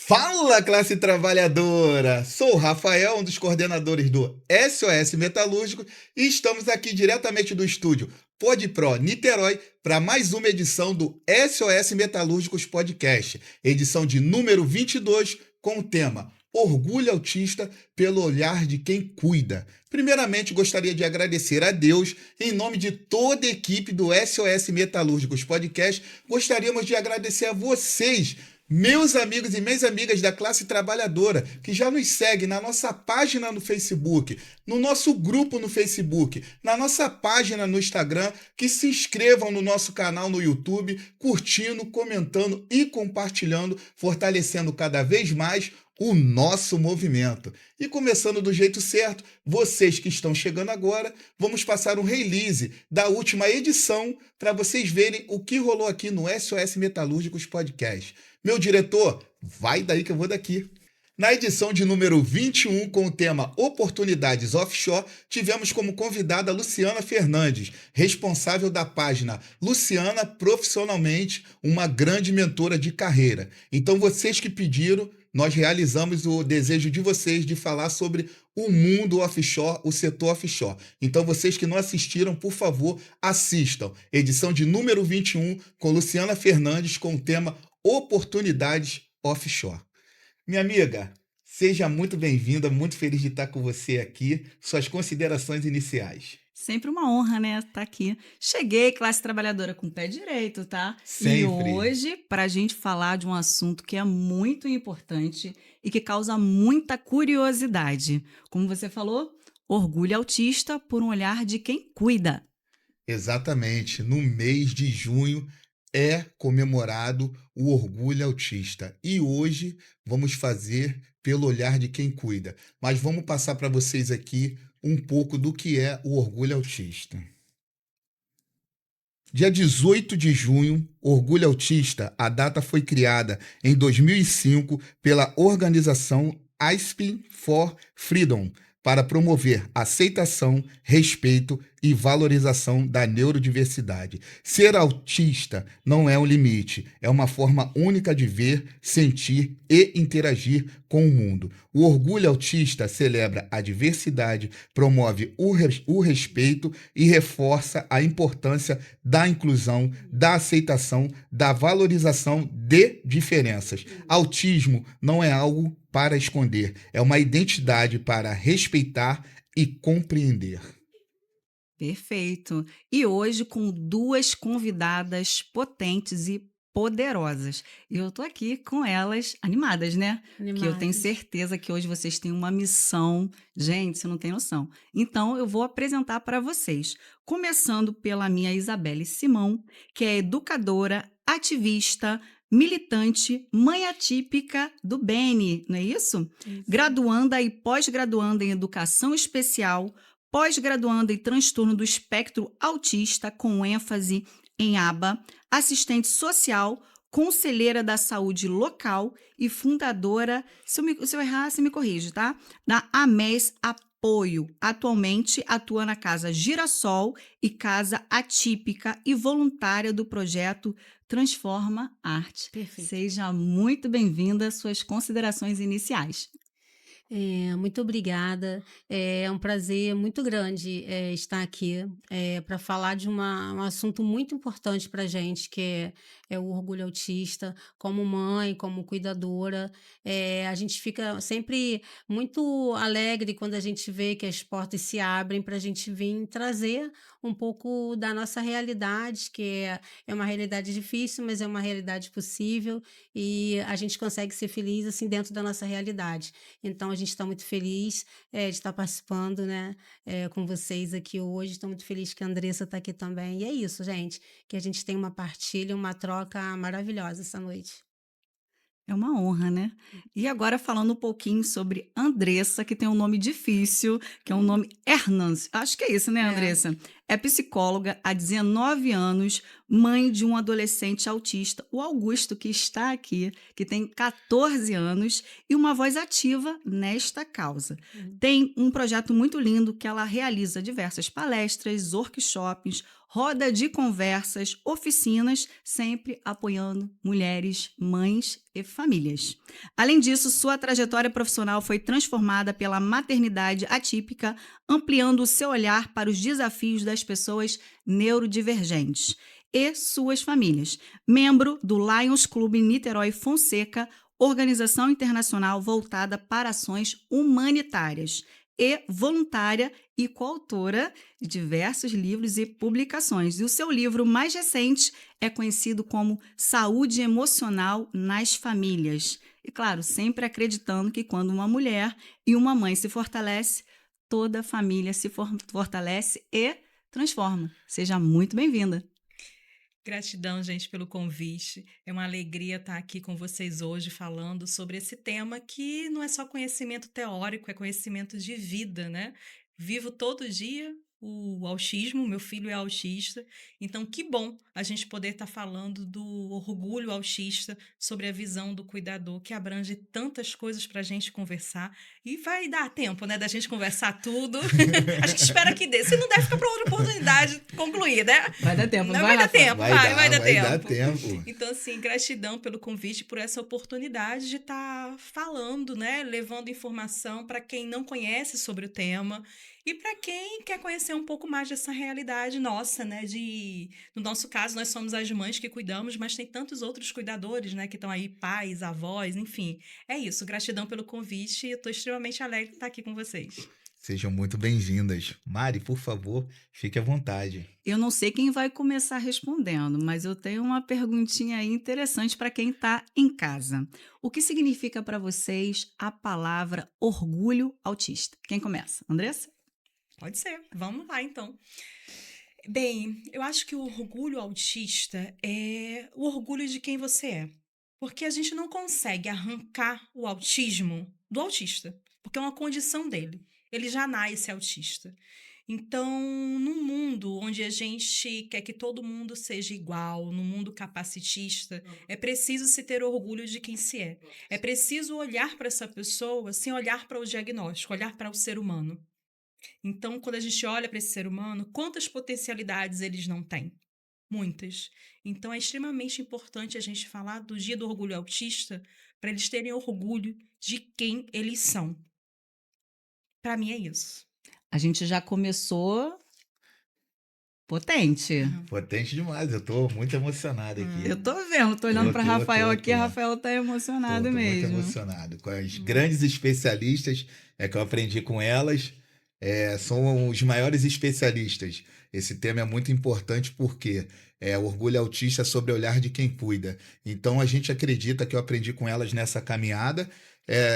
Fala, classe trabalhadora! Sou o Rafael, um dos coordenadores do SOS Metalúrgico, e estamos aqui diretamente do estúdio PodPro Niterói para mais uma edição do SOS Metalúrgicos Podcast, edição de número 22, com o tema Orgulho Autista pelo olhar de quem cuida. Primeiramente, gostaria de agradecer a Deus, em nome de toda a equipe do SOS Metalúrgicos Podcast, gostaríamos de agradecer a vocês, meus amigos e minhas amigas da classe trabalhadora, que já nos seguem na nossa página no Facebook, no nosso grupo no Facebook, na nossa página no Instagram, que se inscrevam no nosso canal no YouTube, curtindo, comentando e compartilhando, fortalecendo cada vez mais o nosso movimento. E começando do jeito certo, vocês que estão chegando agora, vamos passar um release da última edição para vocês verem o que rolou aqui no SOS Metalúrgicos Podcast. Meu diretor, vai daí que eu vou daqui. Na edição de número 21, com o tema Oportunidades Offshore, tivemos como convidada Luciana Fernandes, responsável da página Luciana Profissionalmente, uma grande mentora de carreira. Então, vocês que pediram, nós realizamos o desejo de vocês de falar sobre o mundo offshore, o setor offshore. Então, vocês que não assistiram, por favor, assistam. Edição de número 21, com Luciana Fernandes, com o tema Oportunidades Offshore. Minha amiga, seja muito bem-vinda, muito feliz de estar com você aqui. Suas considerações iniciais. Sempre uma honra, né, estar aqui. Cheguei, classe trabalhadora, com o pé direito, tá? Sempre. E hoje, para a gente falar de um assunto que é muito importante e que causa muita curiosidade. Como você falou, orgulho autista por um olhar de quem cuida. Exatamente. No mês de junho é comemorado o Orgulho Autista. E hoje vamos fazer pelo olhar de quem cuida. Mas vamos passar para vocês aqui um pouco do que é o Orgulho Autista. Dia 18 de junho, Orgulho Autista, a data foi criada em 2005 pela organização Aspin for Freedom, para promover aceitação, respeito e valorização da neurodiversidade. Ser autista não é um limite, é uma forma única de ver, sentir e interagir com o mundo. O Orgulho Autista celebra a diversidade, promove o respeito e reforça a importância da inclusão, da aceitação, da valorização de diferenças. Autismo não é algo para esconder, é uma identidade para respeitar e compreender. Perfeito. E hoje com duas convidadas potentes e poderosas. E eu tô aqui com elas animadas, né? Que eu tenho certeza que hoje vocês têm uma missão. Gente, você não tem noção. Então, eu vou apresentar para vocês. Começando pela minha Isabelle Simão, que é educadora, ativista, militante, mãe atípica do Beni, não é isso? Graduanda e pós-graduanda em educação especial, pós-graduanda em transtorno do espectro autista, com ênfase em aba, assistente social, conselheira da saúde local e fundadora, se eu errar, você me corrige, tá? Da AMES Apoio. Atualmente atua na Casa Girassol e Casa Atípica e voluntária do projeto Transforma Arte. Perfeito. Seja muito bem-vinda, suas considerações iniciais. Muito obrigada. É um prazer muito grande estar aqui para falar de um assunto muito importante para a gente, que é o orgulho autista. Como mãe, como cuidadora, a gente fica sempre muito alegre quando a gente vê que as portas se abrem para a gente vir trazer um pouco da nossa realidade, que é uma realidade difícil, mas é uma realidade possível e a gente consegue ser feliz assim dentro da nossa realidade. Então, a gente está muito feliz de estar participando, né, com vocês aqui hoje. Estou muito feliz que a Andressa está aqui também. E é isso, gente, que a gente tem uma partilha, uma troca maravilhosa essa noite. É uma honra, né? E agora falando um pouquinho sobre Andressa, que tem um nome difícil, que é um nome Hernanz. Acho que é isso, né, Andressa? É psicóloga há 19 anos, mãe de um adolescente autista, o Augusto, que está aqui, que tem 14 anos, e uma voz ativa nesta causa. Tem um projeto muito lindo que ela realiza diversas palestras, workshops, roda de conversas, oficinas, sempre apoiando mulheres, mães e famílias. Além disso, sua trajetória profissional foi transformada pela maternidade atípica, ampliando o seu olhar para os desafios das pessoas neurodivergentes e suas famílias. Membro do Lions Clube Niterói Fonseca, organização internacional voltada para ações humanitárias, e voluntária e coautora de diversos livros e publicações. E o seu livro mais recente é conhecido como Saúde Emocional nas Famílias. E, claro, sempre acreditando que quando uma mulher e uma mãe se fortalece, toda a família se fortalece e transforma. Seja muito bem-vinda. Gratidão, gente, pelo convite. É uma alegria estar aqui com vocês hoje falando sobre esse tema que não é só conhecimento teórico, é conhecimento de vida, né? Vivo todo dia o autismo, meu filho é autista, então que bom a gente poder estar falando do orgulho autista, sobre a visão do cuidador, que abrange tantas coisas para a gente conversar, e vai dar tempo, né, da gente conversar tudo. A gente espera que dê, se não der, fica para outra oportunidade concluir, né? Vai dar tempo, não vai dar tempo, vai dar tempo. Então, assim, gratidão pelo convite, por essa oportunidade de estar falando, né, levando informação para quem não conhece sobre o tema, e para quem quer conhecer um pouco mais dessa realidade nossa, né? No nosso caso, nós somos as mães que cuidamos, mas tem tantos outros cuidadores, né? Que estão aí, pais, avós, enfim. É isso, gratidão pelo convite e eu estou extremamente alegre de estar aqui com vocês. Sejam muito bem-vindas. Mari, por favor, fique à vontade. Eu não sei quem vai começar respondendo, mas eu tenho uma perguntinha aí interessante para quem está em casa. O que significa para vocês a palavra orgulho autista? Quem começa? Andressa? Pode ser, vamos lá então. Bem, eu acho que o orgulho autista é o orgulho de quem você é. Porque a gente não consegue arrancar o autismo do autista, porque é uma condição dele. Ele já nasce autista. Então, num mundo onde a gente quer que todo mundo seja igual, num mundo capacitista, é preciso se ter orgulho de quem se é. É preciso olhar para essa pessoa sem olhar para o diagnóstico, olhar para o ser humano. Então, quando a gente olha para esse ser humano, quantas potencialidades eles não têm? Muitas. Então, é extremamente importante a gente falar do Dia do Orgulho Autista para eles terem orgulho de quem eles são. Para mim é isso. A gente já começou potente. Potente demais, eu tô muito emocionado aqui. Eu tô vendo, tô olhando para Rafael aqui, Rafael tá emocionado tô mesmo. Muito emocionado. Com as grandes especialistas que eu aprendi com elas, são os maiores especialistas. Esse tema é muito importante porque o orgulho autista é sobre o olhar de quem cuida. Então a gente acredita que eu aprendi com elas nessa caminhada.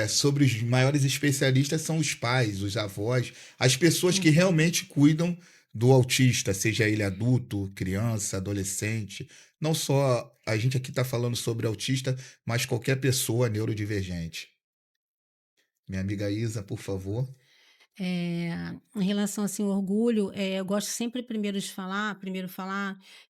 Sobre os maiores especialistas são os pais, os avós, as pessoas que realmente cuidam do autista, seja ele adulto, criança, adolescente. Não só a gente aqui está falando sobre autista, mas qualquer pessoa neurodivergente. Minha amiga Isa, por favor. Em relação assim, ao orgulho, eu gosto sempre primeiro falar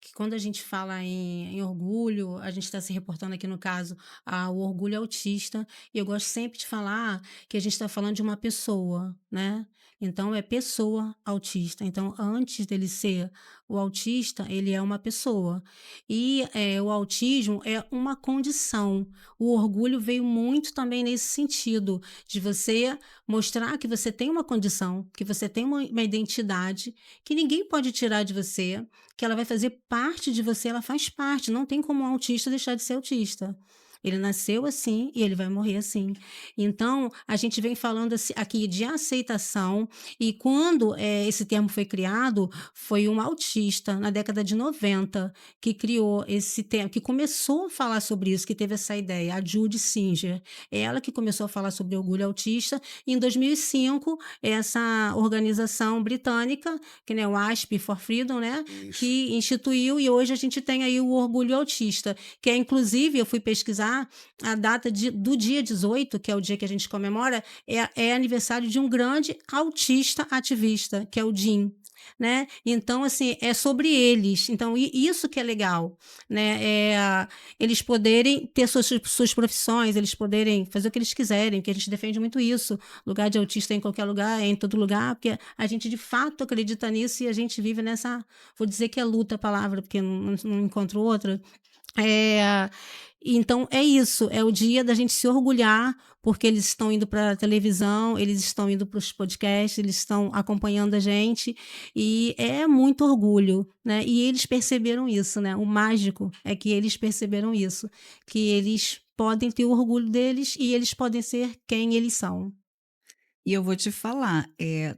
que quando a gente fala em orgulho, a gente está se reportando aqui no caso ao orgulho autista, e eu gosto sempre de falar que a gente está falando de uma pessoa, né? Então, é pessoa autista. Então, antes dele ser o autista, ele é uma pessoa. E o autismo é uma condição. O orgulho veio muito também nesse sentido, de você mostrar que você tem uma condição, que você tem uma identidade, que ninguém pode tirar de você, que ela vai fazer parte de você, ela faz parte. Não tem como um autista deixar de ser autista. Ele nasceu assim e ele vai morrer assim. Então, a gente vem falando aqui de aceitação, e quando esse termo foi criado, foi um autista, na década de 90, que criou esse termo, que começou a falar sobre isso, que teve essa ideia, a Judy Singer. Ela que começou a falar sobre orgulho autista. E em 2005, essa organização britânica, que é o ASP for Freedom, né, que instituiu, e hoje a gente tem aí o orgulho autista, que inclusive, eu fui pesquisar, a data do dia 18, que é o dia que a gente comemora, é aniversário de um grande autista ativista, que é o Jim. né? Então, assim, é sobre eles. Então, isso que é legal, né? Eles poderem ter suas profissões, eles poderem fazer o que eles quiserem, que a gente defende muito isso. Lugar de autista é em qualquer lugar, é em todo lugar, porque a gente de fato acredita nisso e a gente vive nessa, vou dizer que é luta a palavra, porque não encontro outra. Então é isso, é o dia da gente se orgulhar, porque eles estão indo para a televisão, eles estão indo para os podcasts, eles estão acompanhando a gente, e é muito orgulho, né? E eles perceberam isso, né? O mágico é que eles perceberam isso, que eles podem ter o orgulho deles e eles podem ser quem eles são. E eu vou te falar,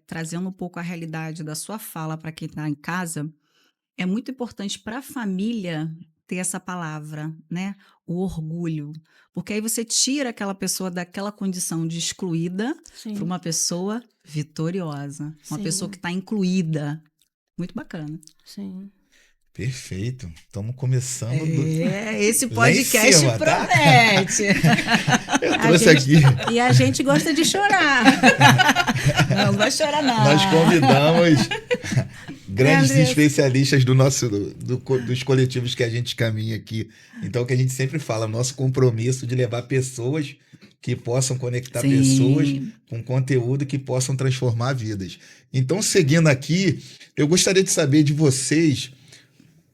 trazendo um pouco a realidade da sua fala para quem está em casa, é muito importante para a família ter essa palavra, né, o orgulho, porque aí você tira aquela pessoa daquela condição de excluída para Sim, uma pessoa vitoriosa, uma pessoa que sim, está incluída. Muito bacana. sim. Perfeito. Estamos começando Esse lá em podcast cima, tá? promete. Eu trouxe aqui. E a gente gosta de chorar. Não vai chorar, não. Nós convidamos grandes Andressa? especialistas dos coletivos que a gente caminha aqui. Então, o que a gente sempre fala, nosso compromisso de levar pessoas que possam conectar pessoas Sim. com conteúdo que possam transformar vidas. Então, seguindo aqui, eu gostaria de saber de vocês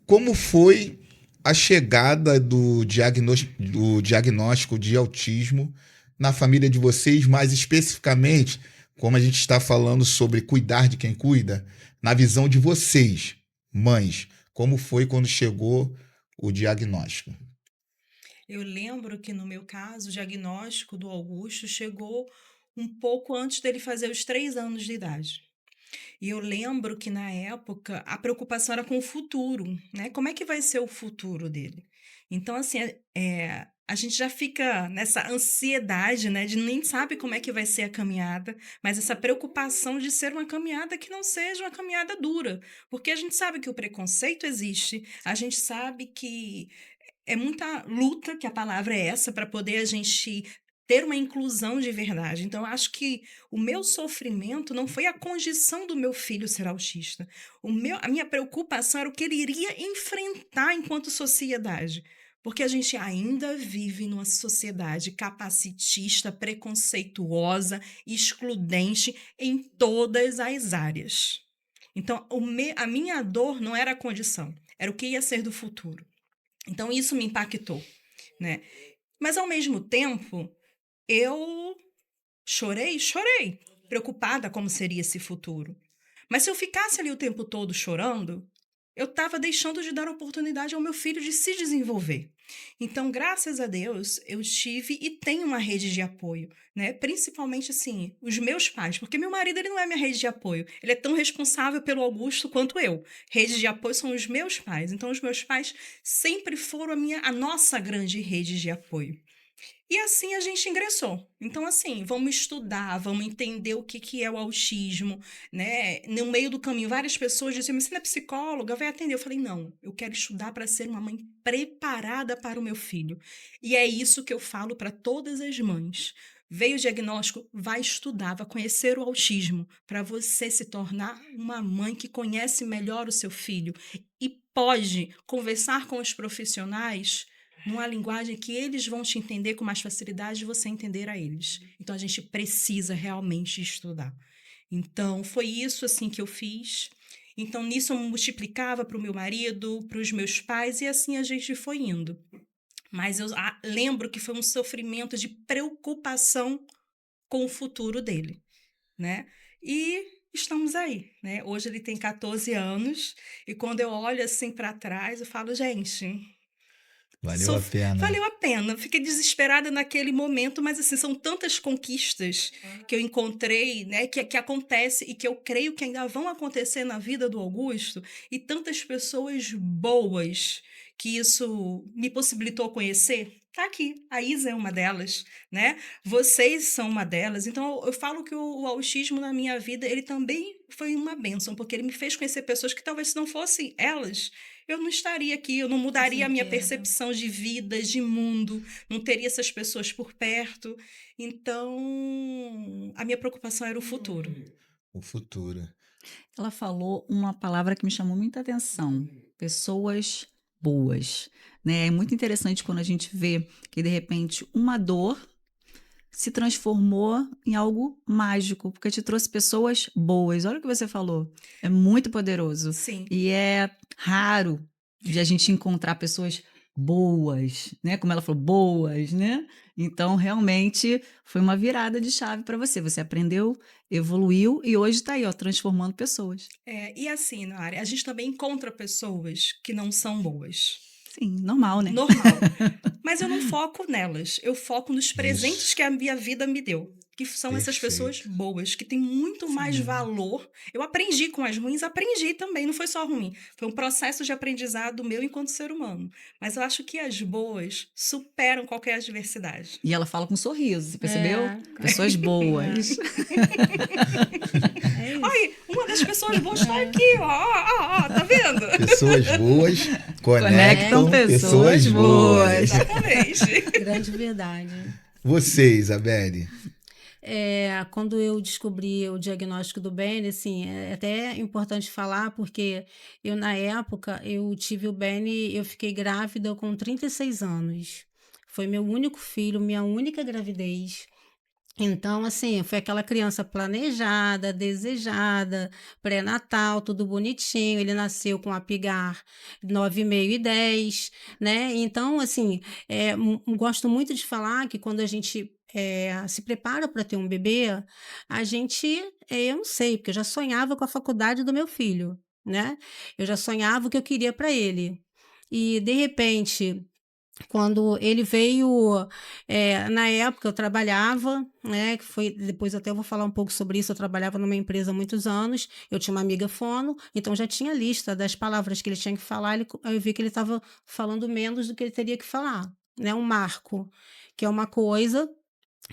como foi a chegada do diagnóstico de autismo na família de vocês, mais especificamente, como a gente está falando sobre cuidar de quem cuida, na visão de vocês, mães, como foi quando chegou o diagnóstico? Eu lembro que, no meu caso, o diagnóstico do Augusto chegou um pouco antes dele fazer os 3 anos de idade. E eu lembro que, na época, a preocupação era com o futuro, né? Como é que vai ser o futuro dele? Então, assim, a gente já fica nessa ansiedade, né? De nem sabe como é que vai ser a caminhada, mas essa preocupação de ser uma caminhada que não seja uma caminhada dura. Porque a gente sabe que o preconceito existe, a gente sabe que é muita luta, que a palavra é essa, para poder a gente ter uma inclusão de verdade. Então, eu acho que o meu sofrimento não foi a condição do meu filho ser autista. A minha preocupação era o que ele iria enfrentar enquanto sociedade. Porque a gente ainda vive numa sociedade capacitista, preconceituosa, excludente em todas as áreas. Então, a minha dor não era a condição, era o que ia ser do futuro. Então, isso me impactou, né? Mas, ao mesmo tempo, eu chorei, preocupada como seria esse futuro. Mas se eu ficasse ali o tempo todo chorando, eu estava deixando de dar oportunidade ao meu filho de se desenvolver. Então, graças a Deus, eu tive e tenho uma rede de apoio, né? Principalmente, assim, os meus pais, porque meu marido, ele não é minha rede de apoio. Ele é tão responsável pelo Augusto quanto eu. Rede de apoio são os meus pais. Então, os meus pais sempre foram a nossa grande rede de apoio. E assim a gente ingressou. Então, assim, vamos estudar, vamos entender o que é o autismo, né? No meio do caminho, várias pessoas diziam, mas você não é psicóloga, vai atender. Eu falei, não, eu quero estudar para ser uma mãe preparada para o meu filho. E é isso que eu falo para todas as mães. Veio o diagnóstico, vai estudar, vai conhecer o autismo, para você se tornar uma mãe que conhece melhor o seu filho e pode conversar com os profissionais numa linguagem que eles vão te entender com mais facilidade e você entender a eles. Então, a gente precisa realmente estudar. Então, foi isso assim que eu fiz. Então, nisso eu multiplicava para o meu marido, para os meus pais, e assim a gente foi indo. Mas eu lembro que foi um sofrimento de preocupação com o futuro dele, né? E estamos aí, né? Hoje ele tem 14 anos, e quando eu olho assim para trás, eu falo, gente, Valeu a pena. valeu a pena. Fiquei desesperada naquele momento, mas assim, são tantas conquistas que eu encontrei, né, que acontece e que eu creio que ainda vão acontecer na vida do Augusto, e tantas pessoas boas que isso me possibilitou conhecer. Tá aqui, a Isa é uma delas, né? Vocês são uma delas. Então, eu falo que o autismo na minha vida, ele também foi uma bênção, porque ele me fez conhecer pessoas que talvez se não fossem elas, eu não estaria aqui, eu não mudaria a minha certeza. percepção de vida, de mundo, não teria essas pessoas por perto. Então, a minha preocupação era o futuro. O futuro. Ela falou uma palavra que me chamou muita atenção: pessoas boas, né. É muito interessante quando a gente vê que, de repente, uma dor se transformou em algo mágico, porque te trouxe pessoas boas. Olha o que você falou, é muito poderoso Sim. e é raro de a gente encontrar pessoas boas, né, como ela falou, boas, né. Então realmente foi uma virada de chave para você, você aprendeu, evoluiu e hoje está aí, ó, transformando pessoas. E assim, Nara, a gente também encontra pessoas que não são boas. Sim, normal, né. Normal. Mas eu não foco nelas, eu foco nos presentes Isso, que a minha vida me deu, que são essas pessoas perfeito. boas, que têm muito mais Sim. valor. Eu aprendi com as ruins, aprendi também, não foi só ruim, foi um processo de aprendizado meu enquanto ser humano. Mas eu acho que as boas superam qualquer adversidade. E ela fala com sorriso, você percebeu? É, Pessoas é, boas. é isso. Ai, uma das pessoas boas está aqui, ó, ó, ó, tá vendo? Pessoas boas Conectam conectam pessoas pessoas boas. boas. Exatamente. Grande verdade. Você, Isabelle. Quando eu descobri o diagnóstico do Bene, assim, é até importante falar, porque eu, na época, eu tive o Bene, eu fiquei grávida com 36 anos. Foi meu único filho, minha única gravidez. Então, assim, foi aquela criança planejada, desejada, pré-natal, tudo bonitinho. Ele nasceu com Apgar 9,5 e 10, né? Então, assim, gosto muito de falar que quando a gente se prepara para ter um bebê, a gente, eu não sei, porque eu já sonhava com a faculdade do meu filho, né? Eu já sonhava o que eu queria para ele. E, de repente, quando ele veio, na época eu trabalhava, né, que foi depois até eu vou falar um pouco sobre isso, eu trabalhava numa empresa há muitos anos, eu tinha uma amiga fono, então já tinha lista das palavras que ele tinha que falar, aí eu vi que ele estava falando menos do que ele teria que falar, né, um marco, que é uma coisa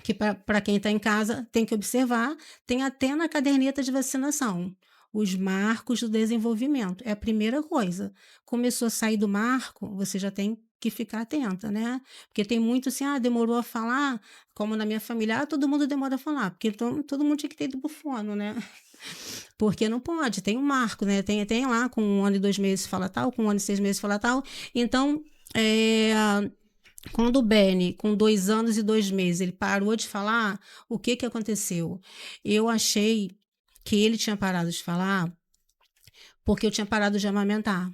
que para quem está em casa tem que observar, tem até na caderneta de vacinação. Os marcos do desenvolvimento. É a primeira coisa. Começou a sair do marco, você já tem que ficar atenta, né? Porque tem muito assim, demorou a falar, como na minha família, todo mundo demora a falar, porque todo mundo tinha que ter ido pro fono, né? Porque não pode, tem um marco, né? Tem lá com 1 ano e 2 meses fala tal, com 1 ano e 6 meses fala tal. Então, é, quando o Benny, com 2 anos e 2 meses, ele parou de falar, o que que aconteceu? Eu achei que ele tinha parado de falar porque eu tinha parado de amamentar.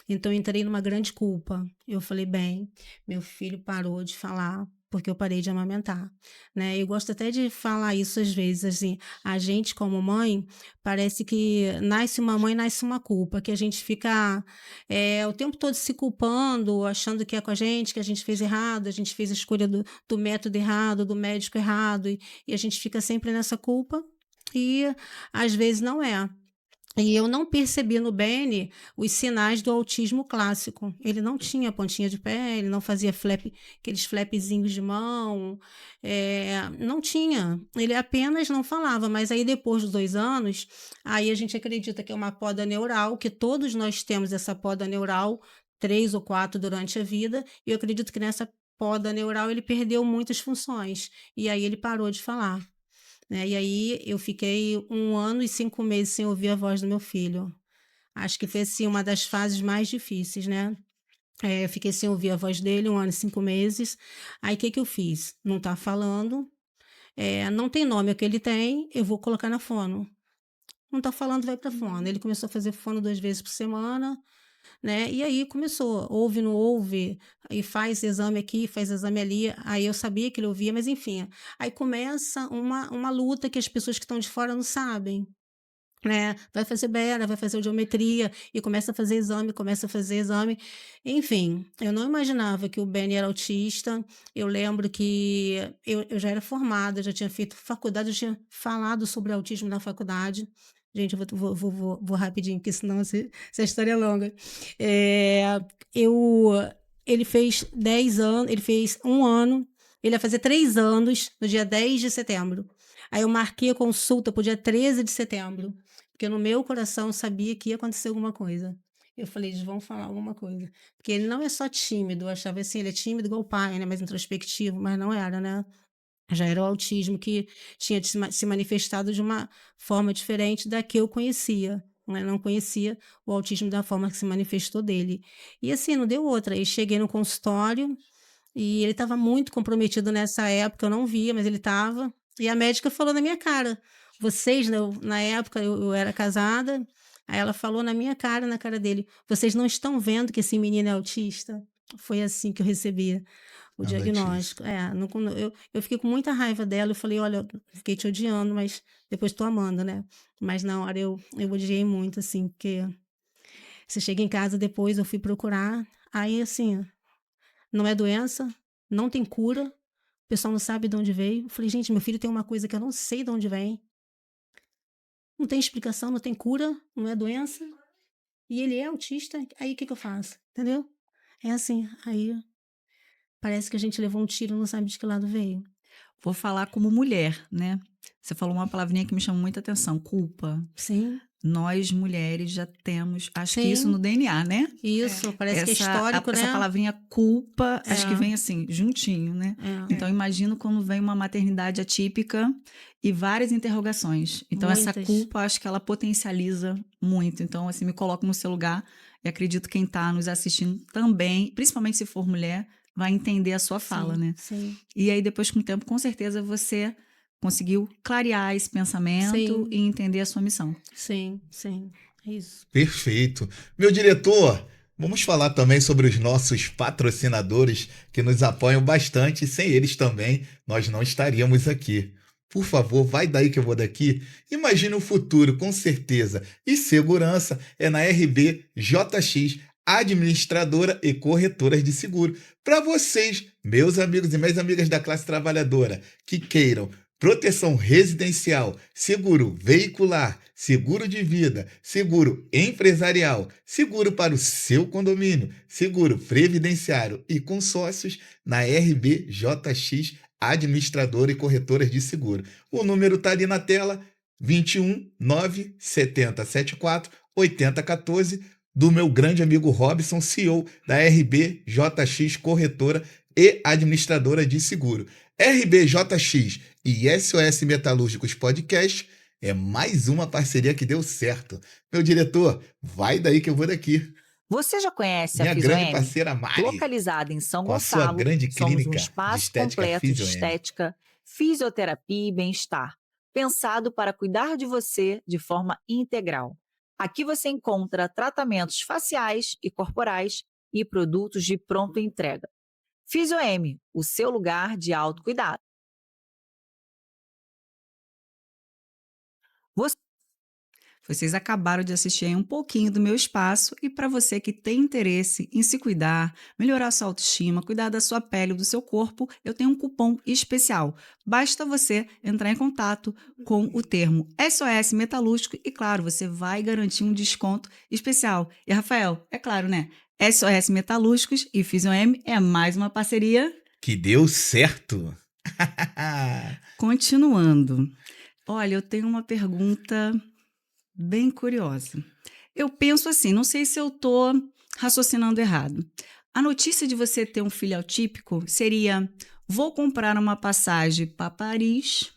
Então eu entrei numa grande culpa. Eu falei, bem, meu filho parou de falar porque eu parei de amamentar, né? Eu gosto até de falar isso às vezes, assim, a gente como mãe, parece que nasce uma mãe, nasce uma culpa, que a gente fica o tempo todo se culpando, achando que é com a gente, que a gente fez errado, a gente fez a escolha do método errado, do médico errado, e a gente fica sempre nessa culpa, e às vezes não é. E eu não percebi no Benny os sinais do autismo clássico. Ele não tinha pontinha de pé, ele não fazia flap, aqueles flapzinhos de mão, não tinha. Ele apenas não falava, mas aí depois dos 2 anos, aí a gente acredita que é uma poda neural, que todos nós temos essa poda neural, 3 ou 4 durante a vida, e eu acredito que nessa poda neural ele perdeu muitas funções, e aí ele parou de falar, né? E aí eu fiquei 1 ano e 5 meses sem ouvir a voz do meu filho. Acho que foi assim uma das fases mais difíceis, né? Eu fiquei sem ouvir a voz dele 1 ano e 5 meses. Aí o que que eu fiz? Não tá falando, não tem nome o que ele tem, eu vou colocar na fono. Não tá falando, vai pra fono. Ele começou a fazer fono 2 vezes por semana, né? E aí começou, ouve, não ouve, e faz exame aqui, faz exame ali. Aí eu sabia que ele ouvia, mas enfim. Aí começa uma luta que as pessoas que estão de fora não sabem, né? Vai fazer bera, vai fazer audiometria, e começa a fazer exame, começa a fazer exame. Enfim, eu não imaginava que o Benny era autista. Eu lembro que eu já era formada, já tinha feito faculdade, eu tinha falado sobre autismo na faculdade. Gente, eu vou rapidinho, porque senão essa história é longa. É, eu, ele fez 10 anos, ele fez 1 ano, ele ia fazer 3 anos no dia 10 de setembro. Aí eu marquei a consulta para o dia 13 de setembro, porque no meu coração eu sabia que ia acontecer alguma coisa. Eu falei, eles vão falar alguma coisa. Porque ele não é só tímido, eu achava assim, ele é tímido igual o pai, né? Mais introspectivo, mas não era, né? Já era o autismo que tinha se manifestado de uma forma diferente da que eu conhecia, né, não conhecia o autismo da forma que se manifestou dele. E assim, não deu outra, aí cheguei no consultório e ele estava muito comprometido nessa época, eu não via, mas ele estava, e a médica falou na minha cara: "Vocês", né, na época eu era casada, aí ela falou na minha cara, na cara dele: "Vocês não estão vendo que esse menino é autista?". Foi assim que eu recebi o A notícia. diagnóstico. É, não quando eu fiquei com muita raiva dela, eu falei: "Olha, eu fiquei te odiando, mas depois tô amando, né". Mas na hora eu odiei muito, assim, porque você chega em casa depois, eu fui procurar, aí assim, não é doença, não tem cura, o pessoal não sabe de onde veio. Eu falei: "Gente, meu filho tem uma coisa que eu não sei de onde vem, não tem explicação, não tem cura, não é doença, e ele é autista, aí o que que eu faço?", entendeu? É assim, aí parece que a gente levou um tiro, não sabe de que lado veio. Vou falar como mulher, né? Você falou uma palavrinha que me chamou muita atenção, culpa. Sim, Nós mulheres já temos, acho que isso no sim. DNA, né? É, Isso, parece que é histórico, Essa né. palavrinha culpa, acho que É, vem assim, juntinho, né? é, Então, é. imagino quando vem uma maternidade atípica e várias interrogações. Então, essa muitas. culpa, acho que ela potencializa muito. Então, assim, me coloco no seu lugar e acredito que quem está nos assistindo também, principalmente se for mulher, vai entender a sua fala, Sim, né? sim, E aí, depois, com o tempo, com certeza você conseguiu clarear esse pensamento sim, e entender a sua missão. sim, sim, é isso. Perfeito. Meu diretor, vamos falar também sobre os nossos patrocinadores que nos apoiam bastante. Sem eles também, nós não estaríamos aqui. Por favor, vai daí que eu vou daqui. Imagine o futuro, com certeza. E segurança é na RBJX, administradora e corretora de seguro. Para vocês, meus amigos e minhas amigas da classe trabalhadora, que queiram proteção residencial, seguro veicular, seguro de vida, seguro empresarial, seguro para o seu condomínio, seguro previdenciário e consórcios na RBJX Administradora e Corretoras de Seguro. O número está ali na tela, 21 970 74 8014, do meu grande amigo Robson, CEO da RBJX Corretora e Administradora de Seguro. RBJX e SOS Metalúrgicos Podcast é mais uma parceria que deu certo. Meu diretor, vai daí que eu vou daqui. Você já conhece a Minha grande Fisioem? parceira Mari, Localizada em São com a sua Gonçalo, grande somos um clínica de espaço estética completo de Physioem. estética, fisioterapia e bem-estar, pensado para cuidar de você de forma integral. Aqui você encontra tratamentos faciais e corporais e produtos de pronta entrega. Fisioem, o seu lugar de autocuidado. Você Vocês acabaram de assistir aí um pouquinho do meu espaço e para você que tem interesse em se cuidar, melhorar sua autoestima, cuidar da sua pele, do seu corpo, eu tenho um cupom especial. Basta você entrar em contato com o termo SOS Metalúrgico e, claro, você vai garantir um desconto especial. E, Rafael, é claro, né? SOS Metalúrgicos e Fisioem é mais uma parceria. Que deu certo. Continuando. Olha, eu tenho uma pergunta bem curiosa. Eu penso assim, não sei se eu estou raciocinando errado. A notícia de você ter um filho atípico seria: vou comprar uma passagem para Paris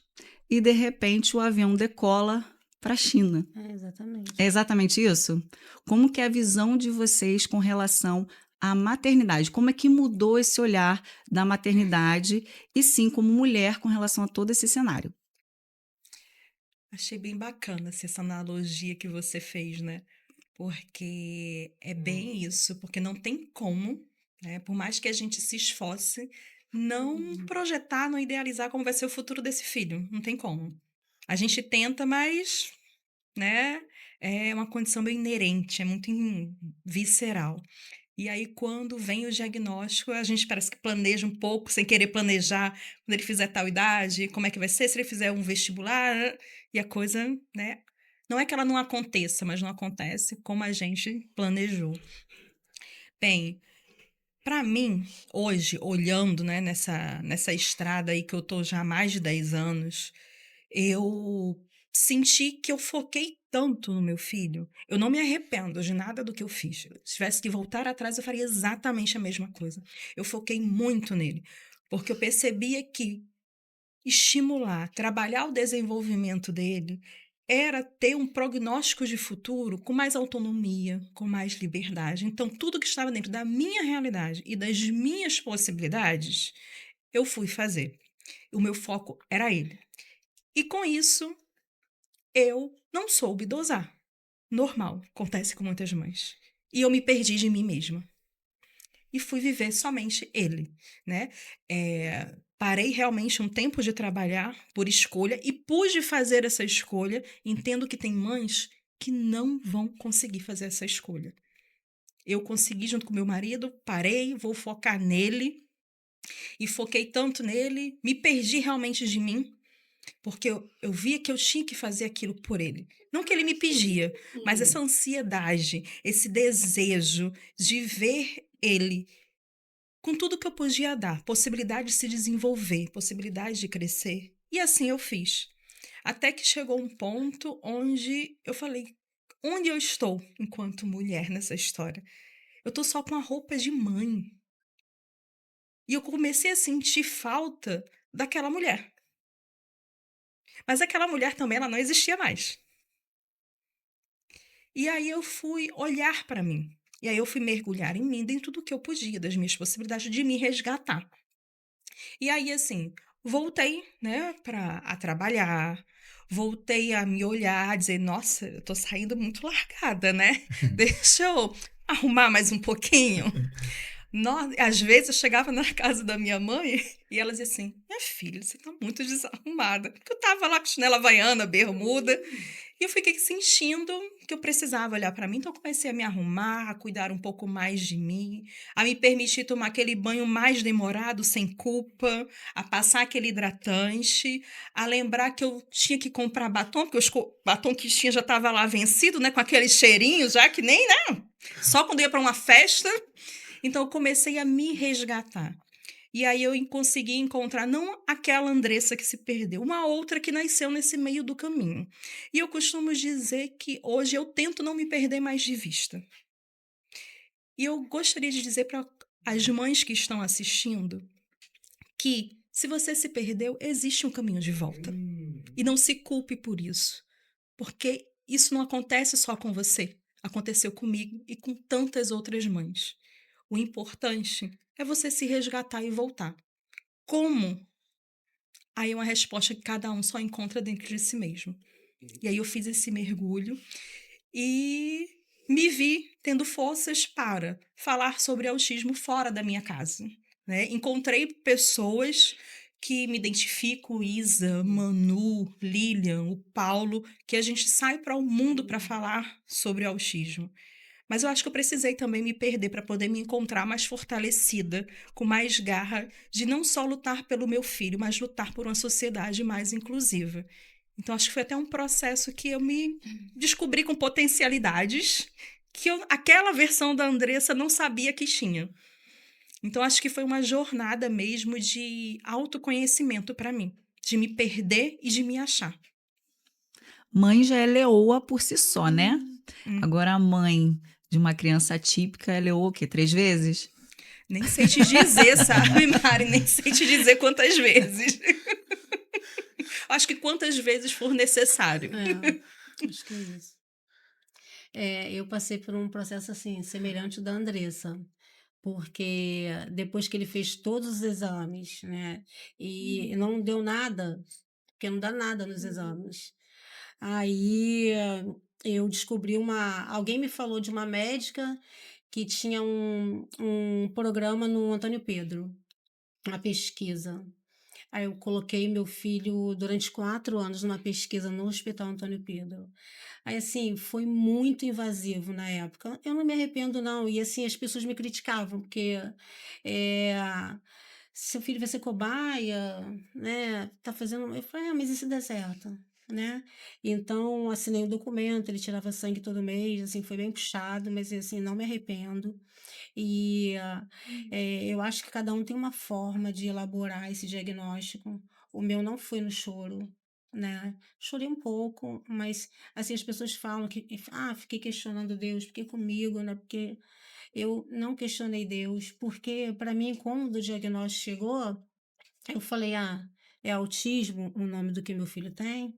e de repente o avião decola para a China. É, É exatamente. exatamente isso? Como que é a visão de vocês com relação à maternidade? Como é que mudou esse olhar da maternidade e sim como mulher com relação a todo esse cenário? Achei bem bacana essa analogia que você fez, né? Porque é bem isso, porque não tem como, né? Por mais que a gente se esforce, não projetar, não idealizar como vai ser o futuro desse filho. Não tem como. A gente tenta, mas, né? É uma condição bem inerente, é muito visceral. E aí, quando vem o diagnóstico, a gente parece que planeja um pouco, sem querer planejar, quando ele fizer tal idade, como é que vai ser, se ele fizer um vestibular, e a coisa, né? Não é que ela não aconteça, mas não acontece como a gente planejou. Bem, para mim, hoje, olhando, né, nessa estrada aí que eu tô já há mais de 10 anos, eu senti que eu foquei tanto no meu filho. Eu não me arrependo de nada do que eu fiz. Se tivesse que voltar atrás, eu faria exatamente a mesma coisa. Eu foquei muito nele, porque eu percebia que estimular, trabalhar o desenvolvimento dele, era ter um prognóstico de futuro com mais autonomia, com mais liberdade. Então, tudo que estava dentro da minha realidade e das minhas possibilidades, eu fui fazer. O meu foco era ele. E com isso, eu não soube dosar. Normal, acontece com muitas mães. E eu me perdi de mim mesma. E fui viver somente ele, né? Parei realmente um tempo de trabalhar por escolha e pude fazer essa escolha. Entendo que tem mães que não vão conseguir fazer essa escolha. Eu consegui junto com meu marido, parei, vou focar nele. E foquei tanto nele, me perdi realmente de mim, porque eu via que eu tinha que fazer aquilo por ele. Não que ele me pedia, mas essa ansiedade, esse desejo de ver ele com tudo que eu podia dar, possibilidade de se desenvolver, possibilidade de crescer. E assim eu fiz. Até que chegou um ponto onde eu falei, onde eu estou enquanto mulher nessa história? Eu tô só com a roupa de mãe. E eu comecei a sentir falta daquela mulher. Mas aquela mulher também, ela não existia mais. E aí eu fui olhar para mim. E aí eu fui mergulhar em mim dentro do que eu podia, das minhas possibilidades de me resgatar. E aí, assim, voltei, né, a trabalhar, voltei a me olhar, a dizer, nossa, eu tô saindo muito largada, né? Deixa eu arrumar mais um pouquinho. Às vezes eu chegava na casa da minha mãe e ela dizia assim, minha filha, você tá muito desarrumada. Porque eu tava lá com chinela havaiana, bermuda, e eu fiquei sentindo que eu precisava olhar para mim. Então eu comecei a me arrumar, a cuidar um pouco mais de mim, a me permitir tomar aquele banho mais demorado, sem culpa, a passar aquele hidratante, a lembrar que eu tinha que comprar batom, porque o batom que tinha já estava lá vencido, né, com aquele cheirinho já que nem, né? Só quando ia para uma festa. Então, eu comecei a me resgatar. E aí eu consegui encontrar não aquela Andressa que se perdeu, uma outra que nasceu nesse meio do caminho. E eu costumo dizer que hoje eu tento não me perder mais de vista. E eu gostaria de dizer para as mães que estão assistindo que se você se perdeu, existe um caminho de volta. E não se culpe por isso, porque isso não acontece só com você. Aconteceu comigo e com tantas outras mães. O importante é você se resgatar e voltar. Como? Aí é uma resposta que cada um só encontra dentro de si mesmo. E aí eu fiz esse mergulho e me vi tendo forças para falar sobre autismo fora da minha casa, né? Encontrei pessoas que me identifico, Isa, Manu, Lilian, o Paulo, que a gente sai para o mundo para falar sobre autismo. Mas eu acho que eu precisei também me perder para poder me encontrar mais fortalecida, com mais garra, de não só lutar pelo meu filho, mas lutar por uma sociedade mais inclusiva. Então, acho que foi até um processo que eu me descobri com potencialidades que aquela versão da Andressa não sabia que tinha. Então, acho que foi uma jornada mesmo de autoconhecimento para mim, de me perder e de me achar. Mãe já é leoa por si só, né? Agora a mãe de uma criança atípica é leoa o quê? 3 vezes? Nem sei te dizer, sabe, Mari? Nem sei te dizer quantas vezes. Acho que quantas vezes for necessário. Acho que é isso. Eu passei por um processo assim, semelhante ao da Andressa, porque depois que ele fez todos os exames, né, e não deu nada, porque não dá nada nos exames. Aí eu descobri alguém me falou de uma médica que tinha um programa no Antônio Pedro, uma pesquisa. Aí eu coloquei meu filho durante 4 anos numa pesquisa no Hospital Antônio Pedro. Aí, assim, foi muito invasivo na época. Eu não me arrependo, não. E, assim, as pessoas me criticavam, porque eh, seu filho vai ser cobaia, né? Tá fazendo. Eu falei, mas e se der certo? Né? Então, assinei um documento, ele tirava sangue todo mês, assim, foi bem puxado, mas, assim, não me arrependo. E eu acho que cada um tem uma forma de elaborar esse diagnóstico. O meu não foi no choro, né? Chorei um pouco, mas assim as pessoas falam que fiquei questionando Deus, porque comigo, né? Porque eu não questionei Deus, porque para mim quando o diagnóstico chegou, eu falei, é autismo o nome do que meu filho tem,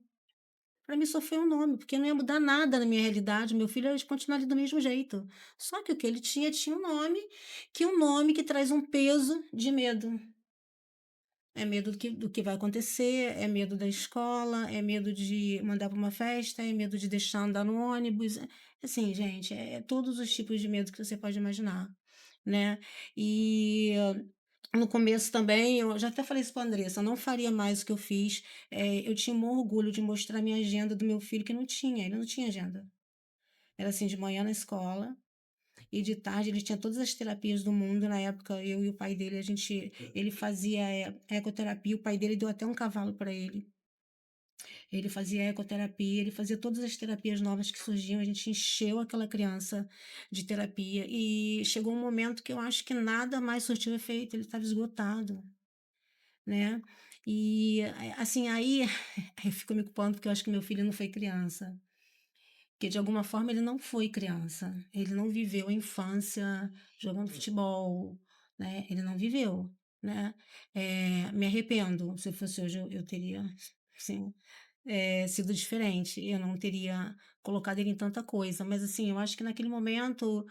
para mim só foi um nome, porque não ia mudar nada na minha realidade, meu filho ia continuar ali do mesmo jeito. Só que o que ele tinha, tinha um nome que traz um peso de medo. É medo do que vai acontecer, é medo da escola, é medo de mandar para uma festa, é medo de deixar andar no ônibus. Assim, gente, é todos os tipos de medo que você pode imaginar, né? E no começo também, eu já até falei isso para a Andressa, eu não faria mais o que eu fiz. Eu tinha um orgulho de mostrar a minha agenda do meu filho, que não tinha, ele não tinha agenda. Era assim, de manhã na escola, e de tarde ele tinha todas as terapias do mundo. Na época, eu e o pai dele, ele fazia ecoterapia. O pai dele deu até um cavalo para ele. Ele fazia ecoterapia, ele fazia todas as terapias novas que surgiam. A gente encheu aquela criança de terapia. E chegou um momento que eu acho que nada mais surtiu efeito. Ele estava esgotado, né? E assim, aí eu fico me culpando porque eu acho que meu filho não foi criança. Porque de alguma forma ele não foi criança, ele não viveu a infância jogando futebol, né, ele não viveu, né. Me arrependo, se fosse hoje eu teria, sim, sido diferente, eu não teria colocado ele em tanta coisa, mas assim, eu acho que naquele momento,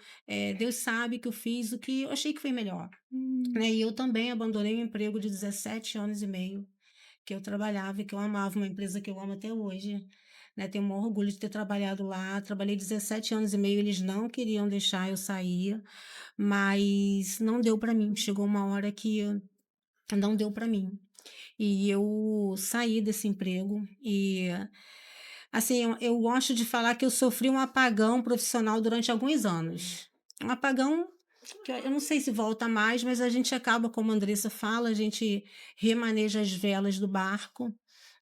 Deus sabe que eu fiz o que eu achei que foi melhor, né, e eu também abandonei um emprego de 17 anos e meio, que eu trabalhava e que eu amava, uma empresa que eu amo até hoje, né, tenho o maior orgulho de ter trabalhado lá, trabalhei 17 anos e meio, eles não queriam deixar eu sair, mas não deu para mim, chegou uma hora que não deu para mim. E eu saí desse emprego e, assim, eu gosto de falar que eu sofri um apagão profissional durante alguns anos. Um apagão que eu não sei se volta mais, mas a gente acaba, como a Andressa fala, a gente remaneja as velas do barco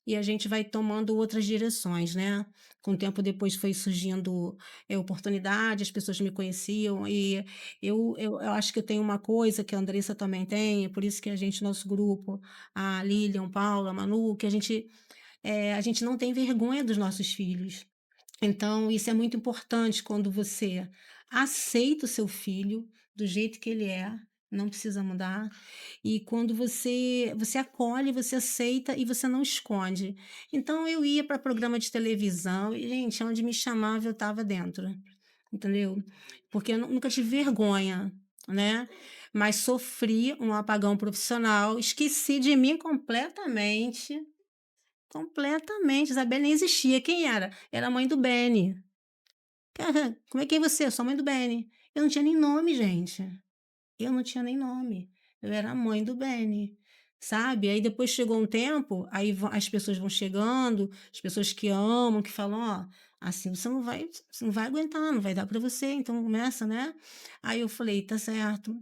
e a gente vai tomando outras direções, né? Com o tempo depois foi surgindo oportunidade, as pessoas me conheciam e eu acho que eu tenho uma coisa que a Andressa também tem, por isso que a gente, nosso grupo, a Lilian, Paula, a Manu, que a gente não tem vergonha dos nossos filhos. Então, isso é muito importante quando você aceita o seu filho do jeito que ele é, não precisa mudar. E quando você acolhe, você aceita e você não esconde. Então, eu ia para programa de televisão e, gente, onde me chamava, eu estava dentro, entendeu? Porque eu nunca tive vergonha, né? Mas sofri um apagão profissional, esqueci de mim completamente. Completamente, Isabelle nem existia. Quem era? Era a mãe do Benny. Cara, como é que é você? Eu sou a mãe do Benny. Eu não tinha nem nome, gente. Eu não tinha nem nome. Eu era a mãe do Benny, sabe? Aí depois chegou um tempo, aí as pessoas vão chegando, as pessoas que amam, que falam, ó, assim você não vai aguentar, não vai dar para você, então começa, né? Aí eu falei, tá certo.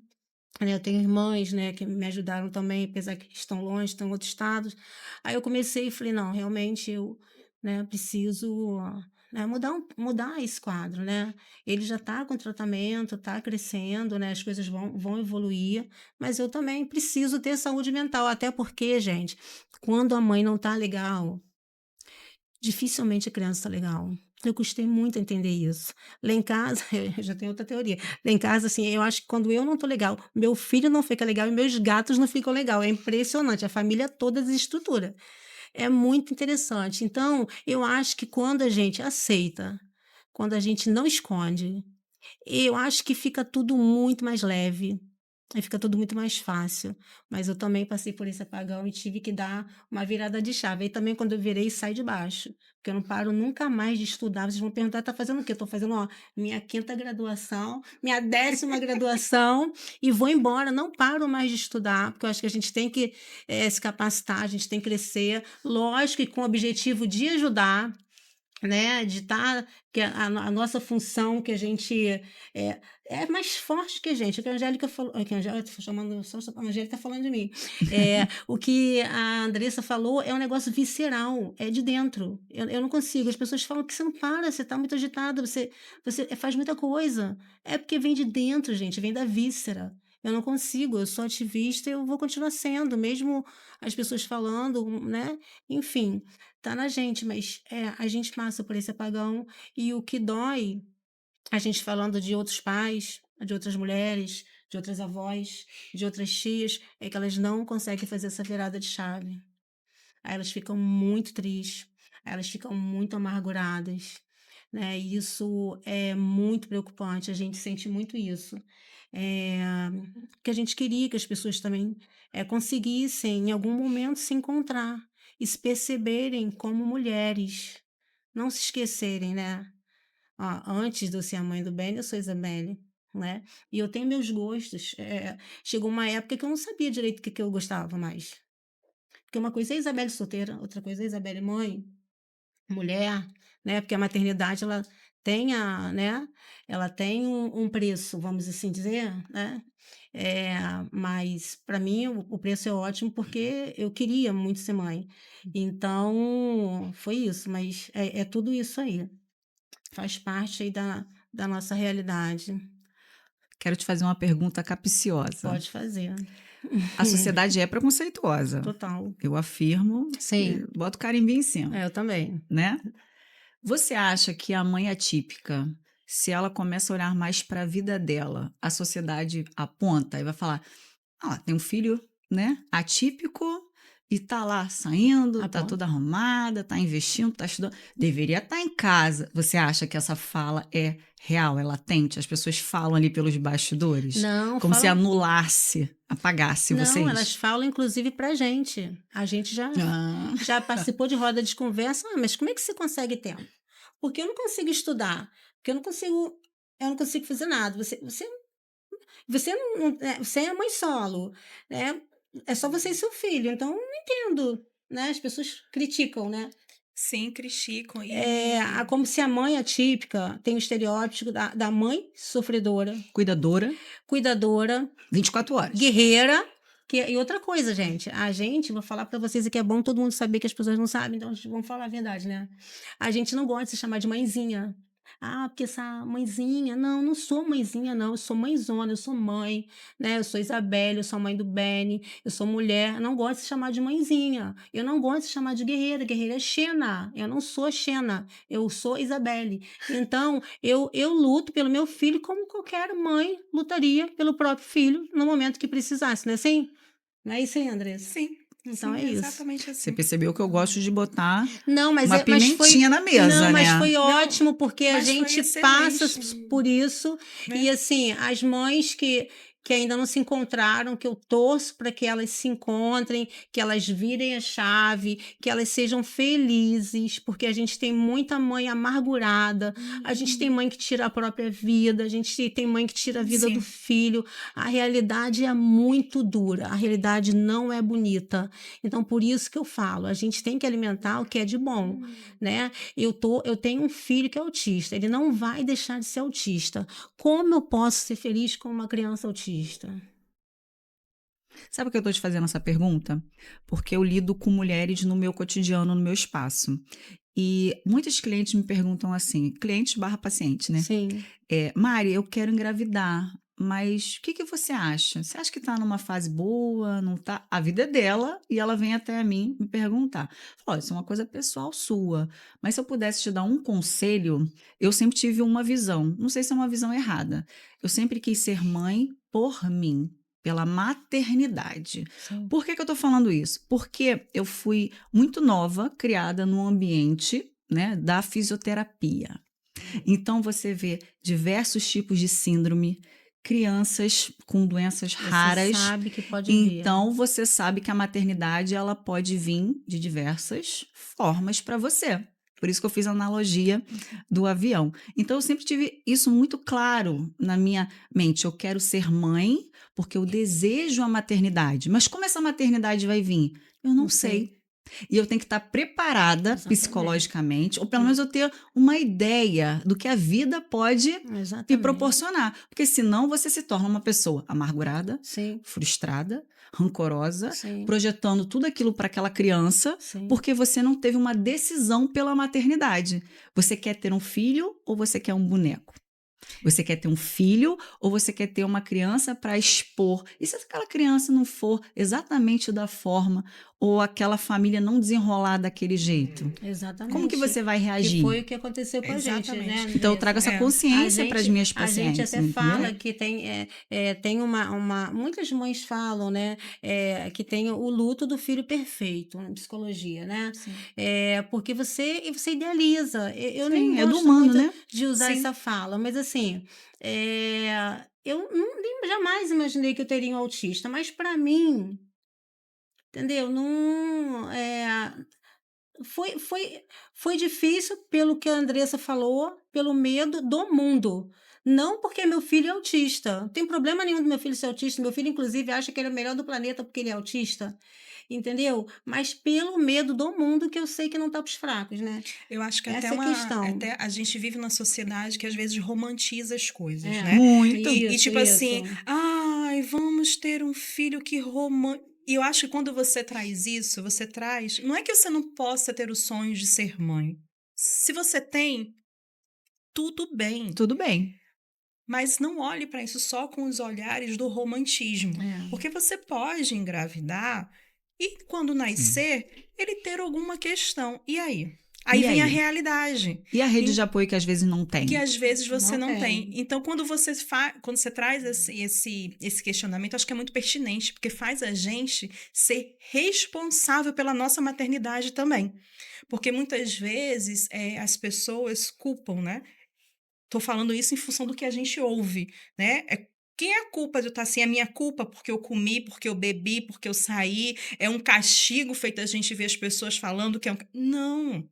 Né, eu tenho irmãs, né, que me ajudaram também, apesar que estão longe, estão em outros estados. Aí eu comecei e falei: "Não, realmente eu, né, preciso, né, mudar esse quadro, né. Ele já está com tratamento, está crescendo, né, as coisas vão evoluir, mas eu também preciso ter saúde mental", até porque, gente, quando a mãe não está legal, dificilmente a criança está legal. Eu custei muito a entender isso. Lá em casa, eu já tenho outra teoria. Lá em casa, assim, eu acho que quando eu não tô legal, meu filho não fica legal e meus gatos não ficam legal. É impressionante, a família toda desestrutura. É muito interessante. Então, eu acho que quando a gente aceita, quando a gente não esconde, eu acho que fica tudo muito mais leve. Aí fica tudo muito mais fácil. Mas eu também passei por esse apagão e tive que dar uma virada de chave. Aí também, quando eu virei, sai de baixo. Porque eu não paro nunca mais de estudar. Vocês vão perguntar, tá fazendo o quê? Eu tô fazendo, ó, minha quinta graduação, minha 10ª graduação e vou embora. Não paro mais de estudar, porque eu acho que a gente tem que se capacitar, a gente tem que crescer. Lógico que com o objetivo de ajudar, né, de estar que a nossa função que a gente é mais forte que a gente, o que a Angélica falou, que a Angélica, tô chamando, só a Angélica tá falando de mim. O que a Andressa falou é um negócio visceral, é de dentro. Eu não consigo. As pessoas falam que você não para, você está muito agitada, você faz muita coisa. É porque vem de dentro, gente, vem da víscera. Eu não consigo, eu sou ativista e eu vou continuar sendo, mesmo as pessoas falando, né? Enfim, tá na gente, mas a gente passa por esse apagão e o que dói, a gente falando de outros pais, de outras mulheres, de outras avós, de outras tias, é que elas não conseguem fazer essa virada de chave. aí elas ficam muito tristes, aí elas ficam muito amarguradas, né? E isso é muito preocupante, a gente sente muito isso. É, que a gente queria que as pessoas também conseguissem, em algum momento, se encontrar e se perceberem como mulheres. Não se esquecerem, né? Ó, antes de eu ser a mãe do Ben, eu sou Isabelle, né? E eu tenho meus gostos. Chegou uma época que eu não sabia direito o que eu gostava mais. Porque uma coisa é a Isabelle solteira, outra coisa é a Isabelle mãe, mulher, né? Porque a maternidade, ela tem né? Ela tem um preço, vamos assim dizer, né? Mas para mim o preço é ótimo porque eu queria muito ser mãe. Então, foi isso, mas é tudo isso aí. Faz parte aí da nossa realidade. Quero te fazer uma pergunta capciosa. Pode fazer. A sociedade é preconceituosa. Total. Eu afirmo. Sim. Boto carimbinho em cima. Eu também. Né? Você acha que a mãe atípica, se ela começa a olhar mais para a vida dela, a sociedade aponta e vai falar: tem um filho, né, atípico e tá lá saindo, tá toda arrumada, tá investindo, tá estudando, deveria estar em casa. Você acha que essa fala é real, é latente? As pessoas falam ali pelos bastidores? Não, como se anulasse, apagasse vocês? Não, elas falam inclusive pra gente. A gente já participou de roda de conversa. Mas como é que você consegue tempo? Porque eu não consigo estudar, porque eu não consigo fazer nada. Você é mãe solo, né? É só você e seu filho, então eu não entendo, né? As pessoas criticam, né? Sim, criticam. Como se a mãe atípica tem o estereótipo da mãe sofredora. Cuidadora. 24 horas. Guerreira. E outra coisa, gente. Vou falar pra vocês aqui, é bom todo mundo saber que as pessoas não sabem, então vamos falar a verdade, né? A gente não gosta de se chamar de mãezinha. Porque essa mãezinha... Não sou mãezinha, não. Eu sou mãezona, eu sou mãe, né? Eu sou Isabelle, eu sou mãe do Benny, eu sou mulher. Eu não gosto de se chamar de mãezinha. Eu não gosto de se chamar de guerreira. Guerreira é Xena. Eu não sou Xena. Eu sou Isabelle. Então, eu luto pelo meu filho como qualquer mãe lutaria pelo próprio filho no momento que precisasse, não é assim? Não é isso aí, Andressa? Sim. Então sim, é isso. Exatamente assim. Você percebeu que eu gosto de botar uma pimentinha na mesa, mas né? foi ótimo, porque a gente passa por isso. Né? E assim, as mães que ainda não se encontraram, que eu torço para que elas se encontrem, que elas virem a chave, que elas sejam felizes, porque a gente tem muita mãe amargurada, a gente tem mãe que tira a própria vida, a gente tem mãe que tira a vida do filho. A realidade é muito dura, a realidade não é bonita. Então, por isso que eu falo, a gente tem que alimentar o que é de bom, né? Eu tenho um filho que é autista, ele não vai deixar de ser autista. Como eu posso ser feliz com uma criança autista? Sabe por que eu estou te fazendo essa pergunta? Porque eu lido com mulheres no meu cotidiano, no meu espaço. E muitos clientes me perguntam assim, clientes / paciente, né? Sim. Mari, eu quero engravidar, mas o que você acha? Você acha que está numa fase boa, não tá? A vida é dela e ela vem até mim me perguntar. Olha, isso é uma coisa pessoal sua, mas se eu pudesse te dar um conselho, eu sempre tive uma visão, não sei se é uma visão errada, eu sempre quis ser mãe por mim, pela maternidade. Sim. Por que eu estou falando isso? Porque eu fui muito nova, criada num ambiente, né, da fisioterapia. Então, você vê diversos tipos de síndrome, crianças com doenças raras. Você sabe que pode vir. Então, você sabe que a maternidade ela pode vir de diversas formas para você. Por isso que eu fiz a analogia do avião. Então, eu sempre tive isso muito claro na minha mente. Eu quero ser mãe porque eu desejo a maternidade. Mas como essa maternidade vai vir? Eu não sei. E eu tenho que estar preparada psicologicamente, ou pelo menos eu ter uma ideia do que a vida pode me proporcionar. Porque senão você se torna uma pessoa amargurada, frustrada, rancorosa, projetando tudo aquilo para aquela criança, porque você não teve uma decisão pela maternidade. Você quer ter um filho ou você quer um boneco? Você quer ter um filho ou você quer ter uma criança para expor? E se aquela criança não for exatamente da forma ou aquela família não desenrolar daquele jeito? Exatamente. Como que você vai Que reagir? foi o que aconteceu com a gente, né, Exatamente. Então eu trago essa É. consciência para as minhas A gente pacientes, até entendeu? fala que tem muitas mães falam, né, que tem o luto do filho perfeito na psicologia, né? Sim. Porque você idealiza. Eu nem Sim, é do gosto humano, muito né? de usar Sim. essa fala, mas assim, eu jamais imaginei que eu teria um autista, mas para mim, entendeu? Não, foi, foi, foi difícil pelo que a Andressa falou, pelo medo do mundo. Não porque meu filho é autista. Não tem problema nenhum do meu filho ser autista. Meu filho, inclusive, acha que ele é o melhor do planeta porque ele é autista. Entendeu? Mas pelo medo do mundo que eu sei que não tá pros fracos, né? Eu acho que Essa é a questão. até a gente vive numa sociedade que às vezes romantiza as coisas, É. né? Muito. E Isso, tipo assim, isso. ai, vamos ter um filho que E eu acho que quando você traz isso, você traz. Não é que você não possa ter o sonho de ser mãe. Se você tem, tudo bem. Tudo bem. Mas não olhe para isso só com os olhares do romantismo. É. Porque você pode engravidar e, quando nascer, ele ter alguma questão. E aí? Aí E vem a aí? realidade. E a rede E- de apoio que às vezes não tem? Que às vezes você Não não tem. tem. Então, quando você traz esse questionamento, acho que é muito pertinente, porque faz a gente ser responsável pela nossa maternidade também. Porque muitas vezes as pessoas culpam, né? Tô falando isso em função do que a gente ouve, né? Quem é a culpa de eu estar assim? É minha culpa porque eu comi, porque eu bebi, porque eu saí? É um castigo feito a gente ver as pessoas falando que é um... Não.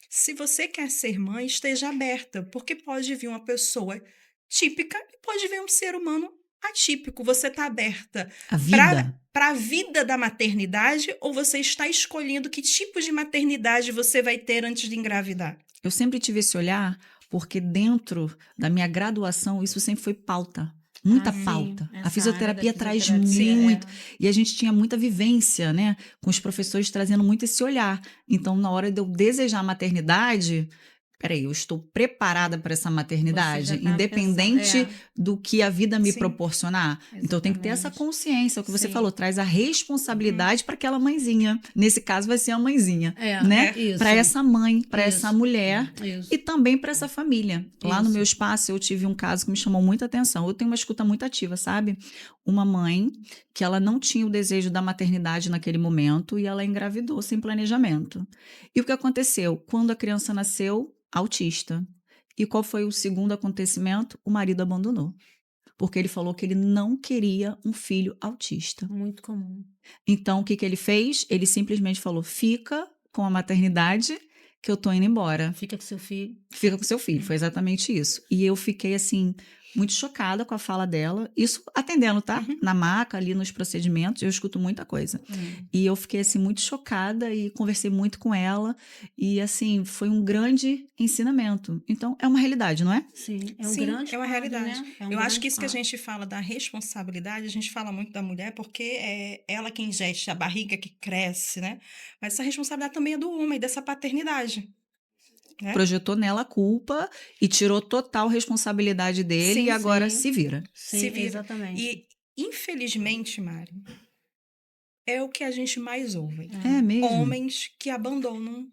Se você quer ser mãe, esteja aberta, porque pode vir uma pessoa típica e pode vir um ser humano atípico. Você está aberta A vida? para a vida da maternidade ou você está escolhendo que tipo de maternidade você vai ter antes de engravidar? Eu sempre tive esse olhar porque dentro da minha graduação isso sempre foi pauta. Muita Ah, sim. pauta. Essa A fisioterapia área da traz fisioterapia, muito. E a gente tinha muita vivência, né? Com os professores trazendo muito esse olhar. Então, na hora de eu desejar a maternidade, peraí, eu estou preparada para essa maternidade, Você já tá independente pensando, do que a vida me Sim. proporcionar. Então, tem que ter essa Exatamente. consciência, o que você Sim. falou, traz a responsabilidade para aquela mãezinha. Nesse caso, vai ser a mãezinha, né? Isso. Para essa mãe, para Isso. essa mulher Isso. e também para essa família. Lá no Isso. meu espaço, eu tive um caso que me chamou muita atenção. Eu tenho uma escuta muito ativa, sabe? Uma mãe que ela não tinha o desejo da maternidade naquele momento e ela engravidou sem planejamento. E o que aconteceu? Quando a criança nasceu, autista. E qual foi o segundo acontecimento? O marido abandonou. Porque ele falou que ele não queria um filho autista. Muito comum. Então, o que que ele fez? Ele simplesmente falou: fica com a maternidade que eu tô indo embora. Fica com seu filho. Fica com seu filho. Foi exatamente isso. E eu fiquei, assim, muito chocada com a fala dela. Isso atendendo, tá? Uhum. Na maca, ali nos procedimentos, eu escuto muita coisa. E eu fiquei, assim, muito chocada e conversei muito com ela. E, assim, foi um grande ensinamento. Então, é uma realidade, não é? Sim, é um Sim, grande é uma quadro, realidade. né? É um Eu acho grande que isso que a quadro. gente fala da responsabilidade, a gente fala muito da mulher porque é ela quem gesta, a barriga que cresce, né? Mas essa responsabilidade também é do homem, dessa paternidade. Né? Projetou nela a culpa e tirou total responsabilidade dele Sim, e agora sim. se vira. Sim, Se vira. exatamente. E, infelizmente, Mari, é o que a gente mais ouve. É mesmo? Homens que abandonam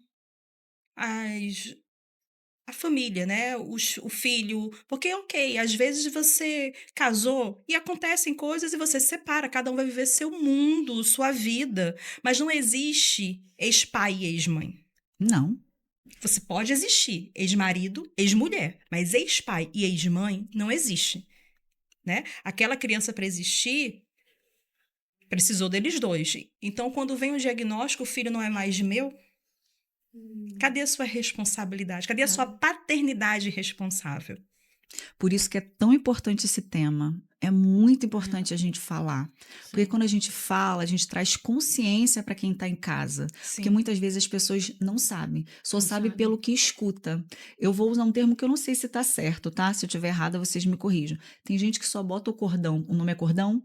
a família, né? O filho. Porque, ok, às vezes você casou e acontecem coisas e você se separa, cada um vai viver seu mundo, sua vida. Mas não existe ex-pai e ex-mãe. Não. Você pode existir ex-marido, ex-mulher, mas ex-pai e ex-mãe não existe, né? Aquela criança para existir precisou deles dois. Então, quando vem o diagnóstico, o filho não é mais meu, cadê a sua responsabilidade? Cadê a sua paternidade responsável? Por isso que é tão importante esse tema. É muito importante a gente falar. Porque quando a gente fala, a gente traz consciência para quem está em casa. Sim. Porque muitas vezes as pessoas não sabem. Só Não sabe sabe. pelo que escuta. Eu vou usar um termo que eu não sei se está certo, tá? Se eu estiver errada, vocês me corrijam. Tem gente que só bota o cordão. O nome é cordão?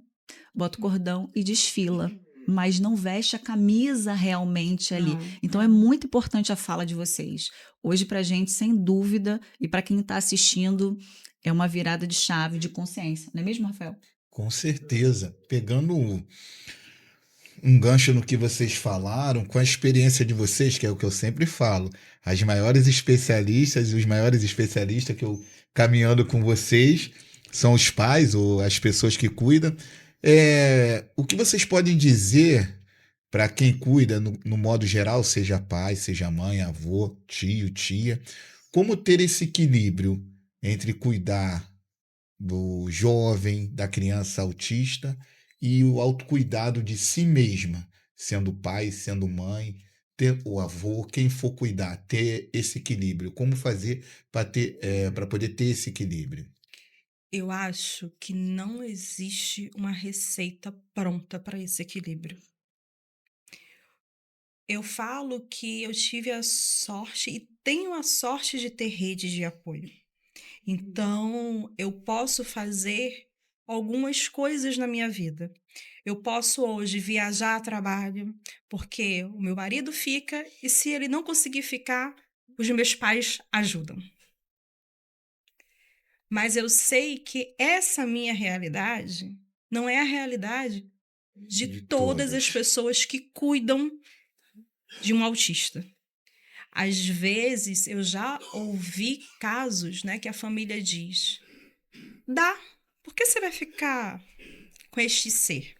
Bota o cordão e desfila. Mas não veste a camisa realmente ali. Não, Então não. é muito importante a fala de vocês. Hoje, pra gente, sem dúvida, e para quem está assistindo, é uma virada de chave de consciência, não é mesmo, Rafael? Com certeza. Pegando um gancho no que vocês falaram, com a experiência de vocês, que é o que eu sempre falo, as maiores especialistas e os maiores especialistas que eu caminhando com vocês são os pais ou as pessoas que cuidam. O que vocês podem dizer para quem cuida, no modo geral, seja pai, seja mãe, avô, tio, tia, como ter esse equilíbrio entre cuidar do jovem, da criança autista e o autocuidado de si mesma, sendo pai, sendo mãe, ter o avô, quem for cuidar, ter esse equilíbrio. Como fazer para poder ter esse equilíbrio? Eu acho que não existe uma receita pronta para esse equilíbrio. Eu falo que eu tive a sorte e tenho a sorte de ter rede de apoio. Então, eu posso fazer algumas coisas na minha vida. Eu posso hoje viajar a trabalho, porque o meu marido fica, e se ele não conseguir ficar, os meus pais ajudam. Mas eu sei que essa minha realidade não é a realidade de todas as pessoas que cuidam de um autista. Às vezes, eu já ouvi casos, né, que a família diz: dá, por que você vai ficar com este ser?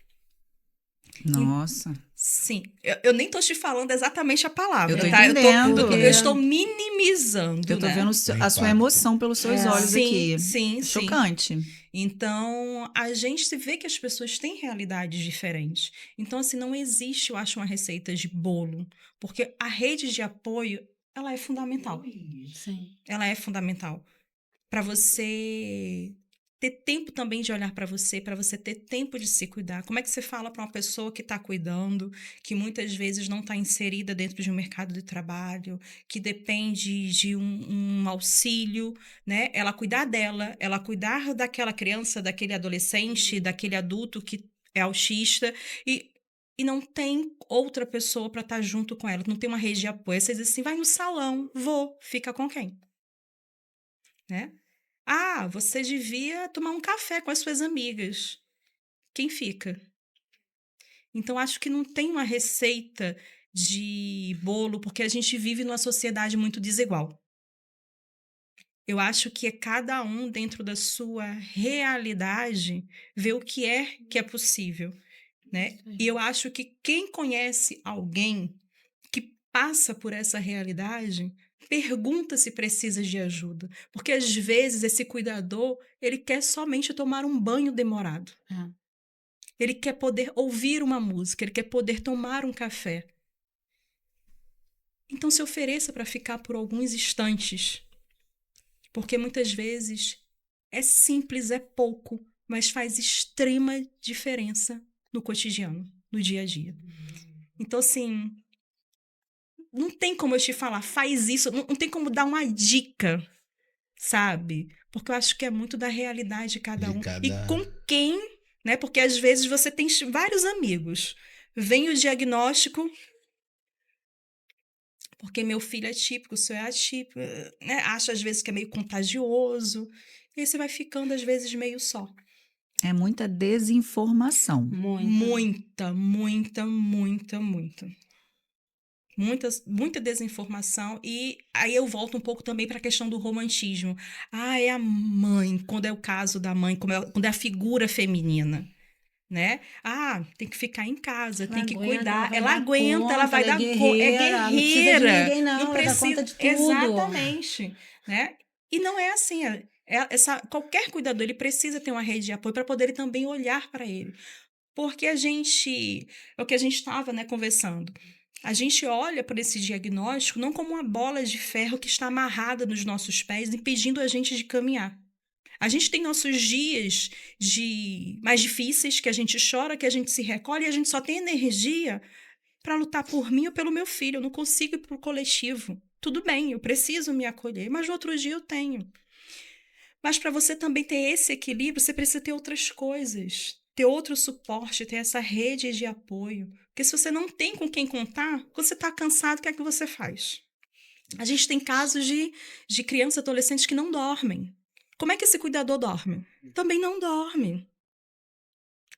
Nossa. Sim, eu nem tô te falando exatamente a palavra, Eu tô tá? entendendo. Eu estou minimizando, Eu tô né? vendo a sua emoção pelos seus olhos Sim, aqui. sim, É sim. chocante. Então, a gente vê que as pessoas têm realidades diferentes. Então, assim, não existe, eu acho, uma receita de bolo, porque a rede de apoio, ela é fundamental. Sim. Ela é fundamental para você ter tempo também de olhar para você ter tempo de se cuidar. Como é que você fala para uma pessoa que está cuidando, que muitas vezes não está inserida dentro de um mercado de trabalho, que depende de um auxílio, né? Ela cuidar dela, ela cuidar daquela criança, daquele adolescente, daquele adulto que é autista e não tem outra pessoa para estar junto com ela, não tem uma rede de apoio. Você diz assim, vai no salão, vou, fica com quem? Né? Ah, você devia tomar um café com as suas amigas. Quem fica? Então, acho que não tem uma receita de bolo, porque a gente vive numa sociedade muito desigual. Eu acho que é cada um, dentro da sua realidade, ver o que é possível, né? E eu acho que quem conhece alguém que passa por essa realidade, pergunta se precisa de ajuda. Porque, às vezes, esse cuidador, ele quer somente tomar um banho demorado. Ele quer poder ouvir uma música, ele quer poder tomar um café. Então, se ofereça para ficar por alguns instantes. Porque, muitas vezes, é simples, é pouco, mas faz extrema diferença no cotidiano, no dia a dia. Então, assim, não tem como eu te falar, faz isso, não tem como dar uma dica, sabe? Porque eu acho que é muito da realidade de cada um. E com quem, né? Porque às vezes você tem vários amigos. Vem o diagnóstico, porque meu filho é típico, o seu é atípico, né? Acha às vezes que é meio contagioso. E aí você vai ficando às vezes meio só. É muita desinformação. Muita. Muita desinformação. E aí eu volto um pouco também para a questão do romantismo. Ah, é a mãe, quando é o caso da mãe, quando é a figura feminina, né? Ah, tem que ficar em casa, Ela tem que aguenta, cuidar. ela Ela vai dar aguenta, conta, ela vai ela é dar conta. É guerreira, não precisa de guerreira. ninguém, não, ela dá conta de tudo. Exatamente, né? E não é assim. Qualquer cuidador, ele precisa ter uma rede de apoio para poder também olhar para ele. Porque é o que a gente estava, né, conversando. A gente olha para esse diagnóstico não como uma bola de ferro que está amarrada nos nossos pés, impedindo a gente de caminhar. A gente tem nossos dias mais difíceis, que a gente chora, que a gente se recolhe, e a gente só tem energia para lutar por mim ou pelo meu filho. Eu não consigo ir para o coletivo. Tudo bem, eu preciso me acolher, mas no outro dia eu tenho. Mas para você também ter esse equilíbrio, você precisa ter outras coisas, ter outro suporte, ter essa rede de apoio. Porque se você não tem com quem contar, quando você está cansado, o que é que você faz? A gente tem casos de crianças e adolescentes que não dormem. Como é que esse cuidador dorme? Também não dorme.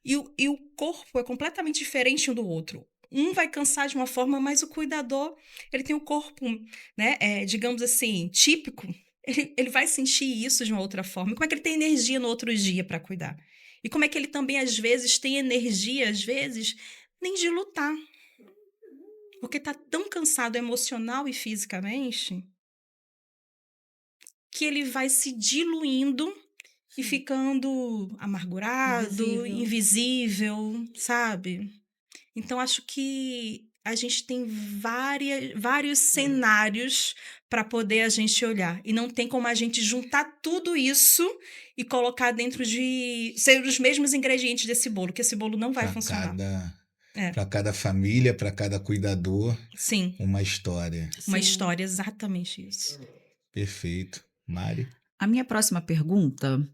E o corpo é completamente diferente um do outro. Um vai cansar de uma forma, mas o cuidador, ele tem o corpo, né, digamos assim, típico. Ele vai sentir isso de uma outra forma. E como é que ele tem energia no outro dia para cuidar? E como é que ele também, às vezes, tem energia, às vezes, nem de lutar. Porque tá tão cansado emocional e fisicamente que ele vai se diluindo e ficando amargurado, invisível, sabe? Então, acho que a gente tem vários cenários para poder a gente olhar. E não tem como a gente juntar tudo isso e colocar dentro de... ser os mesmos ingredientes desse bolo, que esse bolo não vai funcionar. Para cada família, para cada cuidador, Sim. uma história. Uma história, exatamente isso. Perfeito. Mari? A minha próxima pergunta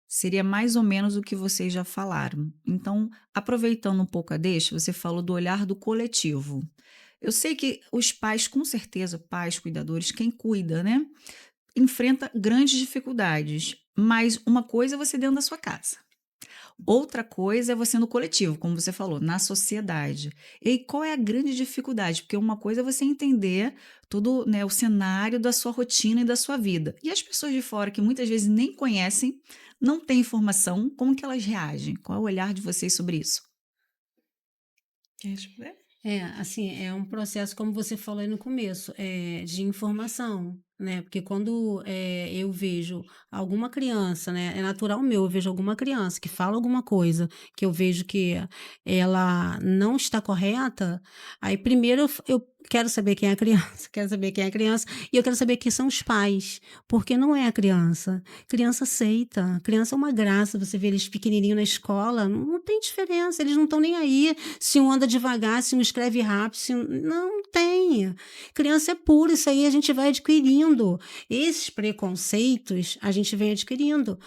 seria mais ou menos o que vocês já falaram. Então, aproveitando um pouco a deixa, você falou do olhar do coletivo. Eu sei que os pais, com certeza, pais, cuidadores, quem cuida, né, enfrenta grandes dificuldades. Mas uma coisa é você dentro da sua casa. Outra coisa é você no coletivo, como você falou, na sociedade. E qual é a grande dificuldade? Porque uma coisa é você entender todo, né, o cenário da sua rotina e da sua vida. E as pessoas de fora, que muitas vezes nem conhecem, não têm informação, como que elas reagem? Qual é o olhar de vocês sobre isso? Quer responder? Assim, é um processo, como você falou aí no começo, de informação, né? Porque quando eu vejo alguma criança, né? É natural meu, eu vejo alguma criança que fala alguma coisa que eu vejo que ela não está correta, aí primeiro eu quero saber quem é a criança, quero saber quem é a criança, e eu quero saber quem são os pais, porque não é a criança. Criança aceita, criança é uma graça, você vê eles pequenininho na escola, não tem diferença, eles não estão nem aí se um anda devagar, se um escreve rápido, não tem. Criança é pura, isso aí a gente vai adquirindo. Esses preconceitos a gente vem adquirindo.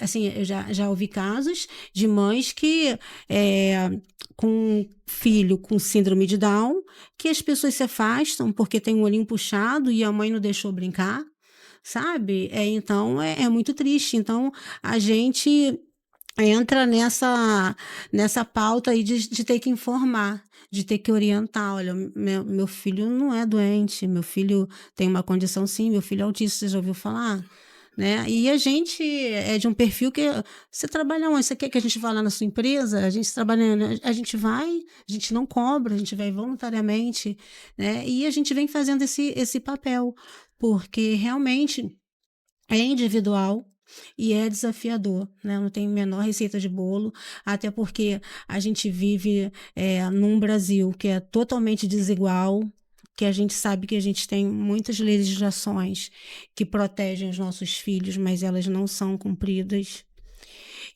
Assim, eu já ouvi casos de mães que com filho com síndrome de Down, que as pessoas se afastam porque tem um olhinho puxado e a mãe não deixou brincar, sabe? Então, é muito triste. Então, a gente entra nessa pauta aí de ter que informar, de ter que orientar. Olha, meu filho não é doente, meu filho tem uma condição sim, meu filho é autista, você já ouviu falar? Né? E a gente é de um perfil que você trabalha onde? Você quer que a gente vá lá na sua empresa? A gente trabalha, a gente vai, a gente não cobra, a gente vai voluntariamente, né? E a gente vem fazendo esse papel, porque realmente é individual e é desafiador, né? Não tem a menor receita de bolo, até porque a gente vive num Brasil que é totalmente desigual, que a gente sabe que a gente tem muitas legislações que protegem os nossos filhos, mas elas não são cumpridas.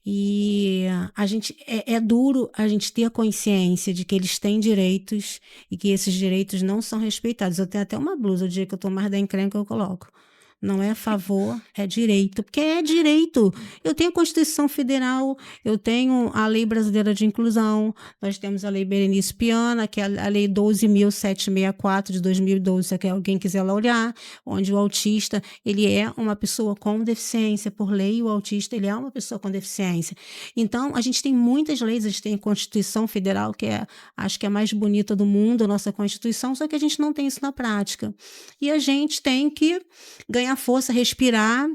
E a gente é duro a gente ter a consciência de que eles têm direitos e que esses direitos não são respeitados. Eu tenho até uma blusa, o dia que eu tô mais da encrenca eu coloco. Não é favor, é direito, porque é direito. Eu tenho a Constituição Federal, eu tenho a Lei Brasileira de Inclusão, nós temos a Lei Berenice Piana, que é a Lei 12.764 de 2012, se alguém quiser lá olhar, onde o autista, ele é uma pessoa com deficiência, por lei o autista, ele é uma pessoa com deficiência. Então, a gente tem muitas leis, a gente tem a Constituição Federal, que acho que é a mais bonita do mundo, a nossa Constituição, só que a gente não tem isso na prática. E a gente tem que ganhar força, respirar,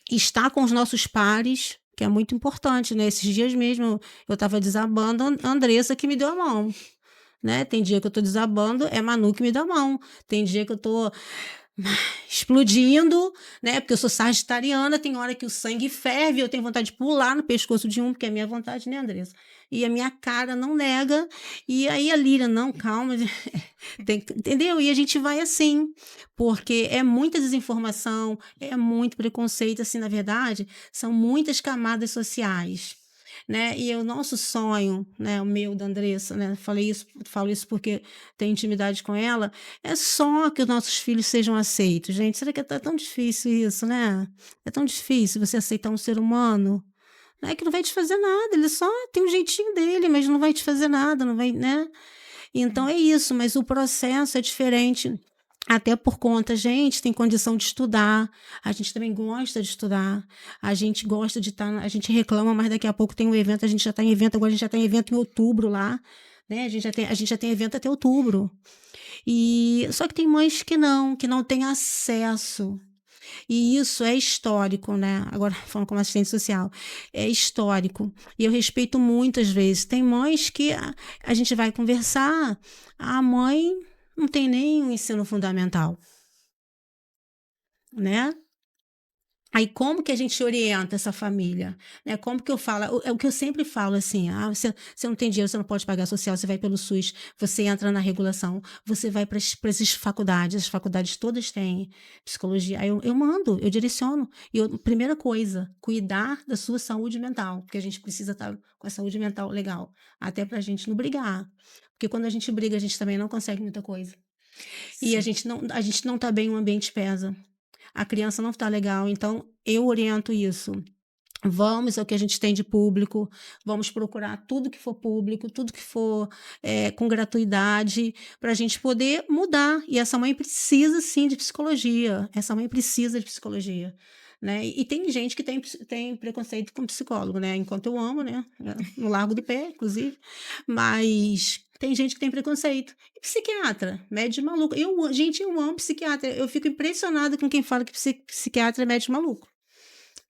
estar com os nossos pares, que é muito importante, né? Esses dias mesmo eu estava desabando, a Andressa que me deu a mão, né? Tem dia que eu estou desabando, é Manu que me dá a mão. Tem dia que eu estou explodindo, né? Porque eu sou sagitariana, tem hora que o sangue ferve, eu tenho vontade de pular no pescoço de um, porque é a minha vontade, né, Andressa? E a minha cara não nega, e aí a Líria, não, calma, entendeu? E a gente vai assim, porque é muita desinformação, é muito preconceito, assim, na verdade, são muitas camadas sociais, né? E o nosso sonho, né, o meu, da Andressa, né, falo isso porque tenho intimidade com ela, é só que os nossos filhos sejam aceitos. Gente, será que é tão difícil isso, né? É tão difícil você aceitar um ser humano, né, que não vai te fazer nada, ele só tem um jeitinho dele, mas não vai te fazer nada, não vai, né? Então é isso, mas o processo é diferente. Até por conta, a gente tem condição de estudar, a gente também gosta de estudar, a gente gosta de estar, a gente reclama, mas daqui a pouco tem um evento, a gente já está em evento, agora a gente já está em evento em outubro lá, né? A gente já tem evento até outubro. E só que tem mães que não têm acesso. E isso é histórico, né? Agora, falando como assistente social, é histórico. E eu respeito muitas vezes. Tem mães que a gente vai conversar, a mãe não tem nem o ensino fundamental, né? Aí como que a gente orienta essa família? Né? Como que eu falo? É o que eu sempre falo assim, você não tem dinheiro, você não pode pagar social, você vai pelo SUS, você entra na regulação, você vai para as faculdades todas têm psicologia. Aí eu mando, eu direciono. Primeira coisa, cuidar da sua saúde mental, porque a gente precisa estar com a saúde mental legal, até para a gente não brigar. Porque quando a gente briga, a gente também não consegue muita coisa. E a Sim. gente não tá bem, o ambiente pesa. A criança não está legal, então eu oriento isso. Vamos ao que a gente tem de público, vamos procurar tudo que for público, tudo que for com gratuidade, para a gente poder mudar. E essa mãe precisa, sim, de psicologia. Essa mãe precisa de psicologia. Né? E tem gente que tem preconceito com psicólogo, né? Enquanto eu amo, né? No largo do pé, inclusive. Mas tem gente que tem preconceito. E psiquiatra, médico de maluco. Gente, eu amo psiquiatra. Eu fico impressionada com quem fala que psiquiatra é médico de maluco.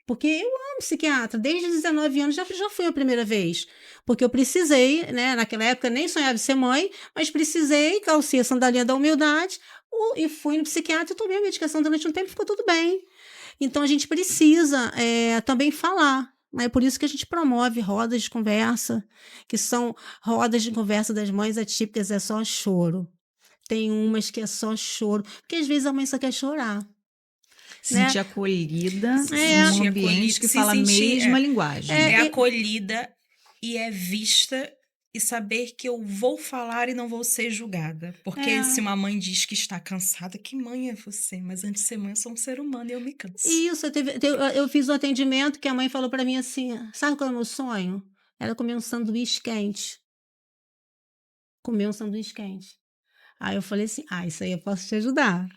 Porque eu amo psiquiatra. Desde os 19 anos já fui a primeira vez. Porque eu precisei, né? Naquela época nem sonhava em ser mãe, mas precisei, calcei a sandalinha da humildade e fui no psiquiatra e tomei a medicação durante um tempo e ficou tudo bem. Então, a gente precisa também falar. É por isso que a gente promove rodas de conversa, que são rodas de conversa das mães atípicas, é só choro. Tem umas que é só choro, porque às vezes a mãe só quer chorar, Se né? sentir acolhida Se num sentir ambiente acolhida, que se fala a sentir, mesma linguagem. é acolhida e é vista e saber que eu vou falar e não vou ser julgada. Porque se uma mãe diz que está cansada, que mãe é você? Mas antes de ser mãe, eu sou um ser humano e eu me canso. Isso, eu fiz um atendimento que a mãe falou para mim assim, sabe qual é o meu sonho? Era comer um sanduíche quente. Comer um sanduíche quente. Aí eu falei assim, isso aí eu posso te ajudar.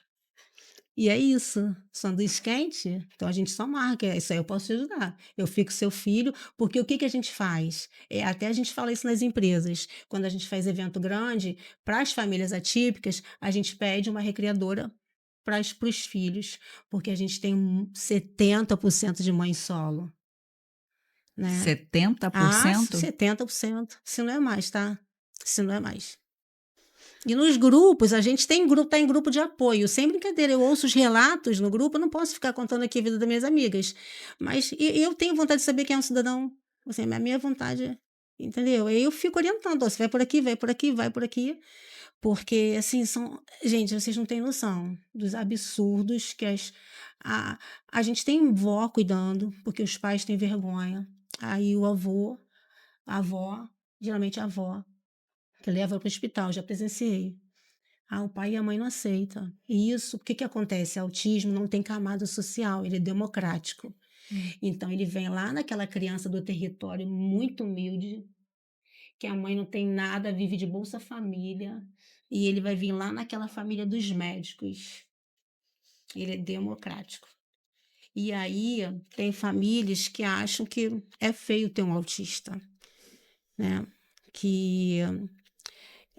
E é isso, sanduíche quente, então a gente só marca, isso aí eu posso te ajudar. Eu fico seu filho, porque o que a gente faz? Até a gente fala isso nas empresas, quando a gente faz evento grande, para as famílias atípicas, a gente pede uma recreadora para os filhos, porque a gente tem 70% de mãe solo, né? 70%? 70%, se não é mais, tá? Se não é mais. E nos grupos, a gente tá em grupo de apoio. Sem brincadeira, eu ouço os relatos no grupo, eu não posso ficar contando aqui a vida das minhas amigas. Mas eu tenho vontade de saber quem é um cidadão. Assim, a minha vontade, entendeu? Aí eu fico orientando, ó, você vai por aqui, vai por aqui, vai por aqui. Porque, assim, gente, vocês não têm noção dos absurdos que a gente tem vó cuidando, porque os pais têm vergonha. Aí o avô, a avó, geralmente a avó, que leva para o hospital, já presenciei. O pai e a mãe não aceitam. E isso, o que que acontece? Autismo não tem camada social, ele é democrático. Então, ele vem lá naquela criança do território muito humilde, que a mãe não tem nada, vive de Bolsa Família, e ele vai vir lá naquela família dos médicos. Ele é democrático. E aí, tem famílias que acham que é feio ter um autista, né? Que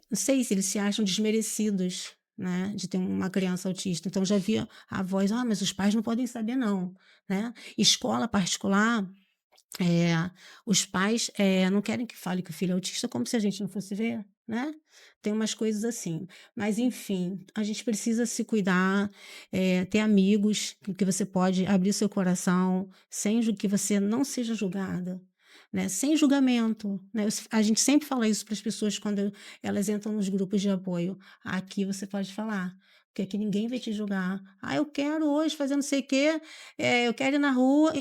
não sei se eles se acham desmerecidos, né, de ter uma criança autista. Então já via a voz, mas os pais não podem saber não, né? Escola particular, os pais não querem que fale que o filho é autista, como se a gente não fosse ver, né? Tem umas coisas assim. Mas, enfim, a gente precisa se cuidar, ter amigos que você pode abrir seu coração, sem que você não seja julgada, né? Sem julgamento. Né? A gente sempre fala isso para as pessoas quando elas entram nos grupos de apoio. Aqui você pode falar. Porque aqui ninguém vai te julgar. Eu quero hoje fazer não sei o quê, eu quero ir na rua,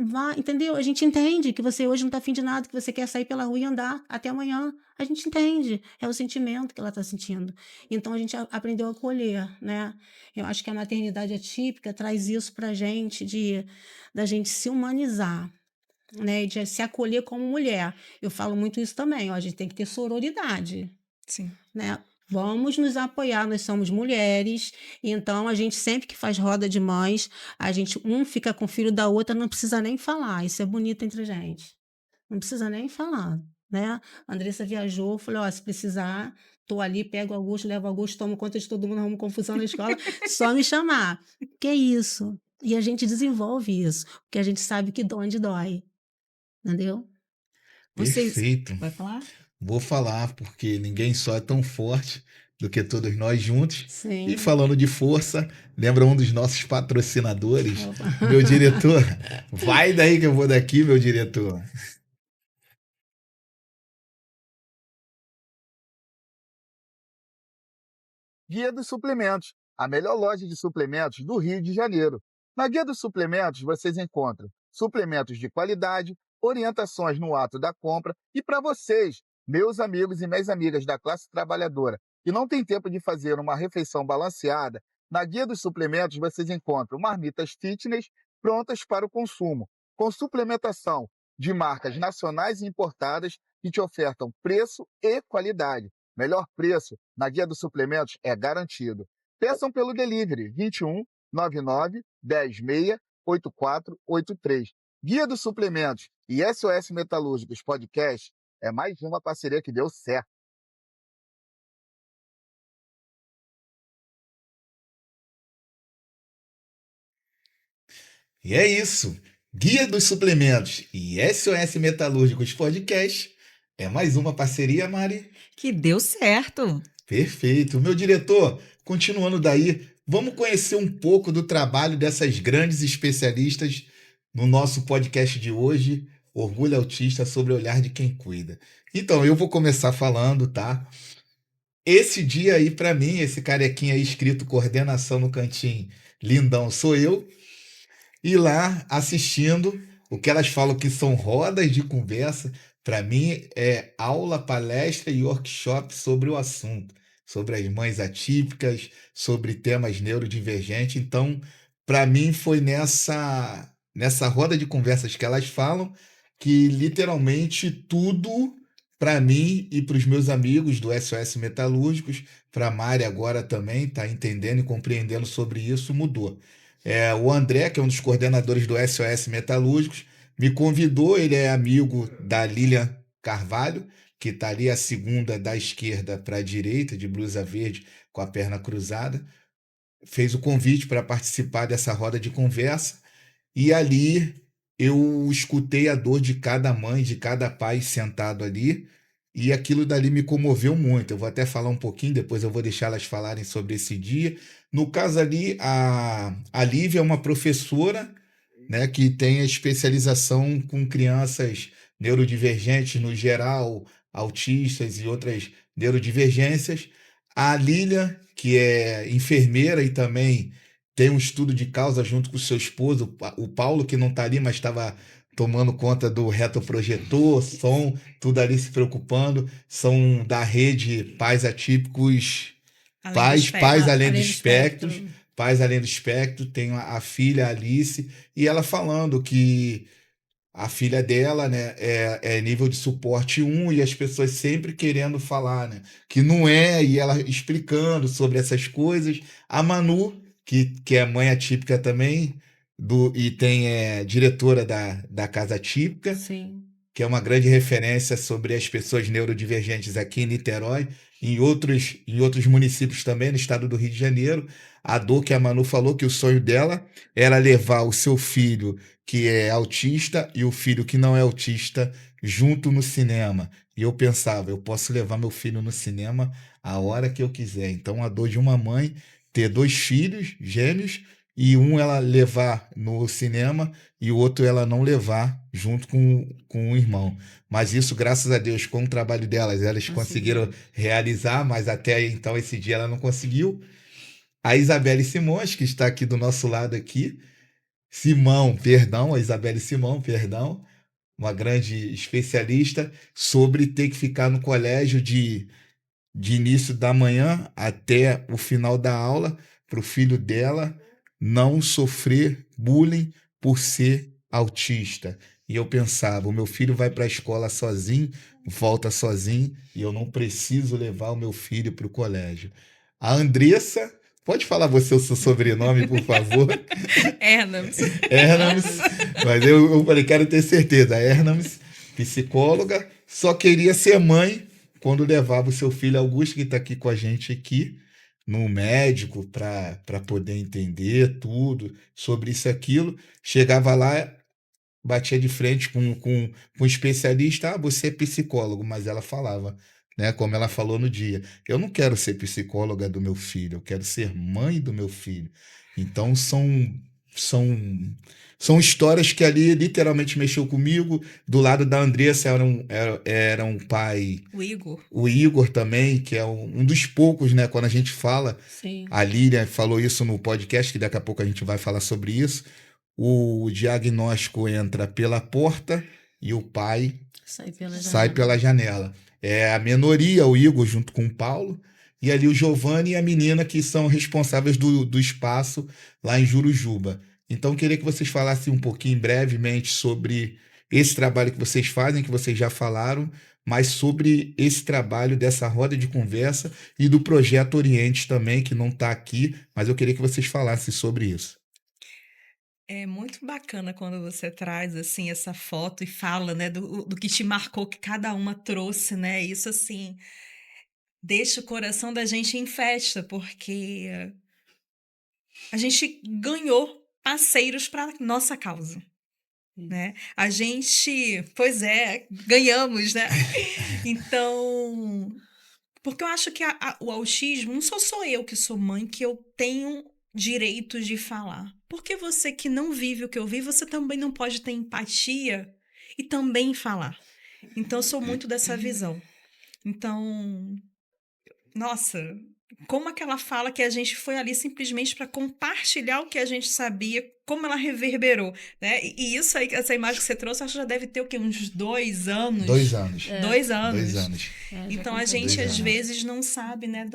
vá, entendeu? A gente entende que você hoje não está afim de nada, que você quer sair pela rua e andar até amanhã. A gente entende, é o sentimento que ela está sentindo. Então, a gente aprendeu a acolher, né? Eu acho que a maternidade atípica traz isso para a gente, da gente se humanizar, né? De se acolher como mulher. Eu falo muito isso também, a gente tem que ter sororidade. Sim. Né? Vamos nos apoiar, nós somos mulheres, então a gente sempre que faz roda de mães, a gente um fica com o filho da outra, não precisa nem falar, isso é bonito entre a gente. Não precisa nem falar, né? A Andressa viajou, falei, ó, se precisar, tô ali, pego o Augusto, levo o Augusto, tomo conta de todo mundo, arrumo confusão na escola, só me chamar. Que é isso? E a gente desenvolve isso, porque a gente sabe que onde dói, entendeu? Vocês. Perfeito. Vai falar? Vou falar, porque ninguém só é tão forte do que todos nós juntos. Sim. E falando de força, lembra um dos nossos patrocinadores, meu diretor? Vai daí que eu vou daqui, meu diretor. Guia dos Suplementos, a melhor loja de suplementos do Rio de Janeiro. Na Guia dos Suplementos vocês encontram suplementos de qualidade, orientações no ato da compra e para vocês, meus amigos e minhas amigas da classe trabalhadora, que não tem tempo de fazer uma refeição balanceada, na Guia dos Suplementos vocês encontram marmitas fitness prontas para o consumo, com suplementação de marcas nacionais e importadas que te ofertam preço e qualidade. Melhor preço na Guia dos Suplementos é garantido. Peçam pelo delivery 21 99 10 8483. Guia dos Suplementos e SOS Metalúrgicos Podcast é mais uma parceria que deu certo. E é isso. Guia dos Suplementos e SOS Metalúrgicos Podcast é mais uma parceria, Mari. Que deu certo. Perfeito. Meu diretor, continuando daí, vamos conhecer um pouco do trabalho dessas grandes especialistas no nosso podcast de hoje, Orgulho Autista sobre o olhar de quem cuida. Então, eu vou começar falando, tá? Esse dia aí, para mim, esse carequinha aí escrito coordenação no cantinho, lindão, sou eu. E lá assistindo o que elas falam que são rodas de conversa, para mim é aula, palestra e workshop sobre o assunto, sobre as mães atípicas, sobre temas neurodivergentes. Então, para mim foi nessa roda de conversas que elas falam que literalmente tudo para mim e para os meus amigos do SOS Metalúrgicos, para a Mari agora também está entendendo e compreendendo sobre isso, mudou. O André, que é um dos coordenadores do SOS Metalúrgicos, me convidou, ele é amigo da Lilian Carvalho, que está ali a segunda da esquerda para a direita, de blusa verde, com a perna cruzada. Fez o convite para participar dessa roda de conversa e ali eu escutei a dor de cada mãe, de cada pai sentado ali, e aquilo dali me comoveu muito. Eu vou até falar um pouquinho, depois eu vou deixar elas falarem sobre esse dia. No caso ali, a Lívia é uma professora, né, que tem a especialização com crianças neurodivergentes no geral, autistas e outras neurodivergências. A Lilian, que é enfermeira e também tem um estudo de causa junto com o seu esposo, o Paulo, que não está ali, mas estava tomando conta do retroprojetor, som, tudo ali se preocupando. São da rede Pais Atípicos, Além do espectro. Pais Além do Além do Espectro, espectro. Pais Além do Espectro, tem a filha Alice, e ela falando que a filha dela, né, é nível de suporte 1 e as pessoas sempre querendo falar, né, que não é, e ela explicando sobre essas coisas. A Manu, que é mãe atípica também, e tem diretora da Casa Atípica, Sim. que é uma grande referência sobre as pessoas neurodivergentes aqui em Niterói, em outros municípios também, no estado do Rio de Janeiro. A dor que a Manu falou que o sonho dela era levar o seu filho, que é autista, e o filho que não é autista, junto no cinema. E eu pensava, eu posso levar meu filho no cinema a hora que eu quiser. Então, a dor de uma mãe ter dois filhos gêmeos e um ela levar no cinema e o outro ela não levar junto com o irmão. Mas isso, graças a Deus, com o trabalho delas, elas conseguiram realizar, mas até então esse dia ela não conseguiu. A Isabelle Simões, que está aqui do nosso lado aqui, a Isabelle Simão, perdão, uma grande especialista sobre ter que ficar no colégio de início da manhã até o final da aula para o filho dela não sofrer bullying por ser autista. E eu pensava, o meu filho vai para a escola sozinho, volta sozinho e eu não preciso levar o meu filho para o colégio. A Andressa, pode falar você o seu sobrenome, por favor? Hernames. Hernames, mas eu falei, quero ter certeza. Hernames, psicóloga, só queria ser mãe quando levava o seu filho Augusto, que está aqui com a gente aqui, no médico, para poder entender tudo sobre isso e aquilo. Chegava lá, batia de frente com um especialista, você é psicólogo, mas ela falava, né, como ela falou no dia, eu não quero ser psicóloga do meu filho, eu quero ser mãe do meu filho. Então são, são histórias que ali literalmente mexeu comigo. Do lado da Andressa era um pai, o Igor também, que é um dos poucos, né, quando a gente fala, Sim. a Lília falou isso no podcast, que daqui a pouco a gente vai falar sobre isso. O diagnóstico entra pela porta e o pai sai pela janela. É a minoria, o Igor, junto com o Paulo, e ali o Giovanni e a menina que são responsáveis do espaço lá em Jurujuba. Então, queria que vocês falassem um pouquinho, brevemente, sobre esse trabalho que vocês fazem, que vocês já falaram, mas sobre esse trabalho dessa roda de conversa e do Projeto Oriente também, que não está aqui, mas eu queria que vocês falassem sobre isso. É muito bacana quando você traz, assim, essa foto e fala, né, do que te marcou, que cada uma trouxe, né? Isso, assim, deixa o coração da gente em festa, porque a gente ganhou parceiros para nossa causa, né? A gente, pois é, ganhamos, né? Então, porque eu acho que o autismo, não sou só eu que sou mãe, que eu tenho direito de falar. Porque você que não vive o que eu vi, você também não pode ter empatia e também falar. Então, eu sou muito dessa visão. Então, nossa, como aquela fala que a gente foi ali simplesmente para compartilhar o que a gente sabia, como ela reverberou, né? E isso aí, essa imagem que você trouxe, acho que já deve ter o quê? Uns 2 anos? 2 anos. 2 anos. 2 anos. Então a gente às vezes não sabe, né,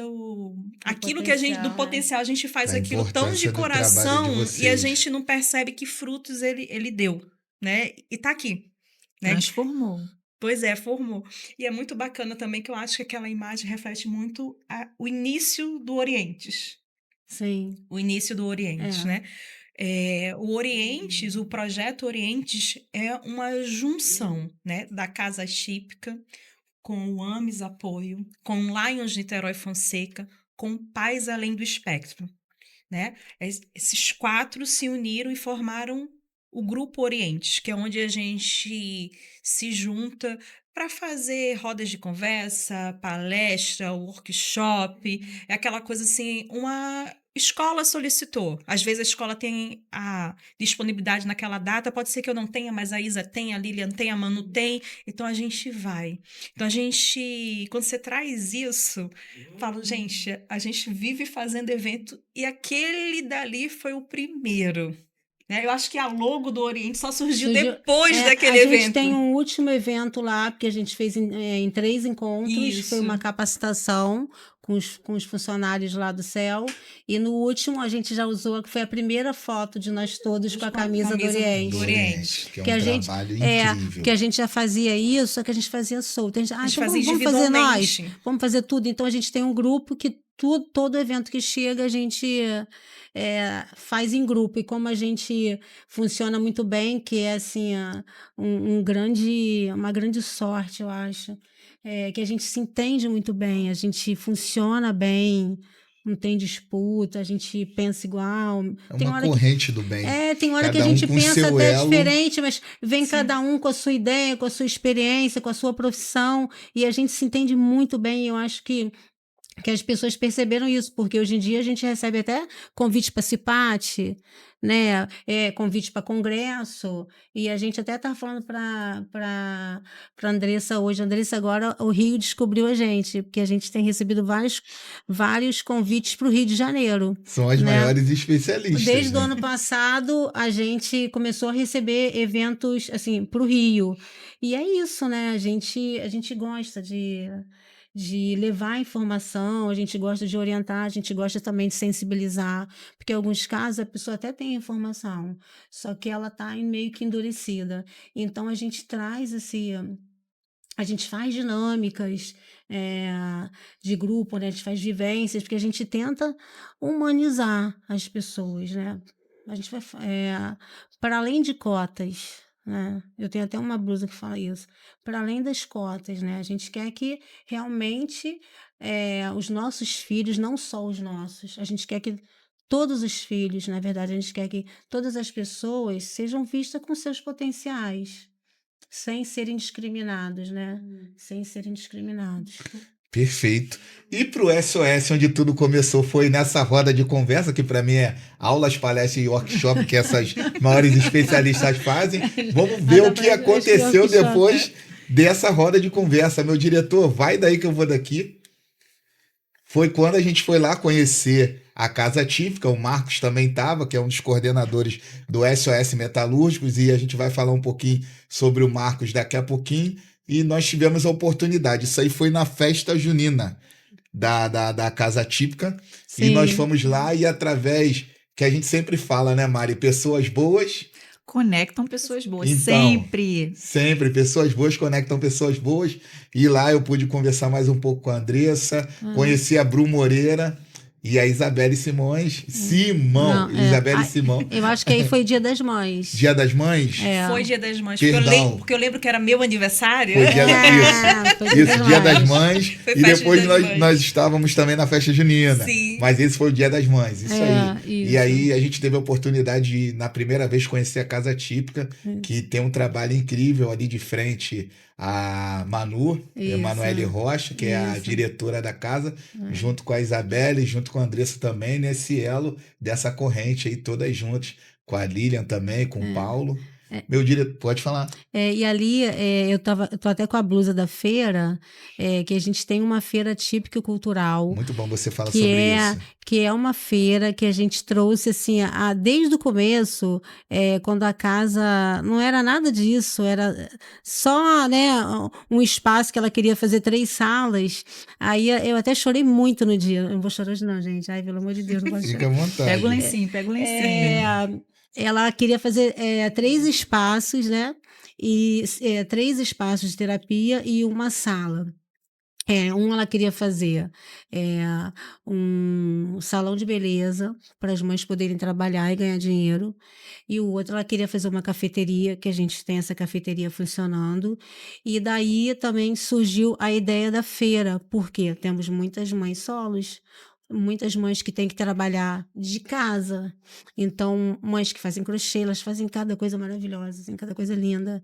aquilo que a gente, do potencial, a gente faz Da aquilo tão de importância do trabalho de coração e a vocês. gente não percebe que frutos ele deu, né? E tá aqui, né? Transformou. Pois é, formou. E é muito bacana também que eu acho que aquela imagem reflete muito o início do Orientes. Sim. O início do Orientes, né? O Orientes, o projeto Orientes é uma junção, né, da Casa Típica com o AMES Apoio, com o Lions Niterói Fonseca, com Pais Além do Espectro, né? Esses 4 se uniram e formaram o Grupo Orientes, que é onde a gente se junta para fazer rodas de conversa, palestra, workshop, é aquela coisa assim, uma escola solicitou. Às vezes a escola tem a disponibilidade naquela data, pode ser que eu não tenha, mas a Isa tem, a Lilian tem, a Manu tem, então a gente vai. Então a gente, quando você traz isso, falo, gente, a gente vive fazendo evento e aquele dali foi o primeiro. Né? Eu acho que a logo do Oriente só surgiu depois daquele evento. A gente tem um último evento lá, porque a gente fez em 3 encontros. Isso. Foi uma capacitação com os funcionários lá do CEL. E no último a gente já usou, que foi a primeira foto de nós todos com a camisa do Oriente. Do Oriente, que é um gente, trabalho incrível. Porque a gente já fazia isso, só que a gente fazia solto. A gente fazia vamos fazer nós, vamos fazer tudo. Então a gente tem um grupo que todo evento que chega a gente faz em grupo. E como a gente funciona muito bem, que é assim uma grande sorte, eu acho, que a gente se entende muito bem, a gente funciona bem, não tem disputa, a gente pensa igual. É uma corrente do bem. Tem hora que a gente pensa até diferente, mas vem cada um com a sua ideia, com a sua experiência, com a sua profissão, e a gente se entende muito bem. Eu acho que as pessoas perceberam isso, porque hoje em dia a gente recebe até convite para CIPAT, né? Convite para congresso, e a gente até tá falando para Andressa hoje. Andressa, agora o Rio descobriu a gente, porque a gente tem recebido vários convites para o Rio de Janeiro. São as maiores especialistas. Desde o ano passado, a gente começou a receber eventos assim para o Rio. E é isso, né? A gente gosta de levar informação, a gente gosta de orientar, a gente gosta também de sensibilizar, porque em alguns casos a pessoa até tem informação, só que ela está meio que endurecida. Então a gente traz A gente faz dinâmicas de grupo, né? A gente faz vivências, porque a gente tenta humanizar as pessoas, né? A gente vai para além de cotas, né? Eu tenho até uma blusa que fala isso. Para além das cotas, né? A gente quer que realmente os nossos filhos, não só os nossos, a gente quer que todos os filhos, na verdade, a gente quer que todas as pessoas sejam vistas com seus potenciais. Sem serem discriminados, né? Sem serem discriminados. Perfeito. E para o SOS, onde tudo começou, foi nessa roda de conversa, que para mim é aulas, palestras e workshop que essas maiores especialistas fazem. Vamos ver o que aconteceu depois dessa roda de conversa. Meu diretor, vai daí que eu vou daqui. Foi quando a gente foi lá conhecer a Casa Típica, o Marcos também estava, que é um dos coordenadores do SOS Metalúrgicos, e a gente vai falar um pouquinho sobre o Marcos daqui a pouquinho, e nós tivemos a oportunidade, isso aí foi na festa junina da Casa Típica, Sim. E nós fomos lá e através, que a gente sempre fala, né, Mari, pessoas boas... Conectam pessoas boas, Então, sempre. Sempre, pessoas boas conectam pessoas boas. E lá eu pude conversar mais um pouco com a Andressa, conheci a Bru Moreira e a Isabelle Simões. Isabelle Simão. Eu acho que aí foi Dia das Mães. Dia das Mães? Foi Dia das Mães, Perdão. porque eu lembro que era meu aniversário. Foi dia, foi isso, Dia das Mães. Foi E festa depois das mães. nós estávamos também na festa junina. Sim. Mas esse foi o Dia das Mães, isso aí. Isso. E aí a gente teve a oportunidade de, na primeira vez, conhecer a Casa Típica, que tem um trabalho incrível ali de frente a Manu, Emanuele Rocha, que é a diretora da casa, junto com a Isabelle, junto com a Andressa também, nesse elo dessa corrente aí, todas juntas, com a Lilian também, com o Paulo. Meu diretor, pode falar. E ali, eu tô até com a blusa da feira, que a gente tem uma feira típica cultural. Muito bom você falar sobre isso. Que é uma feira que a gente trouxe, assim, desde o começo, quando a casa não era nada disso, era só, né, um espaço que ela queria fazer 3 salas. Aí eu até chorei muito no dia. Eu não vou chorar hoje não, gente. Ai, pelo amor de Deus, não posso chorar. Fica à vontade. Pega o lencinho. Ela queria fazer 3 espaços, né? E 3 espaços de terapia e uma sala. Ela queria fazer um salão de beleza para as mães poderem trabalhar e ganhar dinheiro. E o outro, ela queria fazer uma cafeteria, que a gente tem essa cafeteria funcionando. E daí também surgiu a ideia da feira, porque temos muitas mães solos, muitas mães que têm que trabalhar de casa. Então, mães que fazem crochê, elas fazem cada coisa maravilhosa, assim, cada coisa linda.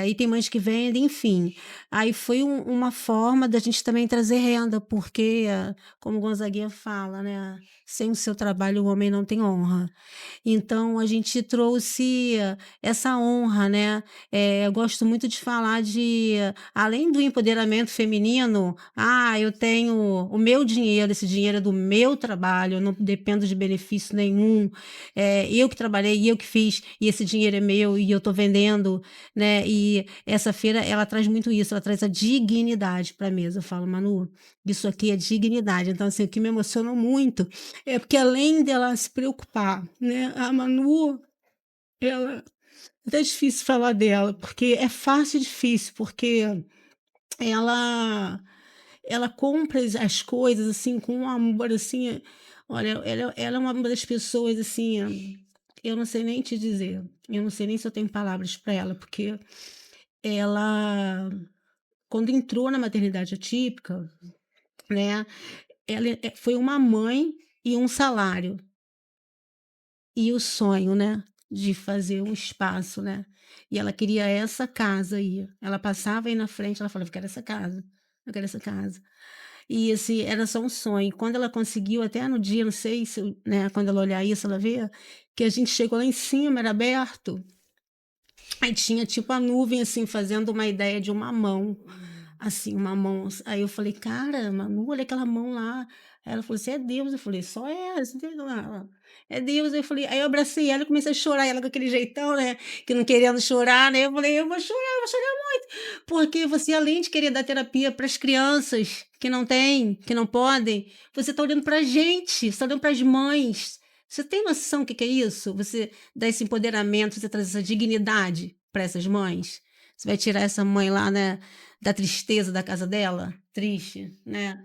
Aí tem mães que vendem, enfim. Aí foi uma forma da gente também trazer renda, porque, como Gonzaguinha fala, né? Sem o seu trabalho, o homem não tem honra. Então, a gente trouxe essa honra, né? Eu gosto muito de falar além do empoderamento feminino, eu tenho o meu dinheiro, esse dinheiro é do meu trabalho, eu não dependo de benefício nenhum, eu que trabalhei, eu que fiz, e esse dinheiro é meu, e eu tô vendendo, né? E essa feira, ela traz muito isso, ela traz a dignidade para a mesa. Eu falo, Manu, isso aqui é dignidade. Então, assim, o que me emocionou muito é porque além dela se preocupar, né? A Manu, ela... É até difícil falar dela, porque é fácil e difícil, porque ela compra as coisas, assim, com um amor, assim... Olha, ela é uma das pessoas, assim... Eu não sei nem te dizer. Eu não sei nem se eu tenho palavras para ela, porque ela... Quando entrou na maternidade atípica, né? Ela foi uma mãe e um salário. E o sonho, né, de fazer um espaço, né? E ela queria essa casa aí. Ela passava aí na frente, ela falava, eu quero essa casa, eu quero essa casa. E assim, era só um sonho. Quando ela conseguiu, até no dia, não sei se, né, quando ela olhar isso, ela vê que a gente chegou lá em cima, era aberto. Aí tinha tipo a nuvem, assim, fazendo uma ideia de uma mão. Assim, uma mão. Aí eu falei, cara, Manu, olha aquela mão lá. Aí ela falou assim, é Deus. Eu falei, só é, é Deus. Aí eu abracei ela e comecei a chorar. Ela com aquele jeitão, né, que não querendo chorar, né. Eu falei, eu vou chorar muito. Porque você, além de querer dar terapia para as crianças que não têm, que não podem, você está olhando para a gente, você está olhando para as mães. Você tem noção do que é isso? Você dá esse empoderamento, você traz essa dignidade para essas mães? Você vai tirar essa mãe lá, né, da tristeza da casa dela, triste, né?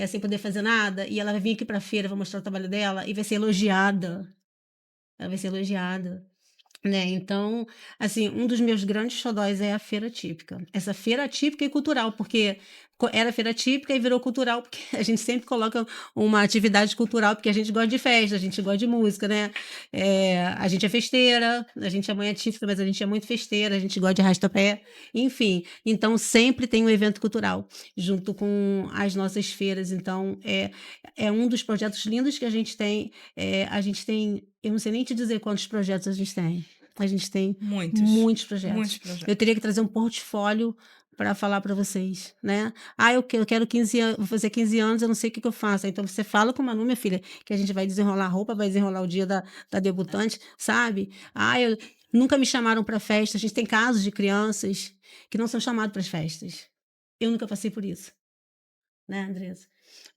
Sem poder fazer nada, e ela vai vir aqui pra feira, vai mostrar o trabalho dela e vai ser elogiada. Ela vai ser elogiada. Né, então, assim, um dos meus grandes xodóis é a feira típica. Essa feira típica e cultural, porque era feira típica e virou cultural, porque a gente sempre coloca uma atividade cultural, porque a gente gosta de festa, a gente gosta de música, né? A gente é festeira, a gente é mãe típica, mas a gente é muito festeira, a gente gosta de arrasta-pé, enfim. Então, sempre tem um evento cultural junto com as nossas feiras. Então, é um dos projetos lindos que a gente tem. A gente tem, eu não sei nem te dizer quantos projetos a gente tem. A gente tem muitos projetos. Muitos projetos. Eu teria que trazer um portfólio para falar para vocês, né? Eu quero 15 anos, vou fazer 15 anos, eu não sei o que eu faço. Então você fala com a Manu, minha filha, que a gente vai desenrolar a roupa, vai desenrolar o dia da debutante, sabe? Nunca me chamaram para festa. A gente tem casos de crianças que não são chamadas para as festas. Eu nunca passei por isso, né, Andressa?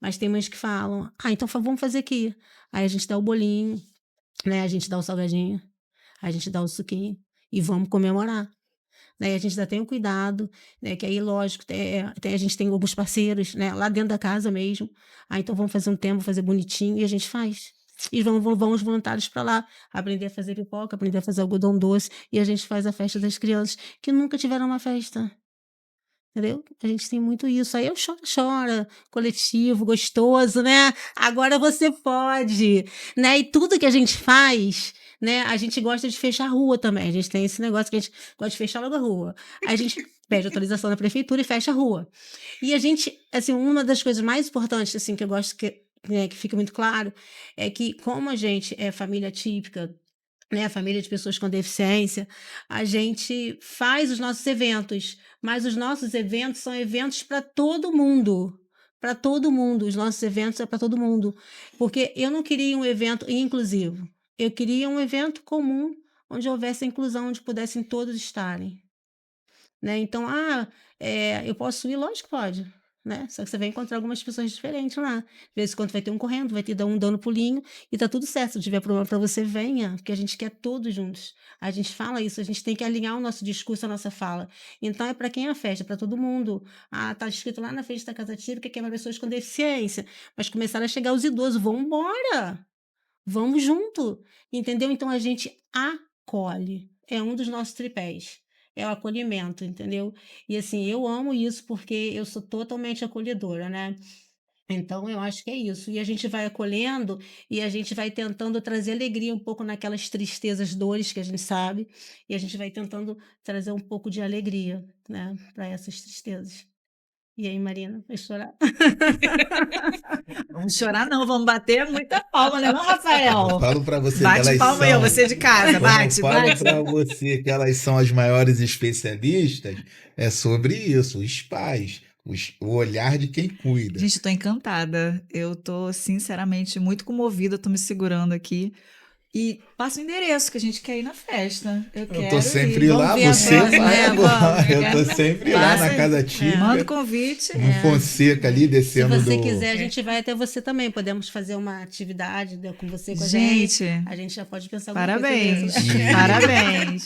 Mas tem mães que falam, então vamos fazer aqui. Aí a gente dá o bolinho, né? A gente dá o salgadinho. A gente dá o suquinho e vamos comemorar. Né? A gente ainda tem um cuidado, né? Que aí, lógico, a gente tem alguns parceiros, né? Lá dentro da casa mesmo. Então vamos fazer um tempo, fazer bonitinho, e a gente faz. E vão os voluntários para lá, aprender a fazer pipoca, aprender a fazer algodão doce, e a gente faz a festa das crianças que nunca tiveram uma festa. Entendeu? A gente tem muito isso. Aí eu chora, coletivo, gostoso, né? Agora você pode, né? E tudo que a gente faz, né? A gente gosta de fechar a rua também. A gente tem esse negócio que a gente gosta de fechar logo a rua. Aí a gente pede autorização da prefeitura e fecha a rua. E a gente, assim, uma das coisas mais importantes, assim, que eu gosto que fica muito claro, é que como a gente é família típica, né, a família de pessoas com deficiência, a gente faz os nossos eventos, mas os nossos eventos são eventos para todo mundo. Para todo mundo. Os nossos eventos é para todo mundo. Porque eu não queria um evento inclusivo. Eu queria um evento comum, onde houvesse inclusão, onde pudessem todos estarem. Né? Então, eu posso ir? Lógico que pode. Né? Só que você vai encontrar algumas pessoas diferentes lá. De vez em quando vai ter um correndo, vai ter um dando pulinho, e tá tudo certo. Se tiver problema para você, venha, porque a gente quer todos juntos. A gente fala isso, a gente tem que alinhar o nosso discurso, a nossa fala. Então é para quem é a festa, para todo mundo. Tá escrito lá na frente da Casa Típica que é para pessoas com deficiência, mas começaram a chegar os idosos. Vamos embora! Vamos junto! Entendeu? Então a gente acolhe. É um dos nossos tripés. É o acolhimento, entendeu? E assim, eu amo isso porque eu sou totalmente acolhedora, né? Então, eu acho que é isso. E a gente vai acolhendo e a gente vai tentando trazer alegria um pouco naquelas tristezas, dores que a gente sabe, e a gente vai tentando trazer um pouco de alegria, né, para essas tristezas. E aí, Marina, vai chorar? Vamos chorar não, vamos bater muita palma, né, não, Rafael? Eu falo pra você Bate que elas palma aí, são... você de casa, bate, Eu falo bate. pra você que elas são as maiores especialistas, é sobre isso, os pais, o olhar de quem cuida. Gente, eu tô encantada. Eu tô, sinceramente, muito comovida. Tô me segurando aqui. E passa o endereço que a gente quer ir na festa. Eu tô sempre ir. lá, ver a você festa, vai né? agora. Eu Vamos. tô sempre lá Passa na aí. Casa Típica, Manda o convite. no Fonseca ali, Se descendo você do... quiser, a gente vai até você também. Podemos fazer uma atividade, né, com você, com a gente. Gente, A gente já pode pensar alguma parabéns. coisa dessa.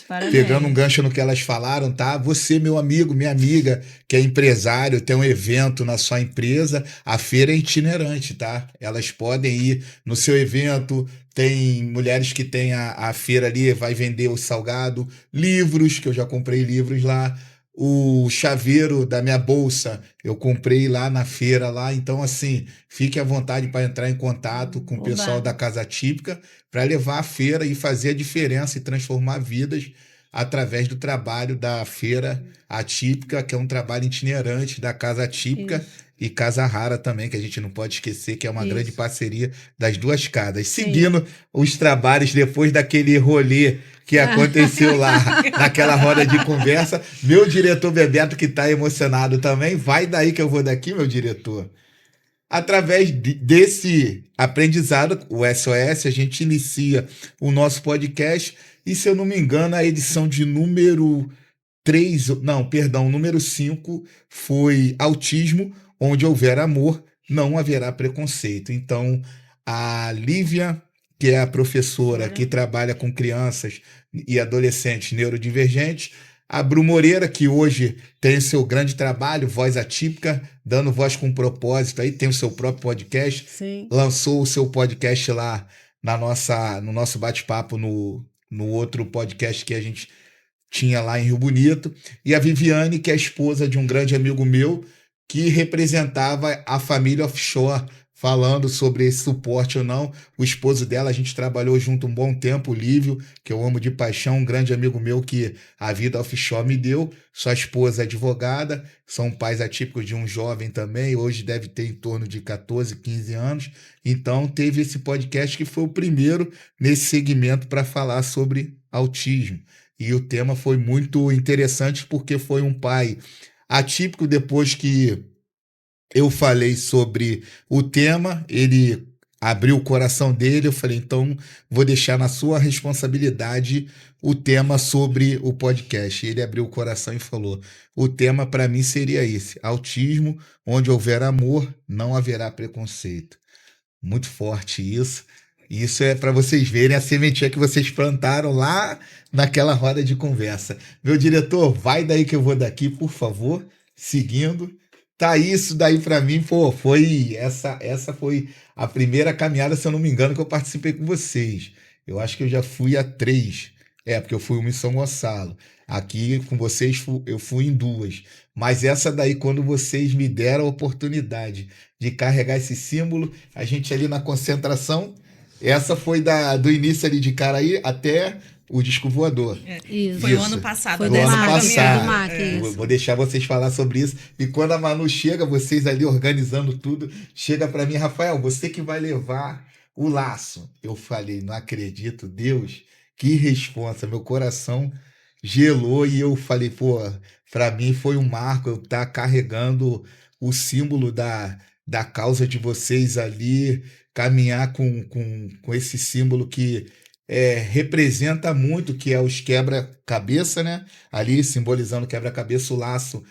Parabéns. Pegando um gancho no que elas falaram, tá? Você, meu amigo, minha amiga, que é empresário, tem um evento na sua empresa, a feira é itinerante, tá? Elas podem ir no seu evento. Tem mulheres que têm a feira ali, vai vender o salgado, livros, que eu já comprei livros lá, o chaveiro da minha bolsa, eu comprei lá na feira lá. Então, assim, fique à vontade para entrar em contato com o Oba. pessoal da Casa Típica para levar a feira e fazer a diferença e transformar vidas através do trabalho da Feira Atípica, que é um trabalho itinerante da Casa Típica. Isso. E Casa Rara também, que a gente não pode esquecer, que é uma Isso. grande parceria das duas casas. Sim. Seguindo os trabalhos depois daquele rolê que aconteceu lá, naquela roda de conversa, meu diretor Bebeto, que está emocionado também, vai daí que eu vou daqui, meu diretor. Através desse aprendizado, o SOS, a gente inicia o nosso podcast e, se eu não me engano, a edição de número 5 foi Autismo, onde houver amor, não haverá preconceito. Então, a Lívia, que é a professora que trabalha com crianças e adolescentes neurodivergentes, a Bru Moreira, que hoje tem o seu grande trabalho, Voz Atípica, dando voz com propósito aí, tem o seu próprio podcast. Sim. Lançou o seu podcast lá no nosso bate-papo no outro podcast que a gente tinha lá em Rio Bonito. E a Viviane, que é esposa de um grande amigo meu, que representava a família offshore, falando sobre esse suporte ou não. O esposo dela, a gente trabalhou junto um bom tempo, o Lívio, que eu amo de paixão, um grande amigo meu que a vida offshore me deu. Sua esposa é advogada, são pais atípicos de um jovem também, hoje deve ter em torno de 14, 15 anos. Então teve esse podcast que foi o primeiro nesse segmento para falar sobre autismo. E o tema foi muito interessante porque foi um pai atípico. Depois que eu falei sobre o tema, ele abriu o coração dele, eu falei, então vou deixar na sua responsabilidade o tema sobre o podcast. Ele abriu o coração e falou, o tema para mim seria esse, autismo, onde houver amor, não haverá preconceito. Muito forte isso. Isso é para vocês verem a sementinha que vocês plantaram lá naquela roda de conversa. Meu diretor, vai daí que eu vou daqui, por favor, seguindo. Tá isso daí para mim, pô, foi essa foi a primeira caminhada, se eu não me engano, que eu participei com vocês. Eu acho que eu já fui a 3. Porque eu fui uma em São Gonçalo. Aqui com vocês eu fui em 2. Mas essa daí, quando vocês me deram a oportunidade de carregar esse símbolo, a gente ali na concentração, essa foi do início ali de Caraí até o disco voador. Isso. Foi o Isso. ano passado. Foi do do ano MAC, passado. do MAC, Vou isso. vou deixar vocês falar sobre isso. E quando a Manu chega, vocês ali organizando tudo, chega para mim, Rafael, você que vai levar o laço. Eu falei, não acredito, Deus, que responsa. Meu coração gelou e eu falei, pô, para mim foi um marco eu estar carregando o símbolo da causa de vocês ali, caminhar com esse símbolo que representa muito, que é os quebra-cabeça, né? Ali simbolizando quebra-cabeça, o laço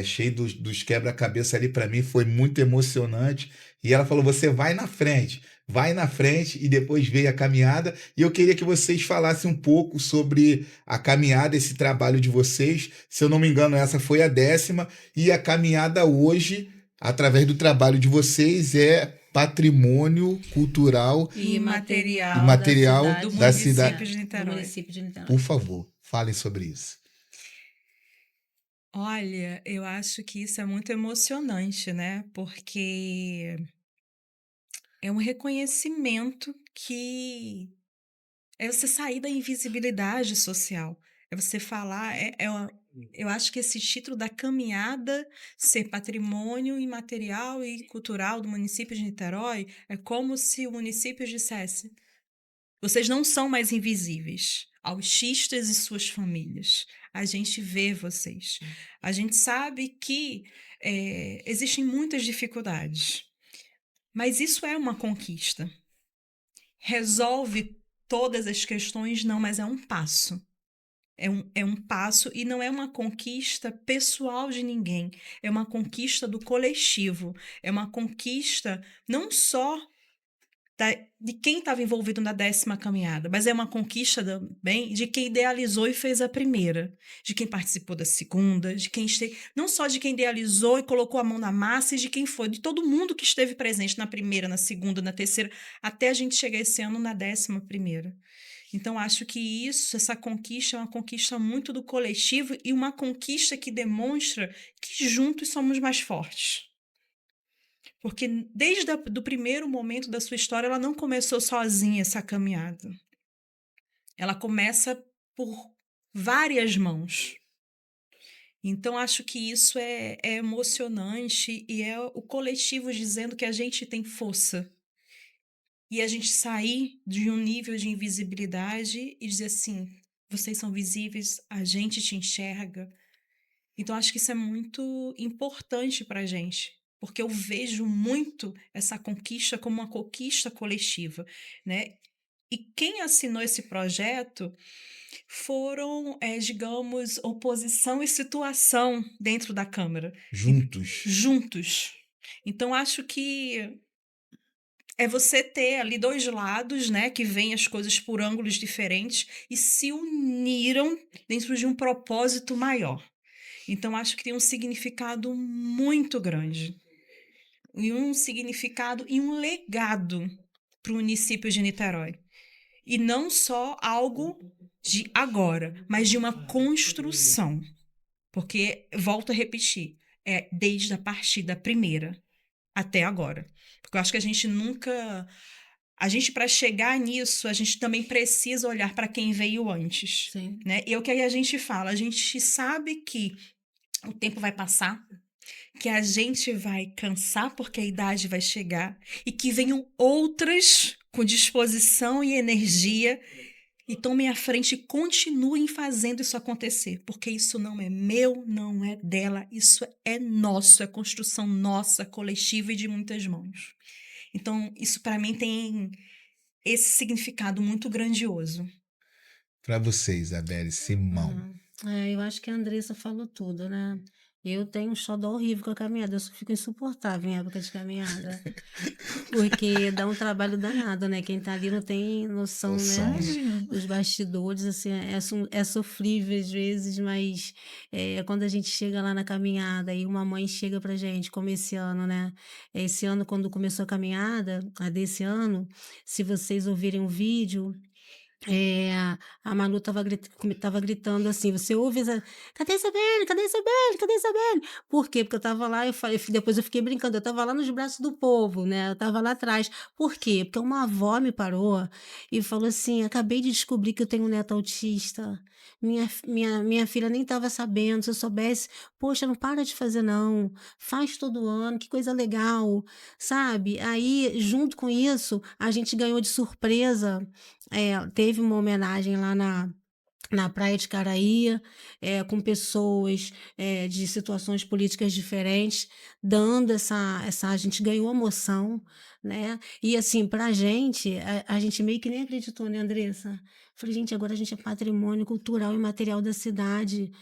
cheio dos quebra-cabeça ali para mim foi muito emocionante. E ela falou: você vai na frente, e depois veio a caminhada. E eu queria que vocês falassem um pouco sobre a caminhada, esse trabalho de vocês. Se eu não me engano, essa foi a 10ª, e a caminhada hoje, através do trabalho de vocês, é patrimônio cultural E material, e material do da município cidade. de Do Niterói. município de Niterói. Por favor, falem sobre isso. Olha, eu acho que isso é muito emocionante, né? Porque é um reconhecimento que é você sair da invisibilidade social. É você falar. Eu acho que esse título da caminhada ser patrimônio imaterial e cultural do município de Niterói é como se o município dissesse: vocês não são mais invisíveis. Autistas e suas famílias. A gente vê vocês. A gente sabe que existem muitas dificuldades. Mas isso é uma conquista. Resolve todas as questões? Não, mas é um passo. É um passo e não é uma conquista pessoal de ninguém. É uma conquista do coletivo. É uma conquista não só de quem estava envolvido na 10ª caminhada, mas é uma conquista também de quem idealizou e fez a primeira, de quem participou da segunda, de quem esteve, não só de quem idealizou e colocou a mão na massa, e de quem foi, de todo mundo que esteve presente na primeira, na segunda, na terceira, até a gente chegar esse ano na 11ª. Então, acho que essa conquista é uma conquista muito do coletivo e uma conquista que demonstra que juntos somos mais fortes. Porque desde o primeiro momento da sua história, ela não começou sozinha essa caminhada. Ela começa por várias mãos. Então, acho que isso é emocionante e é o coletivo dizendo que a gente tem força. E a gente sair de um nível de invisibilidade e dizer assim, vocês são visíveis, a gente te enxerga. Então, acho que isso é muito importante para a gente. Porque eu vejo muito essa conquista como uma conquista coletiva, né? E quem assinou esse projeto foram, digamos, oposição e situação dentro da Câmara. Juntos. Juntos. Então, acho que É você ter ali dois lados, né, que veem as coisas por ângulos diferentes e se uniram dentro de um propósito maior. Então, acho que tem um significado muito grande. E um significado e um legado para o município de Niterói. E não só algo de agora, mas de uma construção. Porque, volto a repetir, é desde a partida primeira até agora. Porque eu acho que a gente nunca... A gente, para chegar nisso, a gente também precisa olhar para quem veio antes. Sim. Né? E é o que a gente fala. A gente sabe que o tempo vai passar, que a gente vai cansar porque a idade vai chegar e que venham outras com disposição e energia e tomem a frente e continuem fazendo isso acontecer, porque isso não é meu, não é dela, isso é nosso, é construção nossa, coletiva e de muitas mãos. Então, isso para mim tem esse significado muito grandioso. Para você, Isabelle, Simão. Eu acho que a Andressa falou tudo, né? Eu tenho um xodó horrível com a caminhada, eu fico insuportável em época de caminhada. Porque dá um trabalho danado, né? Quem tá ali não tem noção, né? Dos bastidores, assim, é sofrível às vezes, mas quando a gente chega lá na caminhada e uma mãe chega pra gente, como esse ano, né? Esse ano, quando começou a caminhada, a desse ano, se vocês ouvirem o vídeo, a Manu tava gritando assim, você ouve essa, cadê Isabelle? Cadê Isabelle? Cadê Isabelle? Por quê? Porque eu tava lá, depois eu fiquei brincando, eu tava lá nos braços do povo, né? Eu tava lá atrás. Por quê? Porque uma avó me parou e falou assim, acabei de descobrir que eu tenho um neto autista. Minha filha nem tava sabendo, se eu soubesse, poxa, não para de fazer não, faz todo ano, que coisa legal, sabe? Aí, junto com isso, a gente ganhou de surpresa, teve uma homenagem lá na Praia de Caraí, com pessoas de situações políticas diferentes, dando a gente ganhou emoção, né? E assim, pra gente, a gente meio que nem acreditou, né, Andressa? Falei, gente, agora a gente é patrimônio cultural e material da cidade.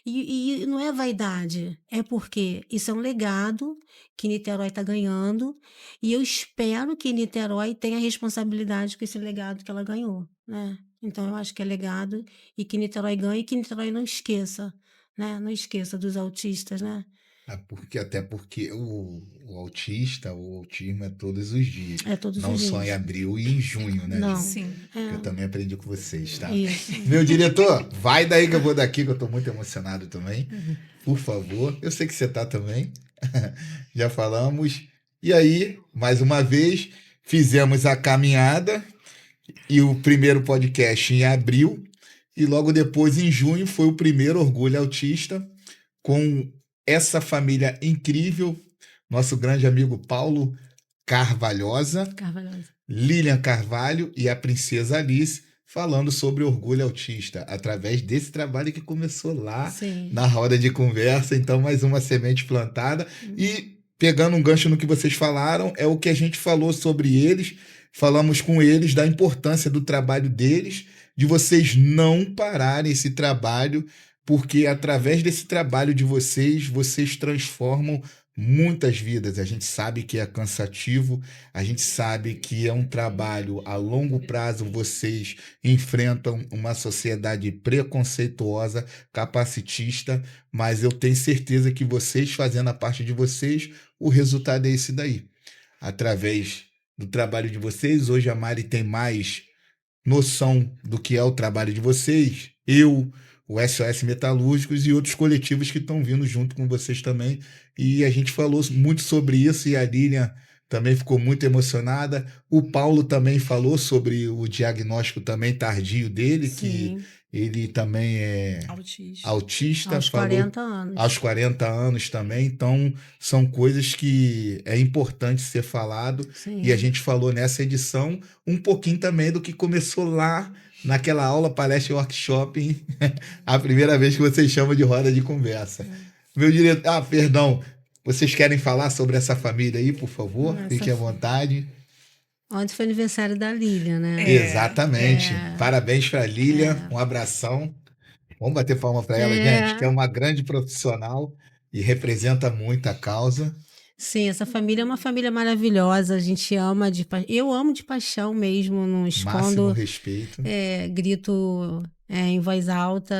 E não é vaidade, é porque isso é um legado que Niterói está ganhando, e eu espero que Niterói tenha responsabilidade com esse legado que ela ganhou, né? Então, eu acho que é legado e que Niterói ganhe e que Niterói não esqueça, né? Não esqueça dos autistas, né? Até porque o autista, o autismo é todos os dias. É todos Não os só em dias. abril e em junho, né? Não. Ju? Sim. Que eu também aprendi com vocês, tá? Isso. Meu diretor, vai daí que eu vou daqui, que eu tô muito emocionado também. Por favor. Eu sei que você tá também. Já falamos. E aí, mais uma vez, fizemos a caminhada e o primeiro podcast em abril. E logo depois, em junho, foi o primeiro Orgulho Autista com essa família incrível, nosso grande amigo Paulo Carvalhosa, Lilian Carvalho e a princesa Alice, falando sobre orgulho autista, através desse trabalho que começou lá na roda de conversa. Então, mais uma semente plantada. E, pegando um gancho no que vocês falaram, é o que a gente falou sobre eles, falamos com eles da importância do trabalho deles, de vocês não pararem esse trabalho, porque através desse trabalho de vocês, vocês transformam muitas vidas. A gente sabe que é cansativo, a gente sabe que é um trabalho a longo prazo, vocês enfrentam uma sociedade preconceituosa, capacitista, mas eu tenho certeza que vocês, fazendo a parte de vocês, o resultado é esse daí. Através do trabalho de vocês, hoje a Mari tem mais noção do que é o trabalho de vocês, o SOS Metalúrgicos e outros coletivos que estão vindo junto com vocês também. E a gente falou muito sobre isso e a Lilian também ficou muito emocionada. O Paulo também falou sobre o diagnóstico também tardio dele, que ele também é autista. Aos 40 anos. Aos 40 anos também. Então, são coisas que é importante ser falado. E a gente falou nessa edição um pouquinho também do que começou lá naquela aula, palestra e workshop, a primeira vez que vocês chamam de roda de conversa. Meu diretor... perdão. Vocês querem falar sobre essa família aí, por favor? Fiquem à vontade. Ontem foi aniversário da Lilian, né? Exatamente. Parabéns para a Lilian. Um abração. Vamos bater palma para ela, gente, que é uma grande profissional e representa muito a causa. Sim, essa família é uma família maravilhosa, a gente ama eu amo de paixão mesmo, não Máximo escondo, respeito. grito em voz alta,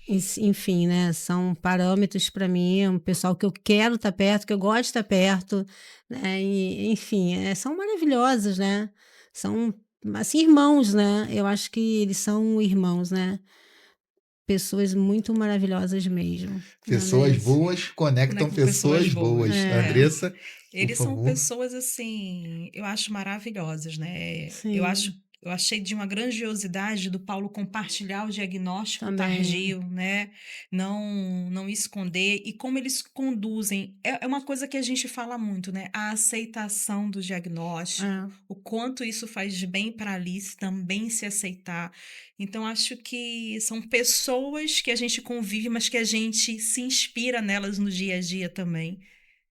enfim, né? São parâmetros para mim, um pessoal que eu quero estar perto, que eu gosto de estar perto, né? E, enfim, são maravilhosos, né? São, assim, irmãos, né? Eu acho que eles são irmãos, né? Pessoas muito maravilhosas mesmo, não é Pessoas mesmo? boas conectam Conectam pessoas pessoas boas. boas. É. Andressa, por Eles são favor. pessoas, assim, eu acho maravilhosas, né? Sim, Eu achei de uma grandiosidade do Paulo compartilhar o diagnóstico também. tardio, né? Não esconder e como eles conduzem. É uma coisa que a gente fala muito, né? A aceitação do diagnóstico, É. o quanto isso faz de bem para a Alice também se aceitar. Então, acho que são pessoas que a gente convive, mas que a gente se inspira nelas no dia a dia também,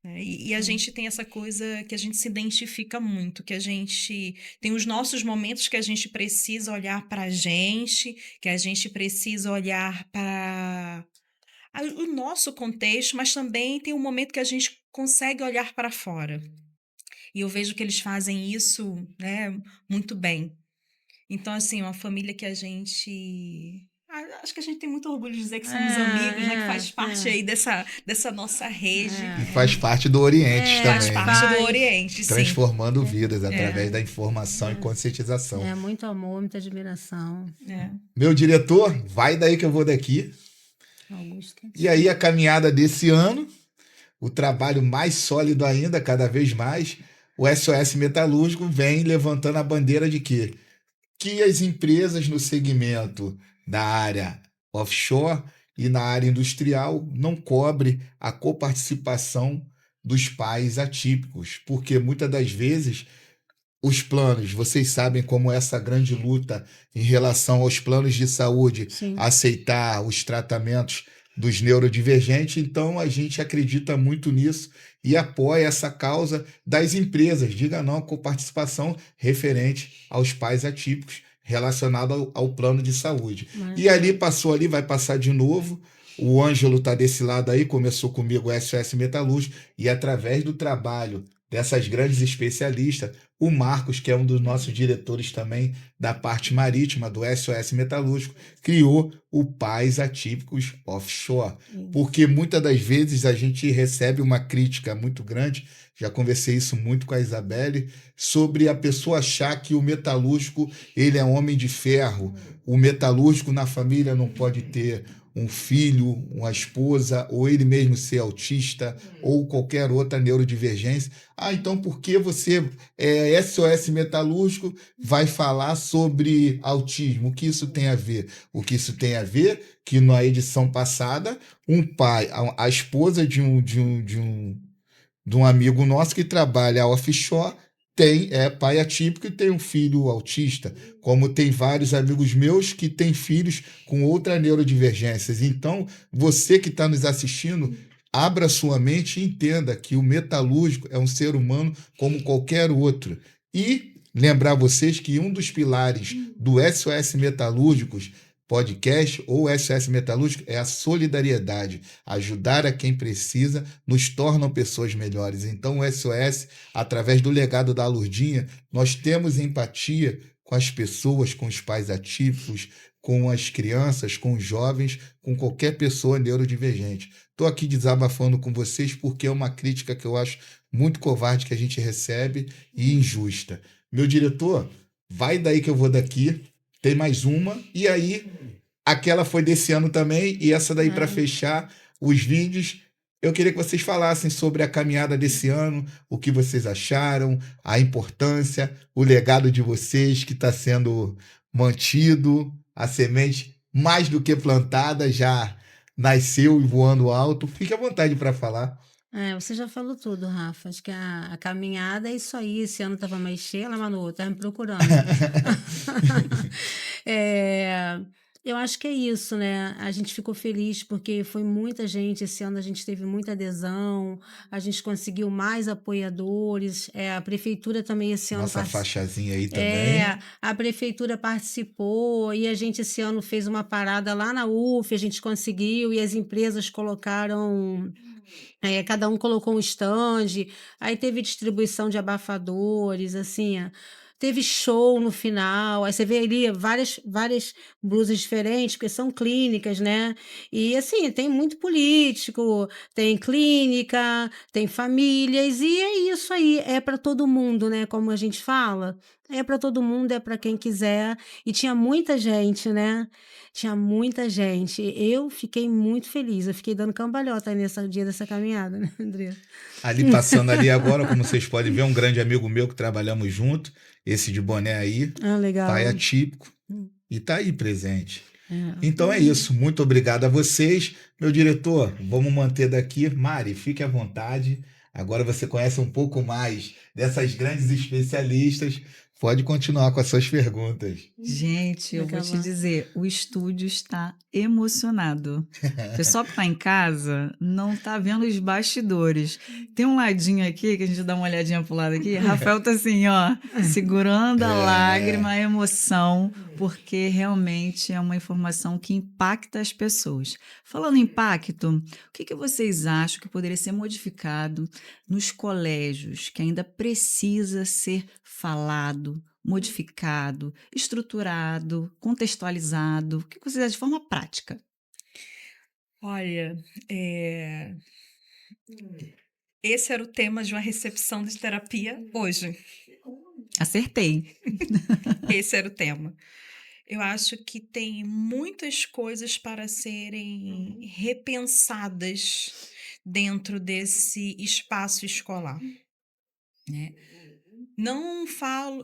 né? E a Sim. gente tem essa coisa que a gente se identifica muito, que a gente tem os nossos momentos que a gente precisa olhar para a gente, que a gente precisa olhar para o nosso contexto, mas também tem um momento que a gente consegue olhar para fora. E eu vejo que eles fazem isso, né, muito bem. Então, assim, uma família que a gente. Acho que a gente tem muito orgulho de dizer que somos amigos, né? Que faz parte aí dessa nossa rede. E faz parte do Oriente Faz também, né? parte do Faz. Oriente, sim. Transformando vidas através É, da informação e conscientização. Muito amor, muita admiração. é. Meu diretor, vai daí que eu vou daqui. Augusto. E aí a caminhada desse ano, o trabalho mais sólido ainda, cada vez mais, o SOS Metalúrgico vem levantando a bandeira de quê? Que as empresas no segmento da área offshore e na área industrial não cobre a coparticipação dos pais atípicos, porque muitas das vezes os planos, vocês sabem como é essa grande luta em relação aos planos de saúde, Sim. aceitar os tratamentos dos neurodivergentes, então a gente acredita muito nisso e apoia essa causa das empresas, diga não com participação referente aos pais atípicos relacionado ao plano de saúde. E ali passou ali, vai passar de novo. O Ângelo está desse lado aí, começou comigo o SOS Metalúrgico, e através do trabalho dessas grandes especialistas, o Marcos, que é um dos nossos diretores também da parte marítima do SOS Metalúrgico, criou o Pais Atípicos Offshore. Porque muitas das vezes a gente recebe uma crítica muito grande, já conversei isso muito com a Isabelle, sobre a pessoa achar que o metalúrgico ele é homem de ferro. O metalúrgico na família não pode ter um filho, uma esposa, ou ele mesmo ser autista, ou qualquer outra neurodivergência. Ah, então por que você, SOS Metalúrgico, vai falar sobre autismo? O que isso tem a ver? O que isso tem a ver que na edição passada, um pai, a esposa de um amigo nosso que trabalha offshore, é pai atípico e tem um filho autista, como tem vários amigos meus que têm filhos com outras neurodivergências. Então, você que está nos assistindo, abra sua mente e entenda que o metalúrgico é um ser humano como qualquer outro. E lembrar vocês que um dos pilares do SOS Metalúrgicos podcast ou SOS Metalúrgico é a solidariedade. Ajudar a quem precisa nos tornam pessoas melhores. Então, o SOS, através do legado da Lourdinha, nós temos empatia com as pessoas, com os pais atípicos, com as crianças, com os jovens, com qualquer pessoa neurodivergente. Estou aqui desabafando com vocês porque é uma crítica que eu acho muito covarde que a gente recebe e injusta. Meu diretor, vai daí que eu vou daqui. Tem mais uma. E aí, aquela foi desse ano também. E essa daí, para fechar os vídeos, eu queria que vocês falassem sobre a caminhada desse ano, o que vocês acharam, a importância, o legado de vocês que está sendo mantido, a semente mais do que plantada, já nasceu e voando alto. Fique à vontade para falar. Você já falou tudo, Rafa. Acho que a caminhada é isso aí. Esse ano estava mais cheia, lá, Manu, estava me procurando. É, eu acho que é isso, né? A gente ficou feliz porque foi muita gente. Esse ano a gente teve muita adesão, a gente conseguiu mais apoiadores. A prefeitura também esse ano Nossa faixazinha aí também. a prefeitura participou e a gente esse ano fez uma parada lá na UF, a gente conseguiu e as empresas colocaram Cada um colocou um stand, aí teve distribuição de abafadores, assim, teve show no final, aí você vê ali várias blusas diferentes, porque são clínicas, né? E assim, tem muito político, tem clínica, tem famílias, e é isso aí, é para todo mundo, né? Como a gente fala, é para todo mundo, é para quem quiser. E tinha muita gente, né? Tinha muita gente. Eu fiquei muito feliz. Eu fiquei dando cambalhota nesse dia dessa caminhada, né, André? Ali passando ali agora, como vocês podem ver, um grande amigo meu que trabalhamos junto, esse de boné aí, Ah, pai legal. atípico, e tá aí presente. É. Então é isso, muito obrigado a vocês. Meu diretor, vamos manter daqui. Mari, fique à vontade. Agora você conhece um pouco mais dessas grandes especialistas. Pode continuar com as suas perguntas. Gente, eu vou te Acabar. dizer, o estúdio está emocionado. O pessoal que está em casa não está vendo os bastidores. Tem um ladinho aqui, que a gente dá uma olhadinha pro lado aqui. Rafael tá assim, ó, segurando a lágrima, a emoção, porque realmente é uma informação que impacta as pessoas. Falando em impacto, o que vocês acham que poderia ser modificado nos colégios, que ainda precisa ser falado, modificado, estruturado, contextualizado? O que vocês acham de forma prática? Olha, esse era o tema de uma recepção de terapia hoje. Acertei. Esse era o tema. Eu acho que tem muitas coisas para serem repensadas dentro desse espaço escolar, né?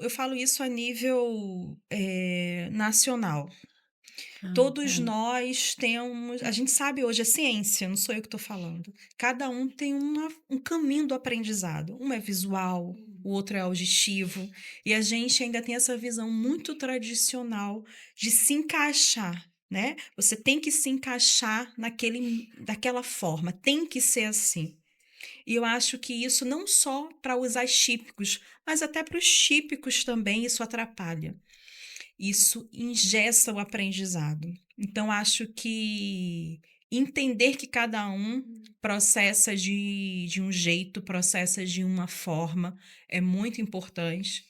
Eu falo isso a nível nacional. Todos nós temos, a gente sabe hoje, é ciência, não sou eu que estou falando. Cada um tem um caminho do aprendizado. Um é visual, o outro é auditivo. E a gente ainda tem essa visão muito tradicional de se encaixar, né? Você tem que se encaixar daquela forma, tem que ser assim. E eu acho que isso não só para os atípicos, mas até para os típicos também isso atrapalha. Isso engessa o aprendizado. Então, acho que entender que cada um processa de um jeito, processa de uma forma, é muito importante.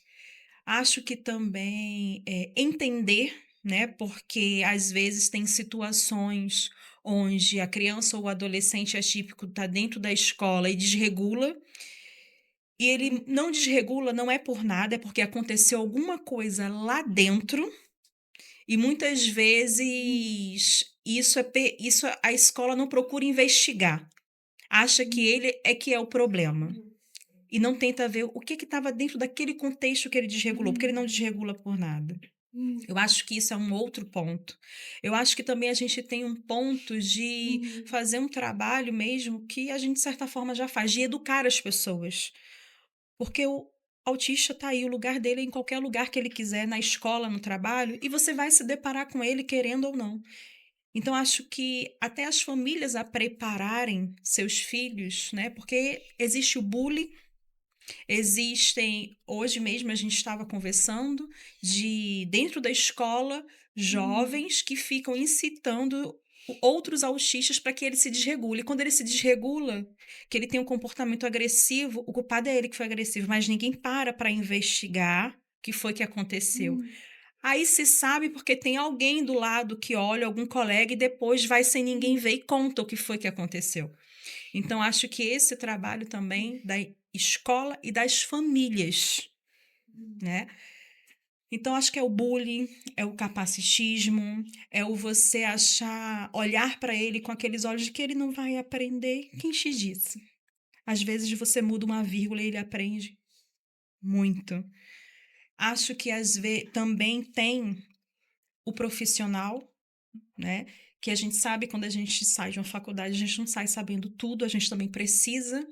Acho que também entender, né? Porque às vezes tem situações onde a criança ou o adolescente atípico está dentro da escola e desregula. E ele não desregula, não é por nada, é porque aconteceu alguma coisa lá dentro e muitas vezes isso a escola não procura investigar. Acha que ele é que é o problema. E não tenta ver o que estava dentro daquele contexto que ele desregulou, porque ele não desregula por nada. Eu acho que isso é um outro ponto. Eu acho que também a gente tem um ponto de fazer um trabalho mesmo que a gente, de certa forma, já faz, de educar as pessoas. Porque o autista está aí, o lugar dele é em qualquer lugar que ele quiser, na escola, no trabalho, e você vai se deparar com ele querendo ou não. Então, acho que até as famílias a prepararem seus filhos, né? Porque existe o bullying, hoje mesmo a gente estava conversando, dentro da escola, jovens que ficam incitando outros autistas para que ele se desregule. E quando ele se desregula, que ele tem um comportamento agressivo, o culpado é ele que foi agressivo, mas ninguém para investigar o que foi que aconteceu. Aí se sabe porque tem alguém do lado que olha, algum colega, e depois vai sem ninguém ver e conta o que foi que aconteceu. Então, acho que esse trabalho também da escola e das famílias, né? Então, acho que é o bullying, é o capacitismo, é o você olhar para ele com aqueles olhos de que ele não vai aprender. Quem te disse? Às vezes você muda uma vírgula e ele aprende muito. Acho que também tem o profissional, né? Que a gente sabe quando a gente sai de uma faculdade, a gente não sai sabendo tudo, a gente também precisa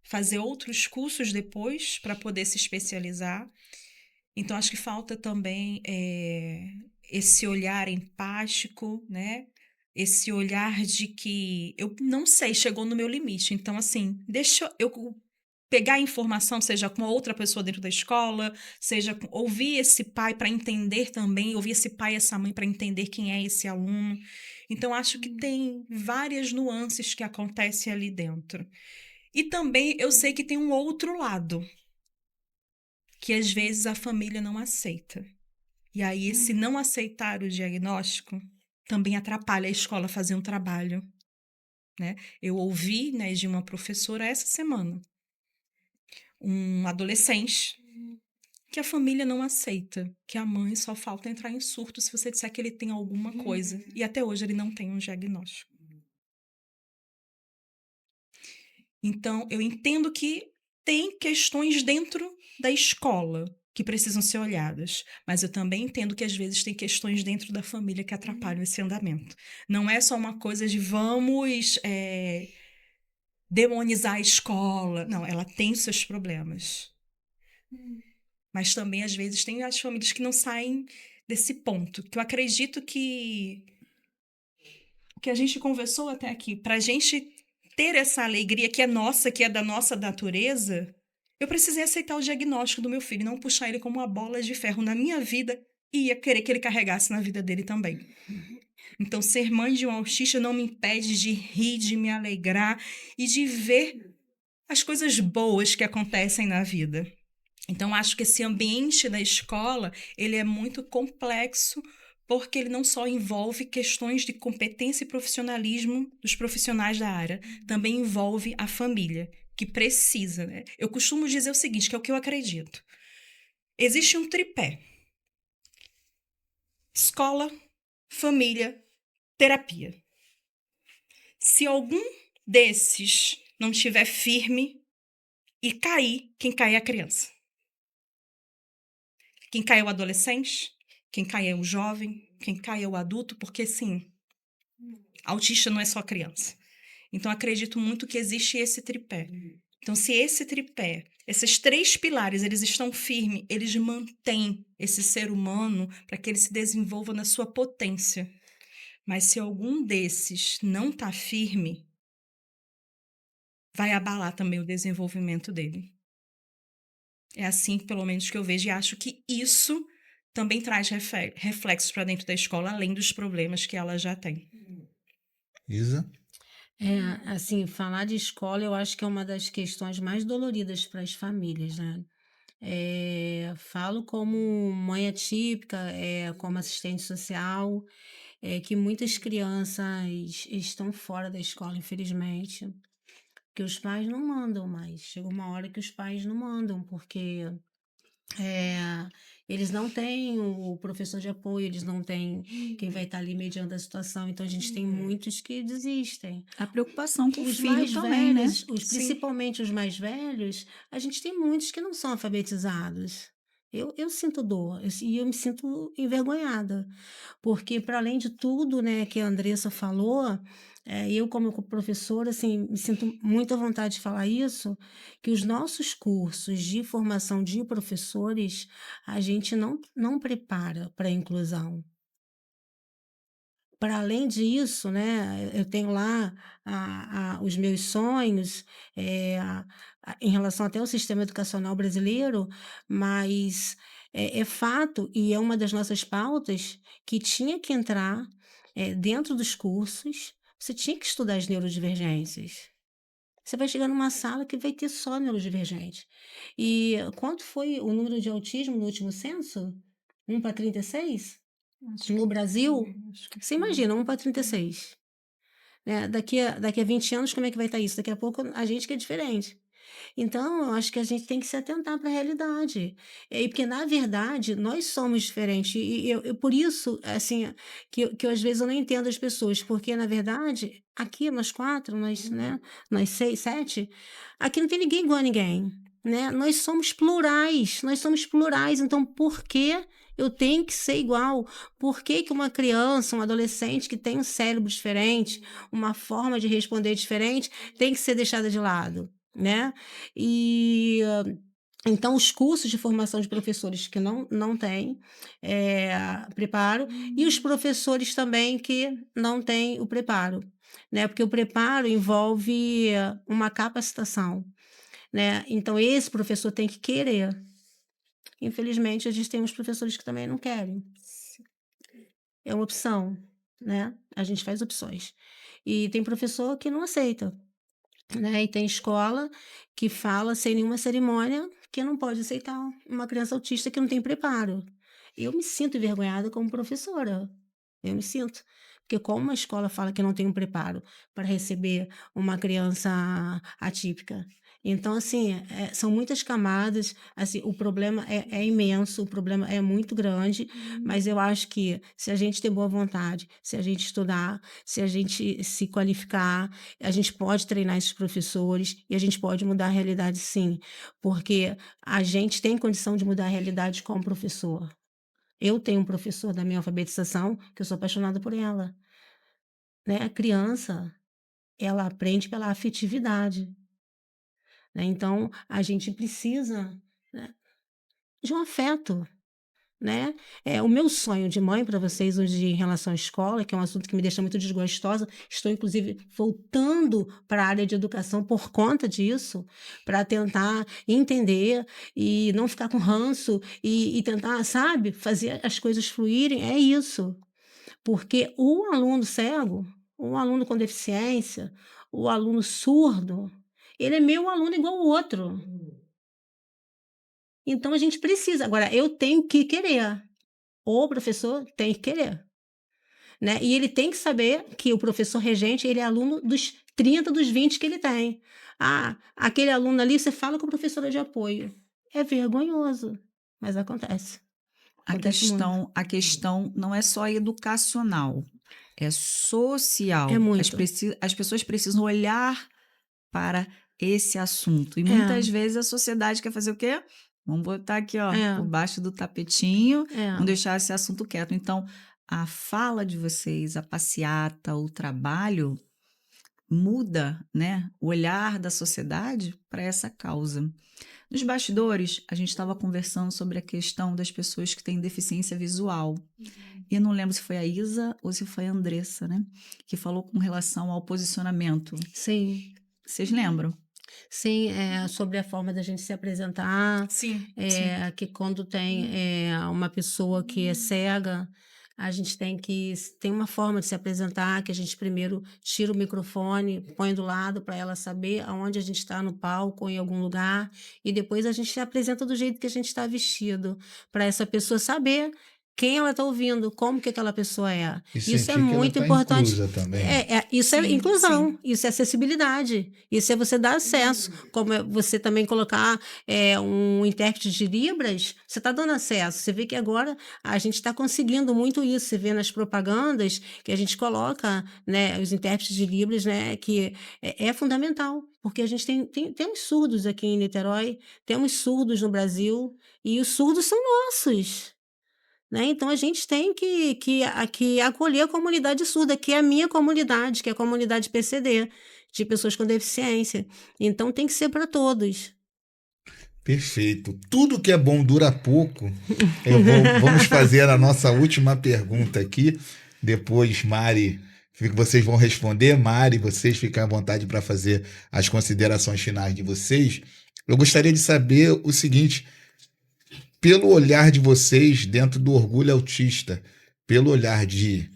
fazer outros cursos depois para poder se especializar. Então, acho que falta também esse olhar empático, né? Esse olhar de que eu não sei, chegou no meu limite. Então, assim, deixa eu pegar a informação, seja com outra pessoa dentro da escola, seja ouvir esse pai para entender também, ouvir esse pai e essa mãe para entender quem é esse aluno. Então, acho que tem várias nuances que acontecem ali dentro. E também eu sei que tem um outro lado, que às vezes a família não aceita. E aí, esse não aceitar o diagnóstico também atrapalha a escola a fazer um trabalho, né? Eu ouvi, né, de uma professora essa semana, um adolescente que a família não aceita, que a mãe só falta entrar em surto se você disser que ele tem alguma coisa. E até hoje ele não tem um diagnóstico. Então, eu entendo que tem questões dentro da escola que precisam ser olhadas, mas eu também entendo que às vezes tem questões dentro da família que atrapalham esse andamento. Não é só uma coisa de vamos demonizar a escola. Não, ela tem os seus problemas. Mas também, às vezes, tem as famílias que não saem desse ponto. Que eu acredito que a gente conversou até aqui, para a gente ter essa alegria que é nossa, que é da nossa natureza, eu precisei aceitar o diagnóstico do meu filho, não puxar ele como uma bola de ferro na minha vida e ia querer que ele carregasse na vida dele também. Então, ser mãe de um autista não me impede de rir, de me alegrar e de ver as coisas boas que acontecem na vida. Então, acho que esse ambiente da escola, ele é muito complexo, porque ele não só envolve questões de competência e profissionalismo dos profissionais da área, também envolve a família, que precisa, né? Eu costumo dizer o seguinte, que é o que eu acredito. Existe um tripé. Escola, família, terapia. Se algum desses não estiver firme e cair, quem cai é a criança. Quem cai é o adolescente, quem cai é o jovem, quem cai é o adulto, porque, sim, autista não é só criança. Então, acredito muito que existe esse tripé. Então, se esse tripé, esses 3 pilares, eles estão firmes, eles mantêm esse ser humano para que ele se desenvolva na sua potência. Mas se algum desses não está firme, vai abalar também o desenvolvimento dele. É assim, pelo menos, que eu vejo, e acho que isso também traz reflexos para dentro da escola, além dos problemas que ela já tem. Isa? Assim, falar de escola eu acho que é uma das questões mais doloridas para as famílias, né? Falo como mãe atípica, como assistente social, que muitas crianças estão fora da escola, infelizmente, porque os pais não mandam mais. Chega uma hora que os pais não mandam, porque é, eles não têm o professor de apoio, eles não têm quem vai estar ali mediando a situação, então a gente tem muitos que desistem. A preocupação com o Os filho mais também, né? velhos, Sim. principalmente os mais velhos, a gente tem muitos que não são alfabetizados. Eu sinto dor e eu me sinto envergonhada, porque para além de tudo, né, que a Andressa falou, eu como professora, assim, me sinto muito à vontade de falar isso, que os nossos cursos de formação de professores, a gente não prepara para a inclusão. Para além disso, né, eu tenho lá os meus sonhos, em relação até ao sistema educacional brasileiro, mas é fato e é uma das nossas pautas que tinha que entrar, dentro dos cursos, você tinha que estudar as neurodivergências. Você vai chegar numa sala que vai ter só neurodivergente. E quanto foi o número de autismo no último censo? 1 para 36? No Brasil, você imagina, 1 para 36, né? Daqui a 20 anos, como é que vai estar isso? Daqui a pouco a gente que é diferente. Então, eu acho que a gente tem que se atentar para a realidade. Porque, na verdade, nós somos diferentes. E por isso, assim, que eu às vezes eu não entendo as pessoas, porque, na verdade, aqui nós 4, né, nós 6, 7, aqui não tem ninguém igual a ninguém. Né? Nós somos plurais, então por que eu tenho que ser igual? Por que uma criança, um adolescente que tem um cérebro diferente, uma forma de responder diferente, tem que ser deixada de lado? Né? E então os cursos de formação de professores que não têm preparo, e os professores também que não têm o preparo, né? Porque o preparo envolve uma capacitação. né? Então, esse professor tem que querer. Infelizmente, a gente tem uns professores que também não querem. É uma opção, né? A gente faz opções. E tem professor que não aceita, né? E tem escola que fala sem nenhuma cerimônia que não pode aceitar uma criança autista que não tem preparo. Eu me sinto envergonhada como professora. Eu me sinto. Porque como uma escola fala que não tem um preparo para receber uma criança atípica. Então, assim, são muitas camadas, assim, o problema é imenso, o problema é muito grande, mas eu acho que se a gente ter boa vontade, se a gente estudar, se a gente se qualificar, a gente pode treinar esses professores e a gente pode mudar a realidade, sim, porque a gente tem condição de mudar a realidade como professor. Eu tenho um professor da minha alfabetização que eu sou apaixonada por ela, né? A criança, ela aprende pela afetividade, né? Então, a gente precisa, né, de um afeto, né? O meu sonho de mãe para vocês hoje em relação à escola, que é um assunto que me deixa muito desgostosa, estou inclusive voltando para a área de educação por conta disso, para tentar entender e não ficar com ranço e tentar, sabe, fazer as coisas fluírem, é isso. Porque o aluno cego, o aluno com deficiência, o aluno surdo, ele é meu aluno igual o outro. Então a gente precisa. Agora, eu tenho que querer. O professor tem que querer, né? E ele tem que saber que o professor regente, ele é aluno dos 30, dos 20 que ele tem. Ah, aquele aluno ali, você fala com a professora de apoio. É vergonhoso, mas acontece. Acontece muito. A questão não é só educacional, é social. É muito. As pessoas precisam olhar para esse assunto. E É. muitas vezes a sociedade quer fazer o quê? Vamos botar aqui, ó, por baixo do tapetinho, vamos deixar esse assunto quieto. Então, a fala de vocês, a passeata, o trabalho, muda, né, o olhar da sociedade para essa causa. Nos bastidores, a gente estava conversando sobre a questão das pessoas que têm deficiência visual. E eu não lembro se foi a Isa ou se foi a Andressa, né? Que falou com relação ao posicionamento. Sim. Vocês lembram? Sim, sobre a forma da gente se apresentar. Sim. Que quando tem uma pessoa que é cega, a gente tem uma forma de se apresentar, que a gente primeiro tira o microfone, põe do lado para ela saber aonde a gente está no palco ou em algum lugar, e depois a gente se apresenta do jeito que a gente está vestido, para essa pessoa saber quem ela está ouvindo, como que aquela pessoa é. E Isso é sentir que ela muito tá importante. inclusa também. Isso é Sim, inclusão, sim. isso é acessibilidade, isso é você dar acesso, como é você também colocar um intérprete de Libras, você está dando acesso. Você vê que agora a gente está conseguindo muito isso, você vê nas propagandas que a gente coloca, né, os intérpretes de Libras, né, que é fundamental, porque a gente temos surdos aqui em Niterói, temos surdos no Brasil, e os surdos são nossos. Né? Então a gente tem que acolher a comunidade surda, que é a minha comunidade, que é a comunidade PCD, de pessoas com deficiência. Então tem que ser para todos. Perfeito. Tudo que é bom dura pouco. Vamos fazer a nossa última pergunta aqui. Depois, Mari, vocês vão responder. Mari, vocês fiquem à vontade para fazer as considerações finais de vocês. Eu gostaria de saber o seguinte: pelo olhar de vocês dentro do Orgulho Autista, pelo olhar de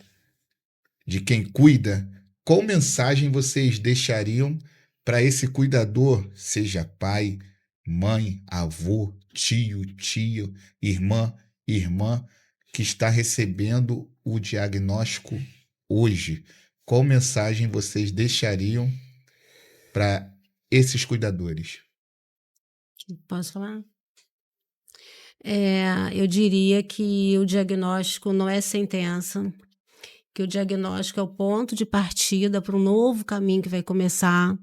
quem cuida, qual mensagem vocês deixariam para esse cuidador, seja pai, mãe, avô, tio, irmã, que está recebendo o diagnóstico hoje? Qual mensagem vocês deixariam para esses cuidadores? Posso falar? Eu diria que o diagnóstico não é sentença, que o diagnóstico é o ponto de partida para um novo caminho que vai começar.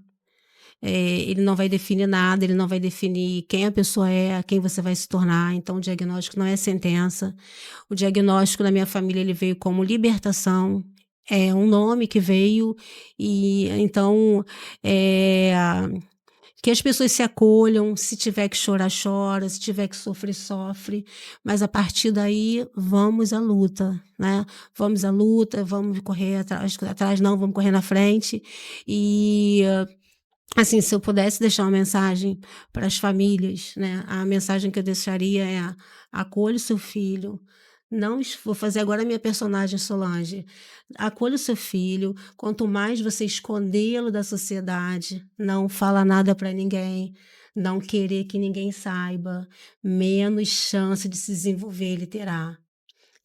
Ele não vai definir nada, ele não vai definir quem a pessoa é, quem você vai se tornar. Então, o diagnóstico não é sentença. O diagnóstico na minha família ele veio como libertação. É um nome que veio, e então que as pessoas se acolham, se tiver que chorar, chora, se tiver que sofrer, sofre, mas a partir daí vamos à luta, né? Vamos à luta, vamos correr atrás não, vamos correr na frente, e Assim, se eu pudesse deixar uma mensagem para as famílias, né? A mensagem que eu deixaria é: acolha o seu filho. Não, vou fazer agora a minha personagem Solange. Acolha o seu filho. Quanto mais você escondê-lo da sociedade, não fala nada para ninguém, não querer que ninguém saiba, menos chance de se desenvolver ele terá.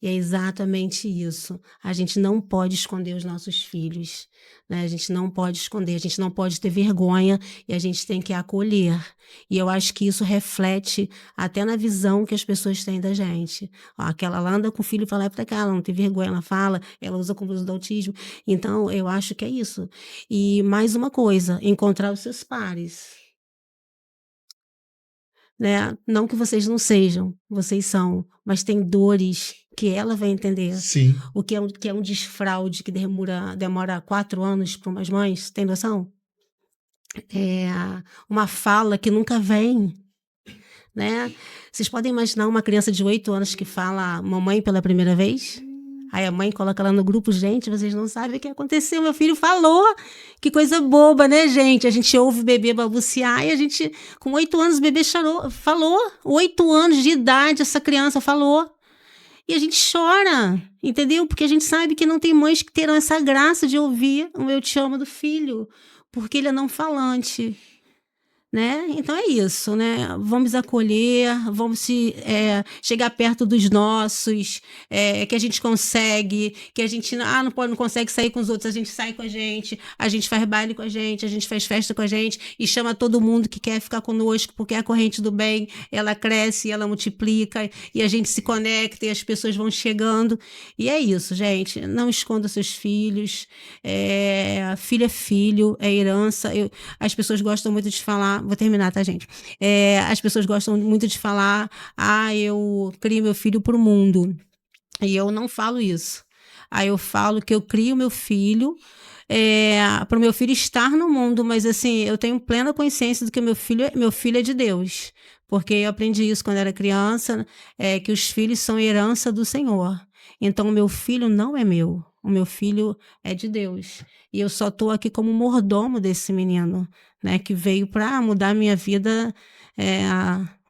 E é exatamente isso. A gente não pode esconder os nossos filhos, né? A gente não pode esconder, a gente não pode ter vergonha e a gente tem que acolher. E eu acho que isso reflete até na visão que as pessoas têm da gente. Ó, aquela lá anda com o filho para lá e para cá, ela não tem vergonha, ela fala, ela usa com blusa do autismo. Então, eu acho que é isso. E mais uma coisa, encontrar os seus pares. Né? Não que vocês não sejam, vocês são, mas tem dores que ela vai entender. Sim. O que é um desfraude que demora 4 anos para umas mães, tem noção? É uma fala que nunca vem, né? Vocês podem imaginar uma criança de 8 anos que fala mamãe pela primeira vez? Aí a mãe coloca lá no grupo: gente, vocês não sabem o que aconteceu, meu filho falou. Que coisa boba, né, gente? A gente ouve o bebê balbuciar e a gente, com 8 anos, o bebê falou. 8 anos de idade, essa criança falou. E a gente chora, entendeu? Porque a gente sabe que não tem mães que terão essa graça de ouvir o eu te amo do filho, porque ele é não falante. Né? Então é isso, né? Vamos acolher, vamos chegar perto dos nossos, que a gente consegue, que a gente não consegue sair com os outros, a gente sai com a gente faz baile com a gente faz festa com a gente e chama todo mundo que quer ficar conosco, porque a corrente do bem, ela cresce, ela multiplica e a gente se conecta e as pessoas vão chegando. E é isso, gente. Não esconda seus filhos. Filho é filho, é herança. As pessoas gostam muito de falar. Vou terminar, tá, gente? As pessoas gostam muito de falar: eu crio meu filho pro mundo. E eu não falo isso. Eu falo que eu crio meu filho para o meu filho estar no mundo, mas assim, eu tenho plena consciência de que meu filho é de Deus. Porque eu aprendi isso quando era criança, que os filhos são herança do Senhor. Então, o meu filho não é meu. O meu filho é de Deus. E eu só estou aqui como mordomo desse menino, né, que veio para mudar a minha vida,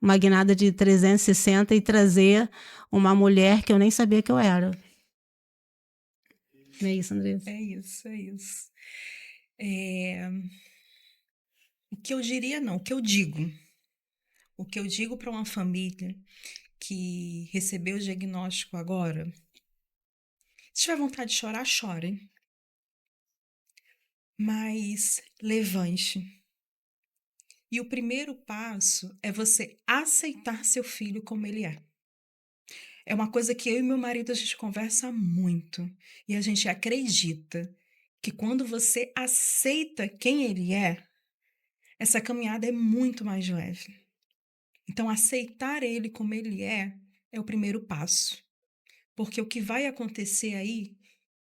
uma guinada de 360 e trazer uma mulher que eu nem sabia que eu era. Não é isso, Andressa? É isso, é isso. O que eu diria, não, o que eu digo. O que eu digo para uma família que recebeu o diagnóstico agora: se tiver vontade de chorar, chore. Mas levante. E o primeiro passo é você aceitar seu filho como ele é. É uma coisa que eu e meu marido a gente conversa muito. E a gente acredita que quando você aceita quem ele é, essa caminhada é muito mais leve. Então, aceitar ele como ele é o primeiro passo. Porque o que vai acontecer aí,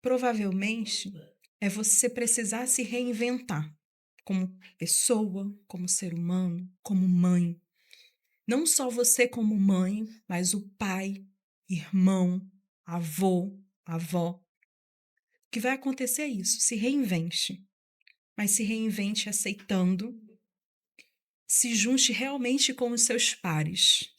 provavelmente, é você precisar se reinventar como pessoa, como ser humano, como mãe. Não só você como mãe, mas o pai, irmão, avô, avó. O que vai acontecer é isso: se reinvente. Mas se reinvente aceitando, se junte realmente com os seus pares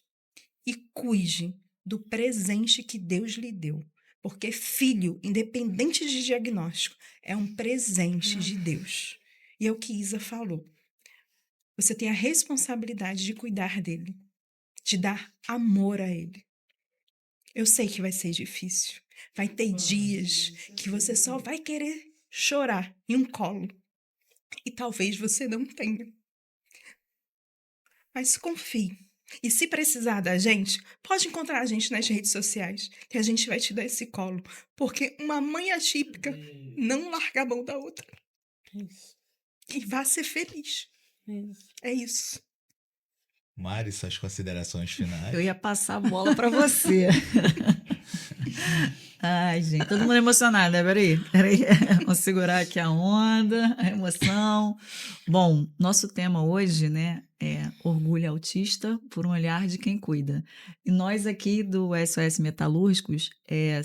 e cuide do presente que Deus lhe deu. Porque filho, independente de diagnóstico, é um presente de Deus. E é o que Isa falou. Você tem a responsabilidade de cuidar dele, de dar amor a ele. Eu sei que vai ser difícil. Vai ter dias que você só vai querer chorar em um colo. E talvez você não tenha. Mas confie. E se precisar da gente, pode encontrar a gente nas redes sociais, que a gente vai te dar esse colo. Porque uma mãe atípica não larga a mão da outra. E vá ser feliz. É isso. Mari, suas considerações finais. Eu ia passar a bola para você. Ai, gente, todo mundo emocionado, né? Peraí. Vamos segurar aqui a onda, a emoção. Bom, nosso tema hoje, né, é orgulho autista por um olhar de quem cuida. E nós aqui do SOS Metalúrgicos,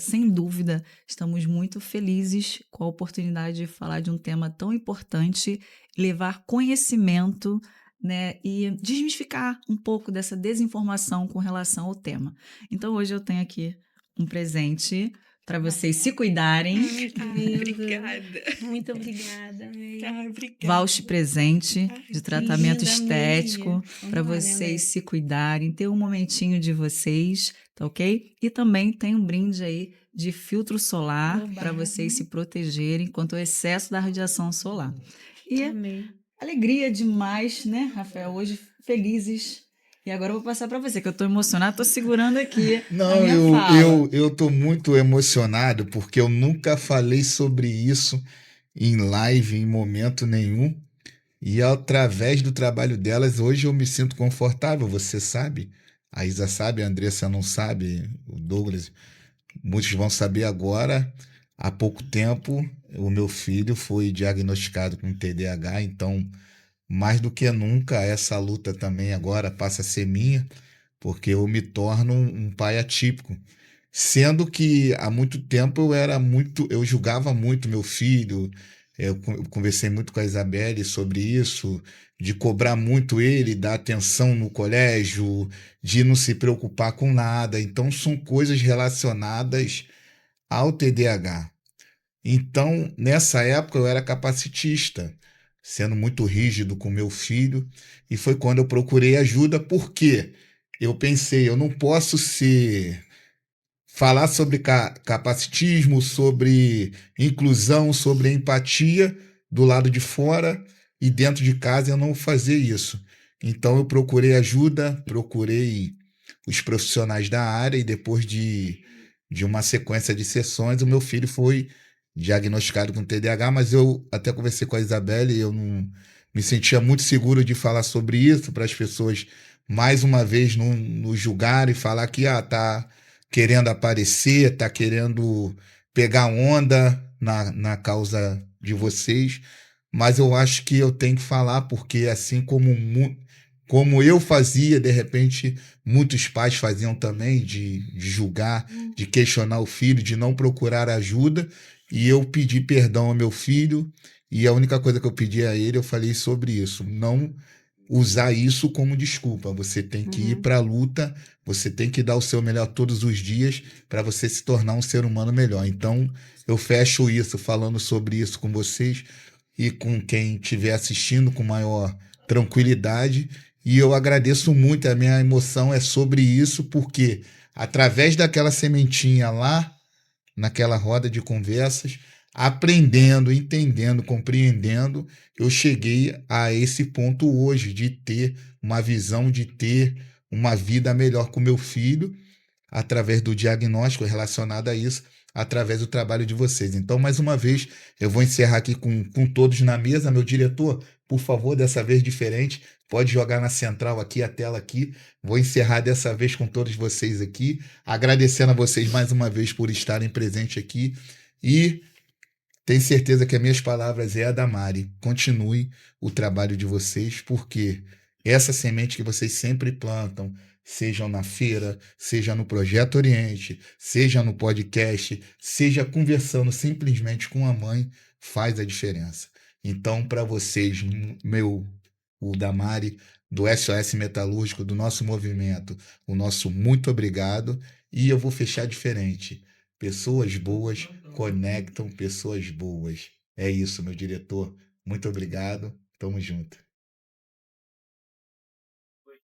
sem dúvida, estamos muito felizes com a oportunidade de falar de um tema tão importante, levar conhecimento, né, e desmistificar um pouco dessa desinformação com relação ao tema. Então, hoje eu tenho aqui um presente para vocês se cuidarem. Ai, que lindo. Obrigada. Muito obrigada, May. Obrigada. Voucher presente de tratamento linda, estético May. para Vamos lá, vocês May. se cuidarem, ter um momentinho de vocês, tá ok? E também tem um brinde aí de filtro solar Oba. para vocês se protegerem contra o excesso da radiação solar. E Amei. alegria demais, né, Rafael? Hoje felizes. E agora eu vou passar para você, que eu tô emocionada, tô segurando aqui a Não, minha fala. eu tô muito emocionado porque eu nunca falei sobre isso em live em momento nenhum. E através do trabalho delas, hoje eu me sinto confortável, você sabe. A Isa sabe, a Andressa não sabe, o Douglas, muitos vão saber agora. Há pouco tempo, o meu filho foi diagnosticado com TDAH, então, mais do que nunca, essa luta também agora passa a ser minha, porque eu me torno um pai atípico. Sendo que há muito tempo eu julgava muito meu filho, eu conversei muito com a Isabelle sobre isso, de cobrar muito ele, dar atenção no colégio, de não se preocupar com nada. Então, são coisas relacionadas ao TDAH. Então, nessa época, eu era capacitista, sendo muito rígido com meu filho, e foi quando eu procurei ajuda, porque eu pensei, eu não posso falar sobre capacitismo, sobre inclusão, sobre empatia do lado de fora e dentro de casa eu não fazer isso. Então eu procurei ajuda, procurei os profissionais da área e depois de uma sequência de sessões o meu filho foi diagnosticado com TDAH, mas eu até conversei com a Isabelle e eu não me sentia muito seguro de falar sobre isso para as pessoas mais uma vez não nos julgarem e falar que tá querendo aparecer, tá querendo pegar onda na causa de vocês, mas eu acho que eu tenho que falar, porque assim como eu fazia, de repente, muitos pais faziam também, de julgar, de questionar o filho, de não procurar ajuda, e eu pedi perdão ao meu filho, e a única coisa que eu pedi a ele, eu falei sobre isso, não usar isso como desculpa. Você tem que ir para a luta, você tem que dar o seu melhor todos os dias para você se tornar um ser humano melhor. Então, eu fecho isso falando sobre isso com vocês e com quem estiver assistindo com maior tranquilidade. E eu agradeço muito, a minha emoção é sobre isso, porque através daquela sementinha lá, naquela roda de conversas, aprendendo, entendendo, compreendendo, eu cheguei a esse ponto hoje de ter uma visão, de ter uma vida melhor com meu filho, através do diagnóstico relacionado a isso, através do trabalho de vocês. Então, mais uma vez, eu vou encerrar aqui com todos na mesa. Meu diretor, por favor, dessa vez diferente, pode jogar na central aqui, a tela aqui. Vou encerrar dessa vez com todos vocês aqui, agradecendo a vocês mais uma vez por estarem presentes aqui e tenho certeza que as minhas palavras é a da Mari. Continue o trabalho de vocês, porque essa semente que vocês sempre plantam, seja na feira, seja no Projeto Oriente, seja no podcast, seja conversando simplesmente com a mãe, faz a diferença. Então, para vocês, o da Mari, do SOS Metalúrgico, do nosso movimento, o nosso muito obrigado. E eu vou fechar diferente. Pessoas boas conectam pessoas boas. É isso, meu diretor. Muito obrigado. Tamo junto.